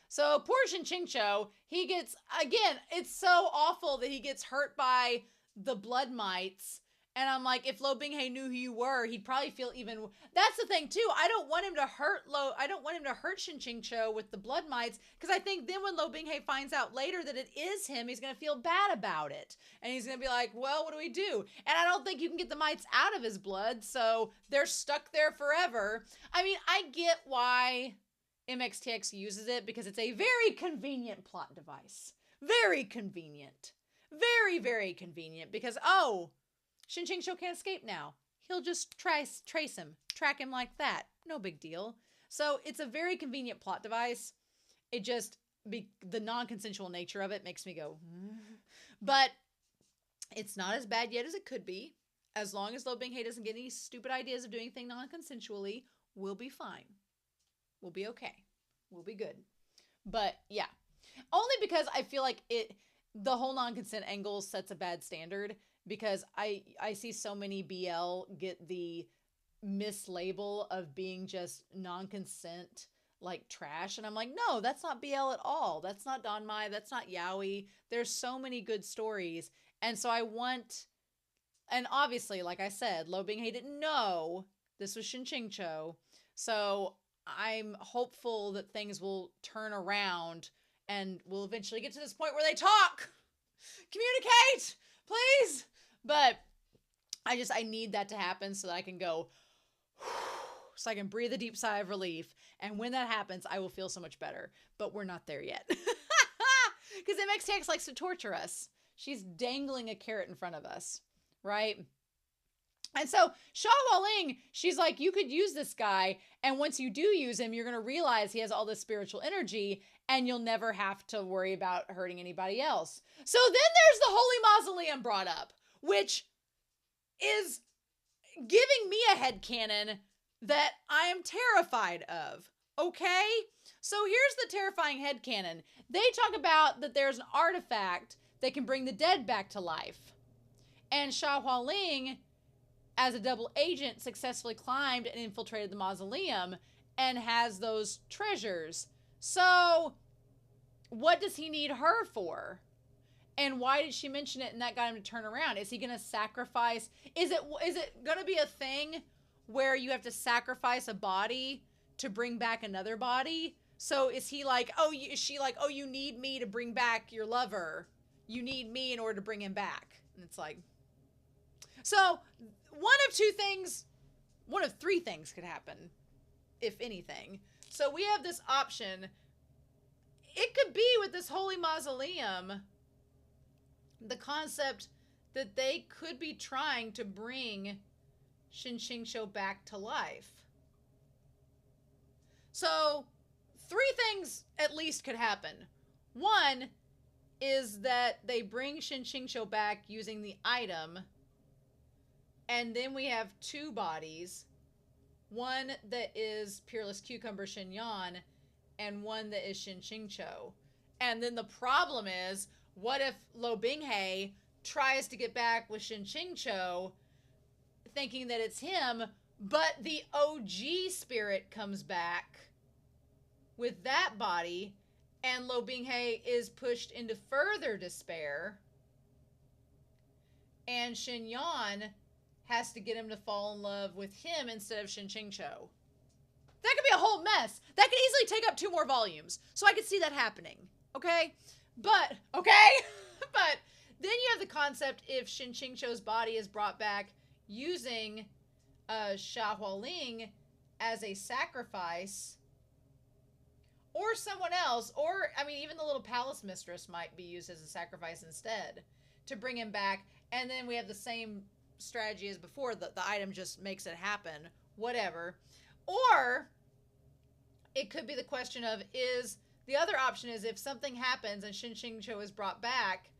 So poor Shen QingQiu, he gets, again, it's so awful that he gets hurt by the blood mites, And I'm like, if Luo Binghe knew who you were, he'd probably feel even. That's the thing too. I don't want him to hurt Shen QingQiu with the blood mites, because I think then when Luo Binghe finds out later that it is him, he's gonna feel bad about it, and he's gonna be like, well, what do we do? And I don't think you can get the mites out of his blood, so they're stuck there forever. I mean, I get why MXTX uses it, because it's a very convenient plot device. Very convenient. Very, very convenient, because, oh, Shen QingQiu can't escape now. He'll just trace him, track him like that. No big deal. So it's a very convenient plot device. It just, the non-consensual nature of it makes me go, But it's not as bad yet as it could be. As long as Luo Binghe doesn't get any stupid ideas of doing things non-consensually, we'll be fine. We'll be okay. We'll be good. But yeah, only because I feel like the whole non-consent angle sets a bad standard. Because I see so many BL get the mislabel of being just non-consent, like trash. And I'm like, no, that's not BL at all. That's not Donmai. That's not Yaoi. There's so many good stories. And so and obviously, like I said, Luo Binghe didn't know this was Shen QingQiu. So I'm hopeful that things will turn around and we'll eventually get to this point where they talk. Communicate, please. But I need that to happen so that I can go, so I can breathe a deep sigh of relief. And when that happens, I will feel so much better. But we're not there yet. Because MXTX likes to torture us. She's dangling a carrot in front of us, right? And so Hualing, she's like, you could use this guy. And once you do use him, you're going to realize he has all this spiritual energy. And you'll never have to worry about hurting anybody else. So then there's the Holy Mausoleum brought up, which is giving me a headcanon that I am terrified of, okay? So here's the terrifying headcanon. They talk about that there's an artifact that can bring the dead back to life. And Hualing, as a double agent, successfully climbed and infiltrated the mausoleum and has those treasures. So what does he need her for? And why did she mention it and that got him to turn around? Is he going to sacrifice? Is it going to be a thing where you have to sacrifice a body to bring back another body? So is he like, is she like, oh, you need me to bring back your lover. You need me in order to bring him back. And it's like, so one of three things could happen, if anything. So we have this option. It could be with this holy mausoleum, the concept that they could be trying to bring Shen QingQiu back to life. So three things at least could happen. One is that they bring Shen QingQiu back using the item, and then we have two bodies. One that is Peerless Cucumber Shen Yan, and one that is Shen QingQiu. And then the problem is, what if Luo Binghe tries to get back with Shen QingQiu, thinking that it's him, but the OG spirit comes back with that body, and Luo Binghe is pushed into further despair, and Shen Yan has to get him to fall in love with him instead of Shen QingQiu. That could be a whole mess. That could easily take up 2 more volumes. So I could see that happening. Okay? But then you have the concept if Shen QingQiu's body is brought back using Hualing as a sacrifice, or someone else, or, I mean, even the little palace mistress might be used as a sacrifice instead to bring him back. And then we have the same strategy as before. The item just makes it happen. Whatever. Or it could be the question of, the other option is if something happens and Shen QingQiu is brought back,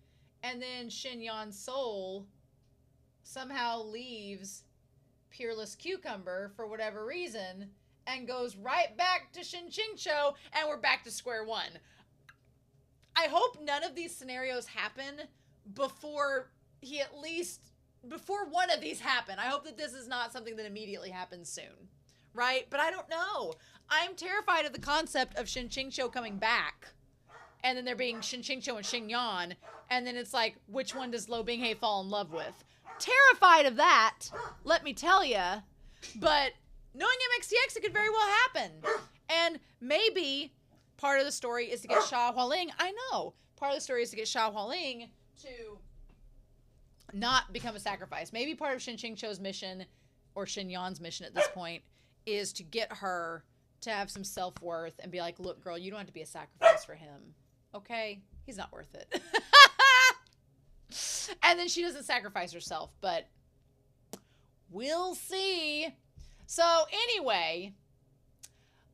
and then Shen Yan's soul somehow leaves Peerless Cucumber for whatever reason and goes right back to Shen QingQiu, and we're back to square one. I hope none of these scenarios happen before one of these happen. I hope that this is not something that immediately happens soon. Right? But I don't know. I'm terrified of the concept of Shen QingQiu coming back, and then there being Shen QingQiu and Shen Yan, and then it's like, which one does Luo Binghe fall in love with? Terrified of that, let me tell you. But knowing MXTX, it could very well happen. And maybe part of the story is to get Xia Hualing. I know. Part of the story is to get Xia Hualing to not become a sacrifice. Maybe part of Shen QingQiu's mission, or Shen Yan's mission at this point, is to get her to have some self-worth and be like, look, girl, you don't have to be a sacrifice for him. Okay? He's not worth it. And then she doesn't sacrifice herself, but we'll see. So anyway,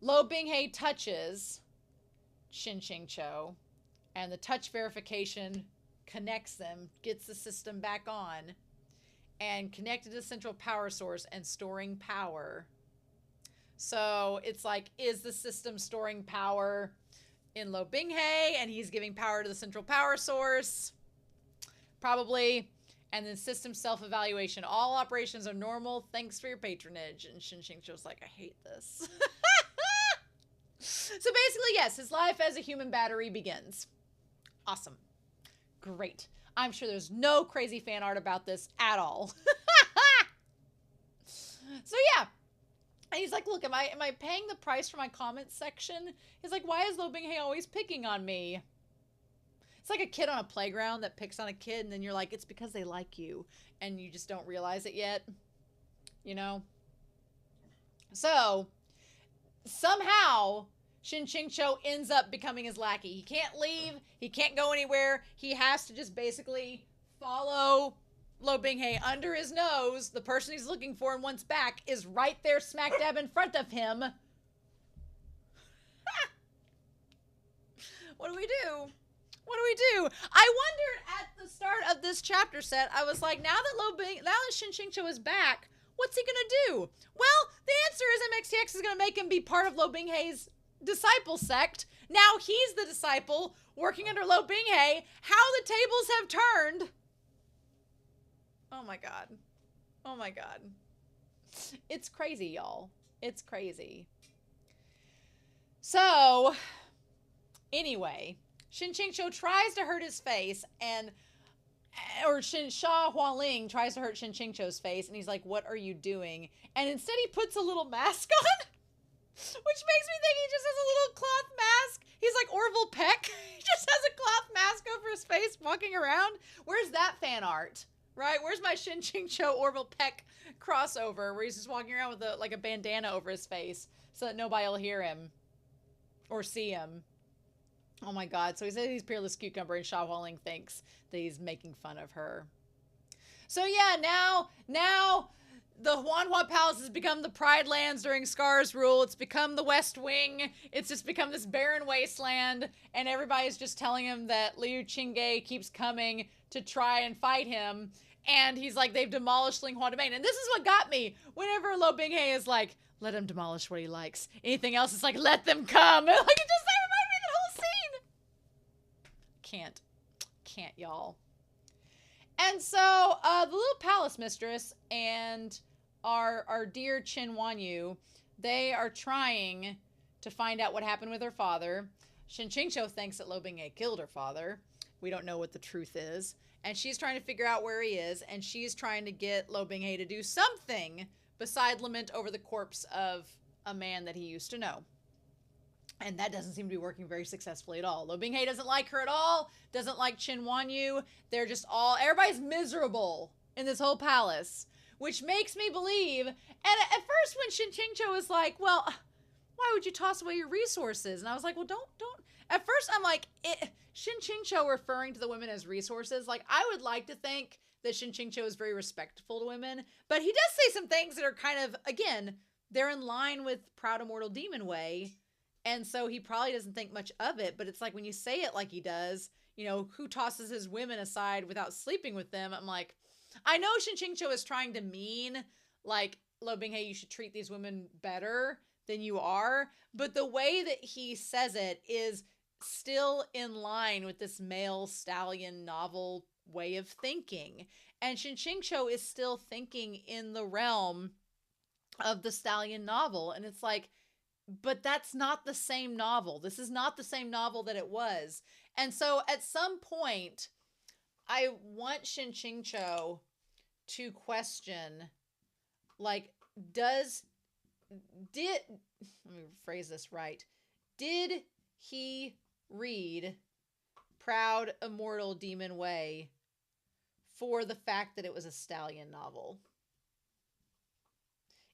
Luo Binghe touches Shen QingQiu, and the touch verification connects them, gets the system back on, and connected to the central power source and storing power. So it's like, is the system storing power in Luo Binghe, and he's giving power to the central power source? Probably. And then system self-evaluation. All operations are normal. Thanks for your patronage. And Shen QingQiu was like, I hate this. So basically, yes, his life as a human battery begins. Awesome. Great. I'm sure there's no crazy fan art about this at all. So yeah. And he's like, look, am I paying the price for my comments section? He's like, why is Luo Binghe always picking on me? It's like a kid on a playground that picks on a kid, and then you're like, it's because they like you, and you just don't realize it yet. You know? So, somehow, Shen QingQiu ends up becoming his lackey. He can't leave. He can't go anywhere. He has to just basically follow Luo Binghe under his nose. The person he's looking for and wants back is right there smack dab in front of him. What do we do? What do we do? I wondered at the start of this chapter set, I was like, now that Shen QingQiu is back, what's he gonna do? Well, the answer is MXTX is gonna make him be part of Luo Binghe's disciple sect. Now he's the disciple working under Luo Binghe. How the tables have turned. Oh my god. Oh my god. It's crazy, y'all. It's crazy. So, anyway, Shen QingQiu tries to hurt his face, or Xia Hualing tries to hurt Shen QingQiu's face, and he's like, what are you doing? And instead he puts a little mask on, which makes me think he just has a little cloth mask. He's like Orville Peck. He just has a cloth mask over his face walking around. Where's that fan art? Right? Where's my Shen QingQiu Orville Peck crossover where he's just walking around with like a bandana over his face so that nobody will hear him or see him? Oh my god. So he says he's Peerless Cucumber, and Xia Hualing thinks that he's making fun of her. So yeah, now the Huanhua Palace has become the Pride Lands during Scar's rule. It's become the West Wing. It's just become this barren wasteland, and everybody's just telling him that Liu Qingge keeps coming to try and fight him. And he's like, they've demolished Linghua Domain. And this is what got me. Whenever Luo Binghe is like, let him demolish what he likes. Anything else is like, let them come. Like, it just reminded me of the whole scene. Can't, y'all. And so, the little palace mistress and our dear Qin Wanyu, they are trying to find out what happened with her father. Shen QingQiu thinks that Luo Binghe killed her father. We don't know what the truth is. And she's trying to figure out where he is, and she's trying to get Luo Binghe to do something beside lament over the corpse of a man that he used to know. And that doesn't seem to be working very successfully at all. Luo Binghe doesn't like her at all, doesn't like Qin Wanyu. They're just everybody's miserable in this whole palace, which makes me believe, and at first when Shen QingQiu was like, well, why would you toss away your resources? And I was like, well, don't. At first I'm like, Shen QingQiu referring to the women as resources, like, I would like to think that Shen QingQiu is very respectful to women, but he does say some things that are kind of, again, they're in line with Proud Immortal Demon Way, and so he probably doesn't think much of it, but it's like when you say it like he does, you know, who tosses his women aside without sleeping with them? I'm like, I know Shen QingQiu is trying to mean, like, Luo Binghe, you should treat these women better than you are, but the way that he says it is still in line with this male stallion novel way of thinking. And Shen QingQiu is still thinking in the realm of the stallion novel. And it's like, but that's not the same novel. This is not the same novel that it was. And so at some point, I want Shen QingQiu to question, like, let me phrase this right. Did he read Proud Immortal Demon Way for the fact that it was a stallion novel?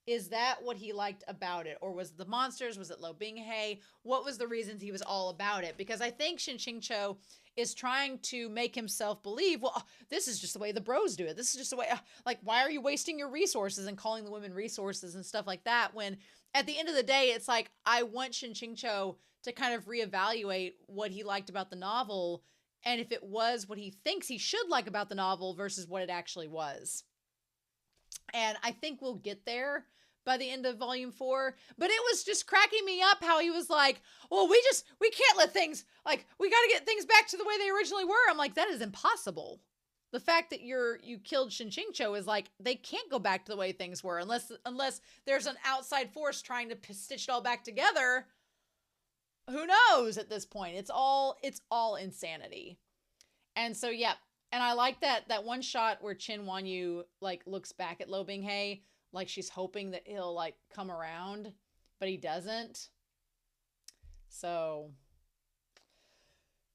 Is that what he liked about it? Or was it the monsters? Was it Luo Binghe? What was the reasons he was all about it? Because I think Shen QingQiu is trying to make himself believe, well, this is just the way the bros do it. This is just the way, like, why are you wasting your resources and calling the women resources and stuff like that? When at the end of the day, it's like, I want Shen QingQiu to kind of reevaluate what he liked about the novel, and if it was what he thinks he should like about the novel versus what it actually was. And I think we'll get there by the end of volume 4. But it was just cracking me up how he was like, well, we can't let things, like, we got to get things back to the way they originally were. I'm like, that is impossible. The fact that you killed Shen QingQiu is like, they can't go back to the way things were unless there's an outside force trying to stitch it all back together. Who knows at this point? It's all insanity. And so, yeah. And I like that one shot where Chen Wanyu, like, looks back at Luo Binghe like she's hoping that he'll, like, come around, but he doesn't. So,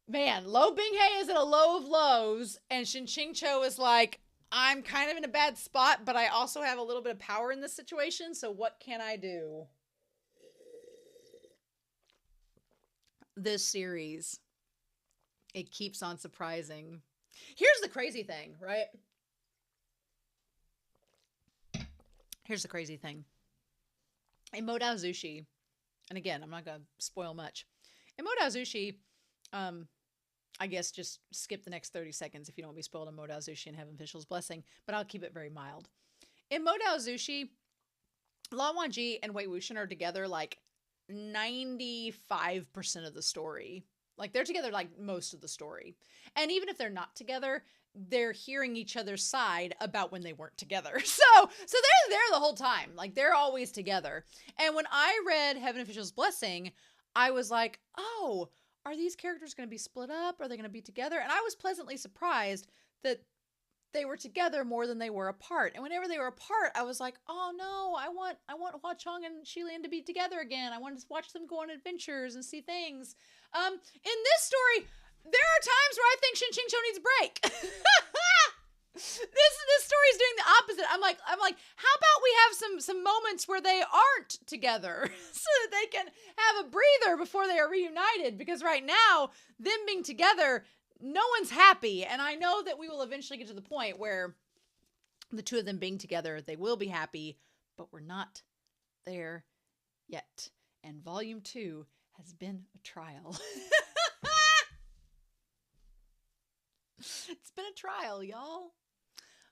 man, Luo Binghe is at a low of lows, and Shen QingQiu is like, I'm kind of in a bad spot, but I also have a little bit of power in this situation, so what can I do? This series, it keeps on surprising. Here's the crazy thing, right? Here's the crazy thing. In Modao Zushi, and again, I'm not going to spoil much. In Modao Zushi, I guess just skip the next 30 seconds if you don't want to be spoiled in Modao Zushi and Heaven Official's Blessing, but I'll keep it very mild. In Modao Zushi, Lan Wangji and Wei Wuxian are together like 95% of the story. Like, they're together like most of the story. And even if they're not together, they're hearing each other's side about when they weren't together. So they're there the whole time. Like, they're always together. And when I read Heaven Official's Blessing, I was like, oh, are these characters going to be split up? Are they going to be together? And I was pleasantly surprised that they were together more than they were apart. And whenever they were apart, I was like, oh no, I want Hua Chong and Shilian to be together again. I want to watch them go on adventures and see things. In this story, there are times where I think Shen QingQiu needs a break. This story is doing the opposite. I'm like, how about we have some moments where they aren't together so that they can have a breather before they are reunited? Because right now, them being together, no one's happy. And I know that we will eventually get to the point where the two of them being together, they will be happy, but we're not there yet. And volume 2 has been a trial. It's been a trial, y'all.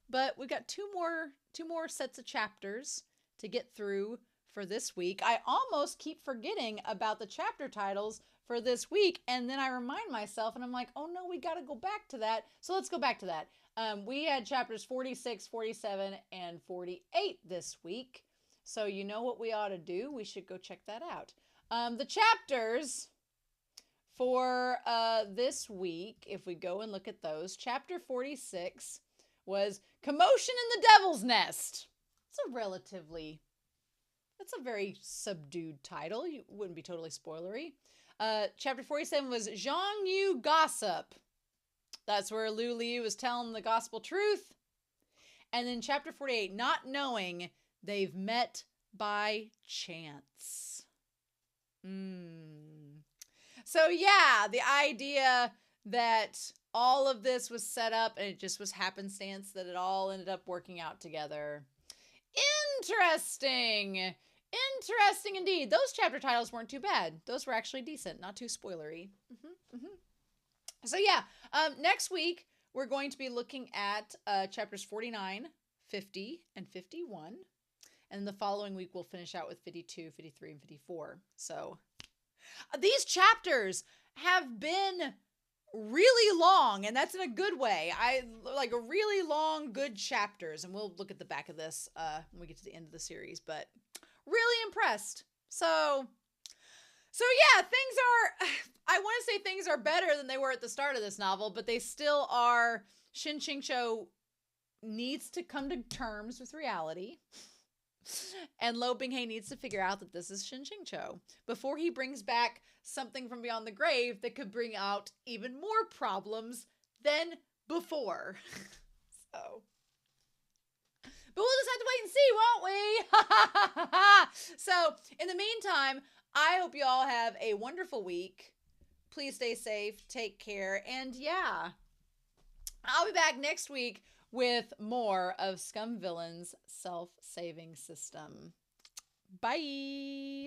But we've got two more sets of chapters to get through for this week. I almost keep forgetting about the chapter titles for this week, and then I remind myself, and I'm like, oh no, we got to go back to that. So let's go back to that. We had chapters 46, 47, and 48 this week. So you know what we ought to do? We should go check that out. The chapters for this week, if we go and look at those, chapter 46 was Commotion in the Devil's Nest. That's a very subdued title. You wouldn't be totally spoilery. Chapter 47 was Zhang Yu Gossip. That's where Lu Liu is telling the gospel truth. And then chapter 48, Not Knowing They've Met by Chance. So yeah, the idea that all of this was set up and it just was happenstance that it all ended up working out together. Interesting. Interesting indeed. Those chapter titles weren't too bad. Those were actually decent, not too spoilery. So yeah, next week we're going to be looking at chapters 49, 50, and 51. And the following week we'll finish out with 52, 53, and 54. So these chapters have been really long, and that's in a good way. I like a really long, good chapters, and we'll look at the back of this when we get to the end of the series, but really impressed. So yeah, I want to say things are better than they were at the start of this novel, but they still are. Shen QingQiu needs to come to terms with reality. And Luo Binghe needs to figure out that this is Shen QingQiu before he brings back something from beyond the grave that could bring out even more problems than before. So, but we'll just have to wait and see, won't we? So, in the meantime, I hope you all have a wonderful week. Please stay safe, take care, and yeah, I'll be back next week with more of Scum Villain's self-saving system. Bye!